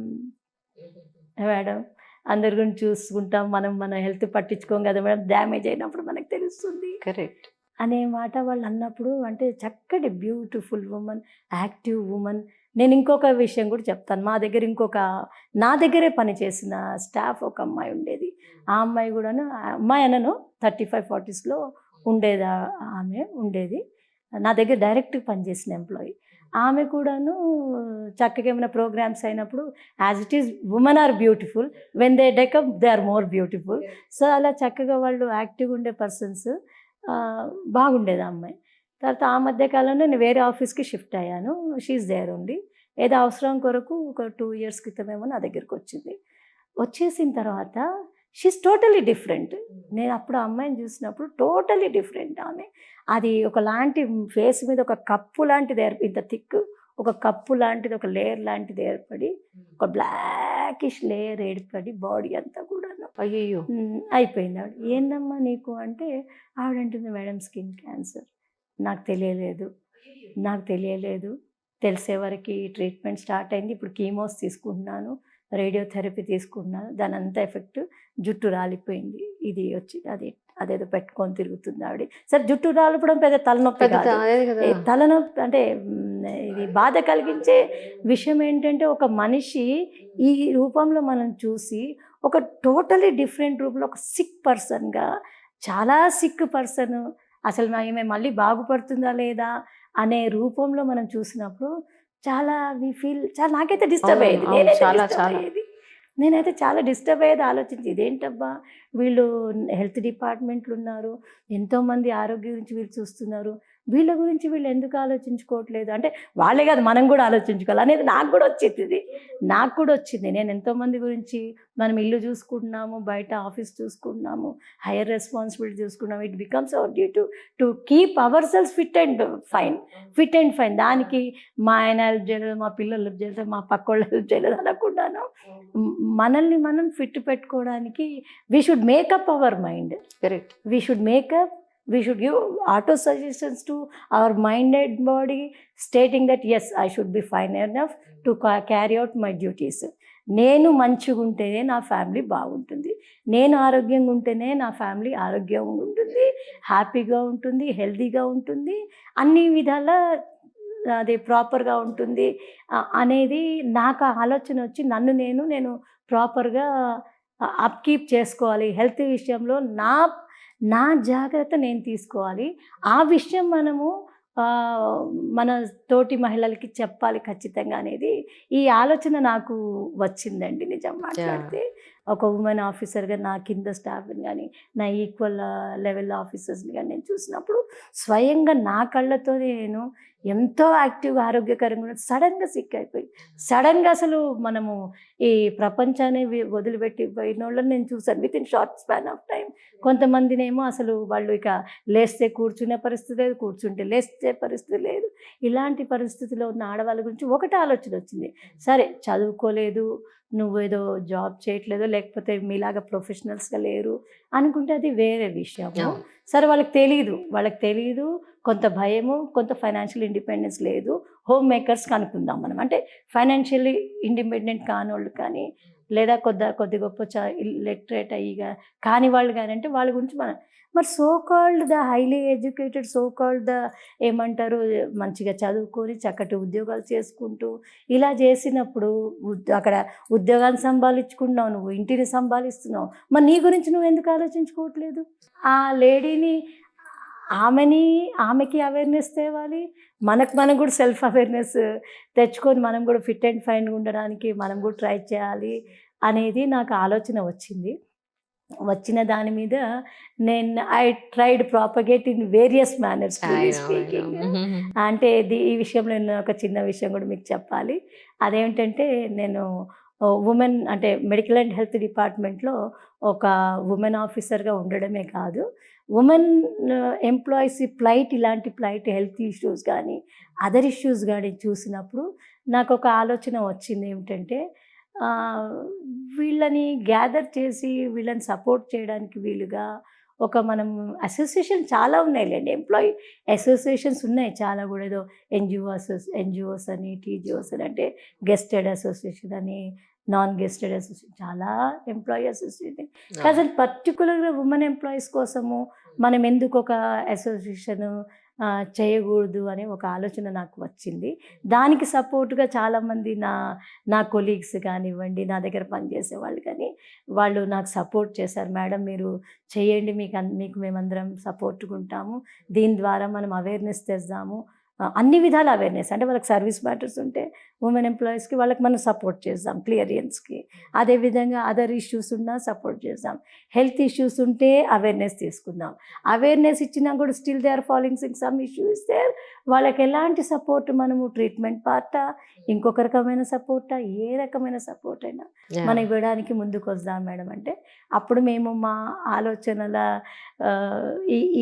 మేడం అందరి గురించి చూసుకుంటాం, మనం మన హెల్త్ పట్టించుకోం కదా మేడం, డ్యామేజ్ అయినప్పుడు మనకు తెలుస్తుంది కరెక్ట్. అనే మాట వాళ్ళు అన్నప్పుడు, అంటే చక్కటి బ్యూటిఫుల్ ఉమెన్, యాక్టివ్ ఉమెన్. నేను ఇంకొక విషయం కూడా చెప్తాను. మా దగ్గర నా దగ్గరే పనిచేసిన స్టాఫ్ ఒక అమ్మాయి ఉండేది. ఆ అమ్మాయి కూడాను, ఆ అమ్మాయి అనను, 35-40sలో ఉండేది. ఆమె ఉండేది నా దగ్గర డైరెక్ట్ పనిచేసిన ఎంప్లాయీ. ఆమె కూడాను చక్కగా ఏమైనా ప్రోగ్రామ్స్ అయినప్పుడు, as it is women are beautiful, when they deck up they are more beautiful. So అలా చక్కగా వాళ్ళు యాక్టివ్గా ఉండే పర్సన్స్. బాగుండేది ఆ అమ్మాయి. తర్వాత ఆ మధ్య కాలంలో నేను వేరే ఆఫీస్కి షిఫ్ట్ అయ్యాను. She's there only. ఏదో అవసరం కొరకు ఒక 2 years క్రితమేమో నా దగ్గరికి వచ్చింది. వచ్చేసిన తర్వాత షీఈస్ టోటలీ డిఫరెంట్. నేను అప్పుడు ఆ అమ్మాయిని చూసినప్పుడు టోటలీ డిఫరెంట్ ఆమె. అది ఒకలాంటి ఫేస్ మీద ఒక కప్పు లాంటిది ఇంత థిక్ ఒక కప్పు లాంటిది, ఒక లేయర్ లాంటిది ఏర్పడి, ఒక బ్లాకిష్ లేయర్ ఏర్పడి బాడీ అంతా కూడాను అయ్యో. అయిపోయింది. ఆవిడ ఏందమ్మా నీకు అంటే, ఆవిడంటుంది మేడం స్కిన్ క్యాన్సర్. నాకు తెలియలేదు. తెలిసే వరకు ట్రీట్మెంట్ స్టార్ట్ అయింది. ఇప్పుడు కీమోస్ తీసుకుంటున్నాను, రేడియోథెరపీ తీసుకుంటున్నాను, దాని అంతా ఎఫెక్ట్ జుట్టు రాలిపోయింది. ఇది వచ్చి అదేదో పెట్టుకొని తిరుగుతుంది ఆవిడ. సరే, జుట్టు రాలిపోవడం పెద్ద తలనొప్పి కాదు. తలనొప్పి అంటే ఇది బాధ కలిగించే విషయం ఏంటంటే, ఒక మనిషి ఈ రూపంలో మనం చూసి, ఒక టోటలీ డిఫరెంట్ రూపంలో ఒక సిక్ పర్సన్గా, చాలా సిక్ పర్సన్, అసలు ఈమె మళ్ళీ బాగుపడుతుందా లేదా అనే రూపంలో మనం చూసినప్పుడు చాలా చాలా నాకైతే డిస్టర్బ్ అయ్యేది. నేనైతే చాలా డిస్టర్బ్ అయ్యేది. ఆలోచించి, ఇదేంటబ్బా, వీళ్ళు హెల్త్ డిపార్ట్మెంట్లు ఉన్నారు, ఎంతోమంది ఆరోగ్యం గురించి వీళ్ళు చూస్తున్నారు, వీళ్ళ గురించి వీళ్ళు ఎందుకు ఆలోచించుకోవట్లేదు అంటే, వాళ్ళే కాదు మనం కూడా ఆలోచించుకోవాలి అనేది నాకు కూడా వచ్చింది. నేను ఎంతోమంది గురించి, మనం ఇల్లు చూసుకుంటున్నాము, బయట ఆఫీస్ చూసుకుంటున్నాము, హైయర్ రెస్పాన్సిబిలిటీ చూసుకున్నాము. It becomes our duty to keep our cells fit and fine. దానికి మా ఆయన హెల్ప్ చేయలేదు, మా పిల్లలు హెల్ప్ చేయలేదు, మా పక్కోళ్ళు హెల్ప్ చేయలేదు అనకుండాను, మనల్ని మనం ఫిట్ పెట్టుకోవడానికి we should makeup our mind. Correct. We should give auto suggestions to our mind and body, stating that yes, I should be fine enough to carry out my duties. నేను మంచిగా ఉంటేనే నా family బాగుంటుంది, నేను ఆరోగ్యంగా ఉంటేనే నా ఫ్యామిలీ ఆరోగ్యంగా ఉంటుంది, హ్యాపీగా ఉంటుంది, హెల్తీగా ఉంటుంది, అన్ని విధాల అది ప్రాపర్గా ఉంటుంది అనేది నాకు ఆలోచన వచ్చి, నేను ప్రాపర్గా అప్కీప్ చేసుకోవాలి. హెల్త్ విషయంలో నా జాగ్రత్త నేను తీసుకోవాలి. ఆ విషయం మనము మన తోటి మహిళలకి చెప్పాలి ఖచ్చితంగా అనేది ఈ ఆలోచన నాకు వచ్చిందండి. నిజం మాట్లాడితే, ఒక ఉమెన్ ఆఫీసర్గా నా కింద స్టాఫ్ని కానీ, నా ఈక్వల్ లెవెల్ ఆఫీసర్స్ని కానీ నేను చూసినప్పుడు, స్వయంగా నా కళ్ళతో నేను ఎంతో యాక్టివ్గా ఆరోగ్యకరంగా సడన్గా సిక్ అయిపోయి, సడన్గా అసలు మనము ఈ ప్రపంచాన్ని వదిలిపెట్టి పోయిన వాళ్ళని నేను చూశాను within short span of time. కొంతమందినేమో అసలు వాళ్ళు ఇక లేస్తే కూర్చునే పరిస్థితి లేదు, కూర్చుంటే లేస్తే పరిస్థితి లేదు. ఇలాంటి పరిస్థితిలో ఉన్న ఆడవాళ్ళ గురించి ఒకటి ఆలోచన వచ్చింది, సరే చదువుకోలేదు, నువ్వేదో జాబ్ చేయట్లేదు, లేకపోతే మీలాగా ప్రొఫెషనల్స్గా లేరు అనుకుంటే అది వేరే విషయము. సరే, వాళ్ళకి తెలియదు, కొంత భయము, కొంత ఫైనాన్షియల్ ఇండిపెండెన్స్ లేదు. హోమ్ మేకర్స్కి అనుకుందాం మనం, అంటే ఫైనాన్షియల్లీ ఇండిపెండెంట్ కానోళ్ళు కానీ, లేదా కొద్ది గొప్ప లిటరేట్ అయ్యిగా కాని వాళ్ళు కానీ, అంటే వాళ్ళ గురించి మరి so called the highly educated, so called the ఏమంటారు, మంచిగా చదువుకొని చక్కటి ఉద్యోగాలు చేసుకుంటూ ఇలా చేసినప్పుడు, అక్కడ ఉద్యోగాన్ని సంపాదించుకుంటున్నావు, నువ్వు ఇంటిని సంపాదిస్తున్నావు, మరి నీ గురించి నువ్వు ఎందుకు ఆలోచించుకోవట్లేదు? ఆ లేడీని, ఆమెకి అవేర్నెస్ తేవాలి, మనం కూడా సెల్ఫ్ అవేర్నెస్ తెచ్చుకొని మనం కూడా ఫిట్ అండ్ ఫైన్గా ఉండడానికి మనం కూడా ట్రై చేయాలి అనేది నాకు ఆలోచన వచ్చిన దాని మీద I tried propagate in various manners speaking. అంటే ఈ విషయంలో నేను ఒక చిన్న విషయం కూడా మీకు చెప్పాలి. అదేంటంటే, నేను ఉమెన్ అంటే మెడికల్ అండ్ హెల్త్ డిపార్ట్మెంట్లో ఒక ఉమెన్ ఆఫీసర్గా ఉండడమే కాదు, ఉమెన్ ఎంప్లాయీస్ ఇలాంటి హెల్త్ ఇష్యూస్ కానీ అదర్ ఇష్యూస్ కానీ చూసినప్పుడు నాకు ఒక ఆలోచన వచ్చింది ఏమిటంటే, వీళ్ళని గ్యాదర్ చేసి వీళ్ళని సపోర్ట్ చేయడానికి వీలుగా ఒక మనం అసోసియేషన్ చాలా ఉన్నాయిలేండి, ఎంప్లాయీ అసోసియేషన్స్ ఉన్నాయి చాలా కూడా, ఏదో ఎన్జిఓస్ అని, టీజీఓస్ అని, అంటే గెస్టెడ్ అసోసియేషన్ అని, నాన్ గెస్టెడ్ అసోసియేషన్, చాలా ఎంప్లాయీ అసోసియేషన్. కానీ పర్టికులర్గా ఉమెన్ ఎంప్లాయీస్ కోసము మనం ఎందుకు ఒక అసోసియేషన్ చేయకూడదు అనే ఒక ఆలోచన నాకు వచ్చింది. దానికి సపోర్ట్గా చాలామంది నా కొలీగ్స్ కానివ్వండి, నా దగ్గర పనిచేసే వాళ్ళు కానీ, వాళ్ళు నాకు సపోర్ట్ చేశారు. మేడం మీరు చేయండి, మీకు మేమందరం సపోర్ట్గా ఉంటాము, దీని ద్వారా మనం అవేర్నెస్ తెద్దాము, అన్ని విధాల అవేర్నెస్, అంటే వాళ్ళకి సర్వీస్ మ్యాటర్స్ ఉంటే ఉమెన్ ఎంప్లాయీస్కి వాళ్ళకి మనం సపోర్ట్ చేద్దాం, క్లియరెన్స్కి. అదేవిధంగా అదర్ ఇష్యూస్ ఉన్నా సపోర్ట్ చేద్దాం, హెల్త్ ఇష్యూస్ ఉంటే అవేర్నెస్ తీసుకుందాం. అవేర్నెస్ ఇచ్చినా కూడా still they are following some issues there, వాళ్ళకి ఎలాంటి సపోర్ట్ మనము ట్రీట్మెంట్ పార్టా, ఇంకొక రకమైన సపోర్టా, ఏ రకమైన సపోర్ట్ అయినా మనం ఇవ్వడానికి ముందుకు వద్దాం మేడం అంటే, అప్పుడు మేము మా ఆలోచనల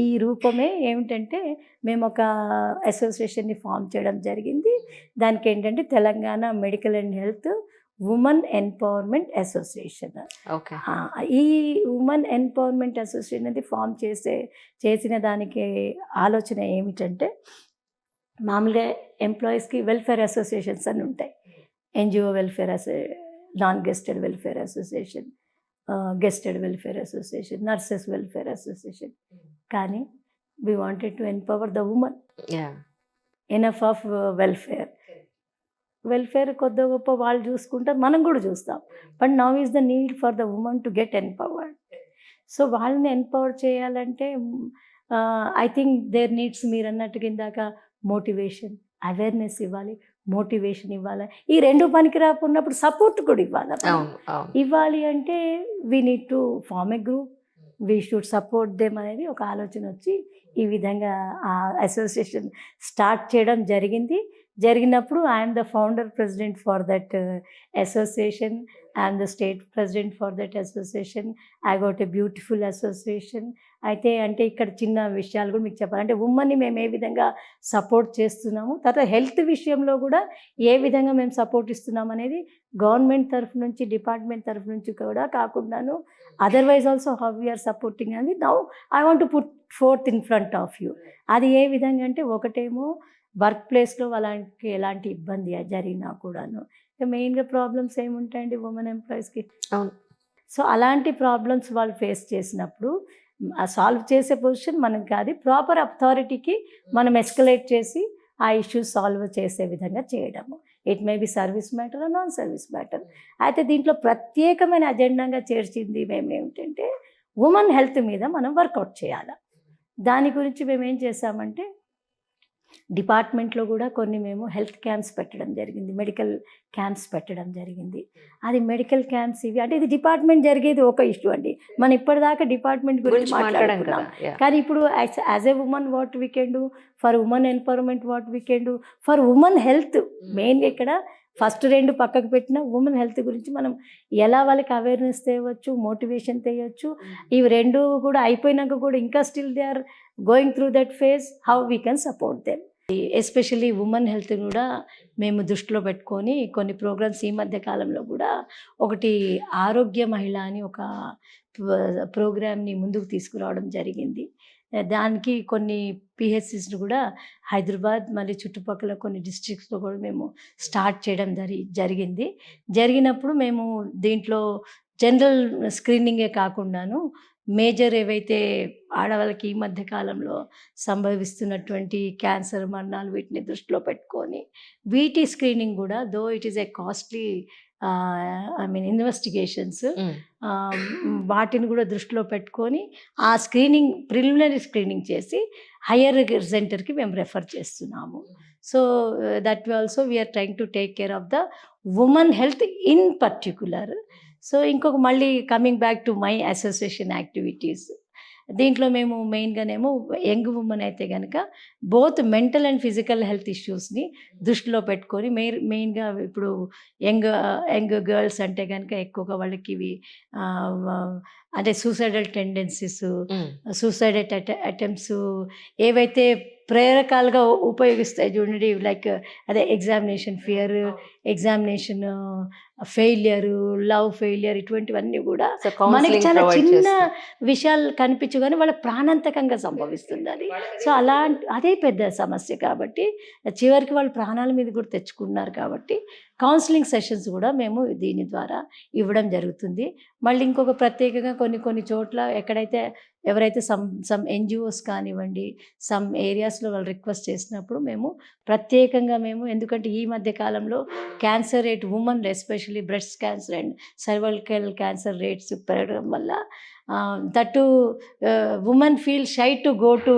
ఈ రూపమే ఏమిటంటే, మేము ఒక అసోసియేషన్ని ఫామ్ చేయడం జరిగింది. దానికి ఏంటంటే Telangana medical and health women empowerment association. ఈ ఉమెన్ ఎంపవర్మెంట్ అసోసియేషన్ అనేది ఫామ్ చేసిన దానికి ఆలోచన ఏమిటంటే, మామూలుగా ఎంప్లాయీస్కి వెల్ఫేర్ అసోసియేషన్స్ అని ఉంటాయి, NGO welfare non gazetted welfare association, gazetted welfare association, nurses welfare association. కానీ we wanted to empower the woman. Enough of welfare కొద్ది గొప్ప వాళ్ళు చూసుకుంటారు, మనం కూడా చూస్తాం, but now is the need for the women to get empowered. So వాళ్ళని empower చేయాలంటే ఐ థింక్ దేర్ నీడ్స్, మీరు అన్నట్టుగా ఇందాక మోటివేషన్, అవేర్నెస్ ఇవ్వాలి, మోటివేషన్ ఇవ్వాలి. ఈ రెండు పనికి రాకున్నప్పుడు సపోర్ట్ కూడా ఇవ్వాలి. అంటే we need to form a group, we should support them అనేది ఒక ఆలోచన వచ్చి ఈ విధంగా ఆ అసోసియేషన్ స్టార్ట్ చేయడం జరిగినప్పుడు I'm the founder president for that association, I'm the state president for that association. I got a beautiful association. అయితే అంటే ఇక్కడ చిన్న విషయాలు కూడా మీకు చెప్పాలి, అంటే ఉమ్మని మేము ఏ విధంగా సపోర్ట్ చేస్తున్నాము, తర్వాత హెల్త్ విషయంలో కూడా ఏ విధంగా మేము సపోర్ట్ ఇస్తున్నాం అనేది గవర్నమెంట్ తరఫు నుంచి, డిపార్ట్మెంట్ తరఫు నుంచి కూడా కాకుండాను, otherwise also how we're supporting అనేది now I want to put forth in front of you. అది ఏ విధంగా అంటే, ఒకటేమో వర్క్ ప్లేస్లో వాళ్ళకి ఎలాంటి ఇబ్బంది జరిగినా కూడాను, మెయిన్గా ప్రాబ్లమ్స్ ఏముంటాయండి ఉమెన్ ఎంప్లాయీస్కి. సో అలాంటి ప్రాబ్లమ్స్ వాళ్ళు ఫేస్ చేసినప్పుడు సాల్వ్ చేసే పొజిషన్ మనం కాదు, ప్రాపర్ అథారిటీకి మనం ఎస్కలేట్ చేసి ఆ ఇష్యూస్ సాల్వ్ చేసే విధంగా చేయడము. It may be service matter, non service matter. అయితే దీంట్లో ప్రత్యేకమైన అజెండాగా చేర్చింది మేము ఏమిటంటే, ఉమెన్ హెల్త్ మీద మనం వర్కౌట్ చేయాలి. దాని గురించి మేము ఏం చేసామంటే, డిపార్ట్మెంట్లో కూడా కొన్ని మేము హెల్త్ క్యాంప్స్ పెట్టడం జరిగింది, మెడికల్ క్యాంప్స్ పెట్టడం జరిగింది. అది మెడికల్ క్యాంప్స్ ఇవి అంటే ఇది డిపార్ట్మెంట్ జరిగేది ఒక ఇష్యూ అండి, మనం ఇప్పటిదాకా డిపార్ట్మెంట్ గురించి మాట్లాడుకున్నాం. కానీ ఇప్పుడు as a women what we can do for women empowerment, what we can do for women health. మెయిన్గా ఇక్కడ ఫస్ట్ రెండు పక్కకు పెట్టిన ఉమెన్ హెల్త్ గురించి మనం ఎలా వాళ్ళకి అవేర్నెస్ తేవచ్చు, మోటివేషన్ తేయచ్చు. ఇవి రెండు కూడా అయిపోయినాక కూడా ఇంకా still they are going through that phase, how we can support them. Especially women health కూడా మేము దృష్టిలో పెట్టుకొని కొన్ని ప్రోగ్రామ్స్ ఈ మధ్య కాలంలో కూడా ఒకటి ఆరోగ్య మహిళ అని ఒక ప్రోగ్రామ్ని ముందుకు తీసుకురావడం జరిగింది. దానికి కొన్ని పిహెచ్సిస్ని కూడా హైదరాబాద్ మళ్ళీ చుట్టుపక్కల కొన్ని డిస్ట్రిక్ట్స్లో కూడా మేము స్టార్ట్ చేయడం జరిగినప్పుడు మేము దీంట్లో జనరల్ స్క్రీనింగే కాకుండాను మేజర్ ఏవైతే ఆడవాళ్ళకి ఈ మధ్య కాలంలో సంభవిస్తున్నటువంటి క్యాన్సర్ మరణాలు వీటిని దృష్టిలో పెట్టుకొని వీటి స్క్రీనింగ్ కూడా, though it is a costly investigations, వాటిని కూడా దృష్టిలో పెట్టుకొని ఆ స్క్రీనింగ్ ప్రిలిమినరీ స్క్రీనింగ్ చేసి హయ్యర్ సెంటర్కి మేము రెఫర్ చేస్తున్నాము. So that also we're trying to take care of the women health in particular. So ఇంకొక మళ్ళీ coming back to my association activities, దీంట్లో మేము మెయిన్గానేమో యంగ్ ఉమెన్ అయితే కనుక both mental and physical health ఇష్యూస్ని దృష్టిలో పెట్టుకొని మెయిన్గా ఇప్పుడు యంగ్ గర్ల్స్ అంటే కనుక ఎక్కువగా వాళ్ళకి ఇవి అంటే సూసైడల్ టెండెన్సీస్, సూసైడ్ అటెంప్ట్స్ ఏవైతే ప్రేరకాలుగా ఉపయోగిస్తాయి చూడండి, లైక్ అదే examination fear, examination failure, love failure, ఇటువంటివన్నీ కూడా మనకి చాలా చిన్న విషయాలు కనిపించు కానీ వాళ్ళ ప్రాణాంతకంగా సంభవిస్తుంది అది. సో అదే పెద్ద సమస్య కాబట్టి చివరికి వాళ్ళు ప్రాణాల మీద కూడా తెచ్చుకున్నారు కాబట్టి కౌన్సిలింగ్ సెషన్స్ కూడా మేము దీని ద్వారా ఇవ్వడం జరుగుతుంది. మళ్ళీ ఇంకొక ప్రత్యేకంగా కొన్ని చోట్ల ఎక్కడైతే ఎవరైతే సమ్ ఎన్జిఓస్ కానివ్వండి, సమ్ ఏరియాస్లో వాళ్ళు రిక్వెస్ట్ చేసినప్పుడు మేము ప్రత్యేకంగా ఎందుకంటే ఈ మధ్య కాలంలో cancer rate women especially breast cancer and cervical cancer rates పెరగడం వల్ల that women feel shy to go to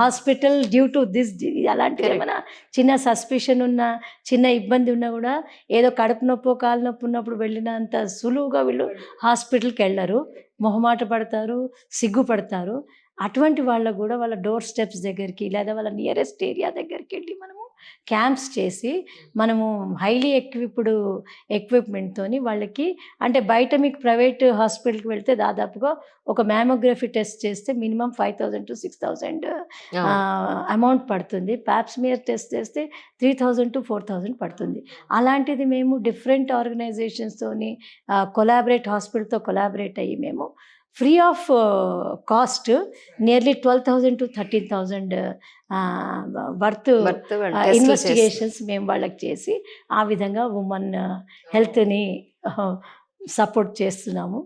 hospital due to this. అలాంటిది ఏమైనా చిన్న సస్పిషన్ ఉన్నా, చిన్న ఇబ్బంది ఉన్నా కూడా ఏదో కడుపు నొప్పో కాలు నొప్పి ఉన్నప్పుడు వెళ్ళినంత సులువుగా వీళ్ళు హాస్పిటల్కి వెళ్ళరు, మొహమాట పడతారు, సిగ్గుపడతారు. అటువంటి వాళ్ళకు కూడా వాళ్ళ డోర్ స్టెప్స్ దగ్గరికి లేదా వాళ్ళ నియరెస్ట్ ఏరియా దగ్గరికి వెళ్ళి మనము క్యాంప్స్ చేసి మనము హైలీ ఎక్విప్మెంట్తో వాళ్ళకి, అంటే బయట మీకు ప్రైవేట్ హాస్పిటల్కి వెళ్తే దాదాపుగా ఒక మ్యామోగ్రఫీ టెస్ట్ చేస్తే మినిమం 5,000 to 6,000 అమౌంట్ పడుతుంది. ప్యాప్స్మియర్ టెస్ట్ చేస్తే 3,000 to 4,000 పడుతుంది. అలాంటిది మేము డిఫరెంట్ ఆర్గనైజేషన్స్తోని హాస్పిటల్తో కొలాబరేట్ అయ్యి మేము free of cost nearly 12,000 to 13,000 worth investigations మేము వాళ్ళకి చేసి ఆ విధంగా ఉమెన్ హెల్త్ని సపోర్ట్ చేస్తున్నాము,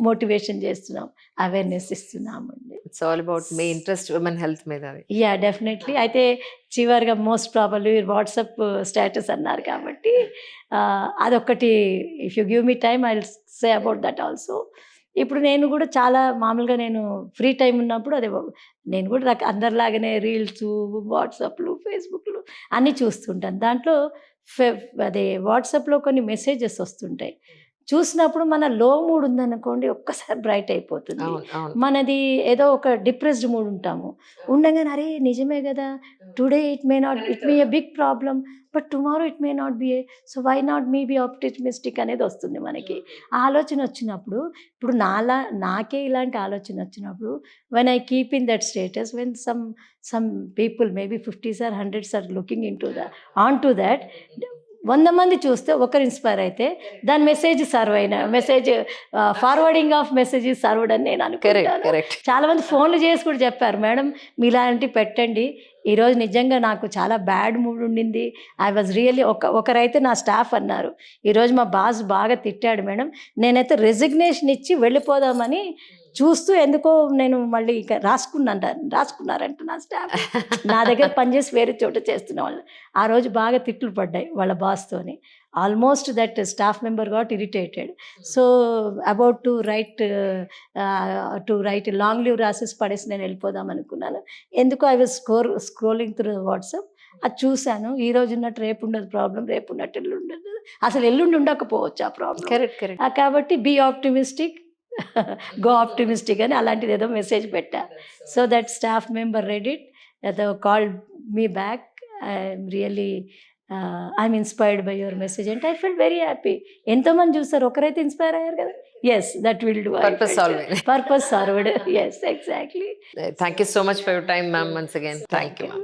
మోటివేషన్ చేస్తున్నాం, అవేర్నెస్ ఇస్తున్నాము అండి. ఇట్స్ ఆల్ అబౌట్ మీ ఇంట్రెస్ట్ ఉమెన్ హెల్త్ మీద. Yeah, definitely. అయితే చివరిగా మోస్ట్ ప్రాబబ్లీ వాట్సాప్ స్టేటస్ అన్నారు కాబట్టి అదొకటి, if you give me time I will say about that also. ఇప్పుడు నేను కూడా చాలా మామూలుగా నేను ఫ్రీ టైం ఉన్నప్పుడు నేను కూడా అందరిలాగానే రీల్స్, వాట్సాప్లు, ఫేస్బుక్లు అన్నీ చూస్తుంటాను. దాంట్లో వాట్సాప్లో కొన్ని మెసేజెస్ వస్తుంటాయి. చూసినప్పుడు మన లో మూడ్ ఉందనుకోండి, ఒక్కసారి బ్రైట్ అయిపోతుంది. మనది ఏదో ఒక డిప్రెస్డ్ మూడ్ ఉంటాము, ఉండగానే అరే నిజమే కదా, today it may a big problem but tomorrow it may not be so why not me be optimistic అనేది వస్తుంది మనకి. ఆ ఆలోచన వచ్చినప్పుడు, ఇప్పుడు నాకే ఇలాంటి ఆలోచన వచ్చినప్పుడు when I keep in that status, when some people maybe 50s or 100s are looking on to that, 100 మంది చూస్తే ఒకరు ఇన్స్పైర్ అయితే దాని message forwarding of messages served అని నేను అనుకుంటాను. చాలా మంది ఫోన్లు చేసి కూడా చెప్పారు, మేడం మీలాంటి పెట్టండి, ఈరోజు నిజంగా నాకు చాలా బ్యాడ్ మూడ్ ఉండింది, ఐ వాజ్ రియల్లీ ఒకరైతే నా స్టాఫ్ అన్నారు, ఈరోజు మా బాస్ బాగా తిట్టాడు మేడం, నేనైతే రెసిగ్నేషన్ ఇచ్చి వెళ్ళిపోదామని చూస్తూ ఎందుకో నేను మళ్ళీ ఇక రాసుకున్నారంట నా స్టాఫ్. నా దగ్గర పనిచేసి వేరే చోట చేస్తున్న వాళ్ళు ఆ రోజు బాగా తిట్లు పడ్డాయి వాళ్ళ బాస్తోని. Almost that staff member got irritated. So about to write long leave రాసేసి పడేసి నేను వెళ్ళిపోదాం అనుకున్నాను. ఎందుకో I was scrolling through WhatsApp, అది చూశాను. ఈ రోజు ఉన్నట్టు రేపు ఉండదు ప్రాబ్లం, రేపు ఉన్నట్టు ఎల్లుండి ఉండదు, అసలు ఎల్లుండి ఉండకపోవచ్చు ఆ ప్రాబ్లం. కాబట్టి బీ ఆప్టిమిస్టిక్, గో ఆప్టిమిస్టిక్ అని అలాంటిది ఏదో మెసేజ్ పెట్టా. So that staff member read it, ఏదో called me back, I'm really I'm inspired by your message అంటే ఐ ఫీల్ వెరీ హ్యాపీ. ఎంతోమంది చూస్తారు, ఒకరైతే ఇన్స్పైర్ అయ్యారు కదా. Yes, that will do. Purpose solved. Yes, exactly. Thank you so much for your time, ma'am, once again. Thank you, ma'am.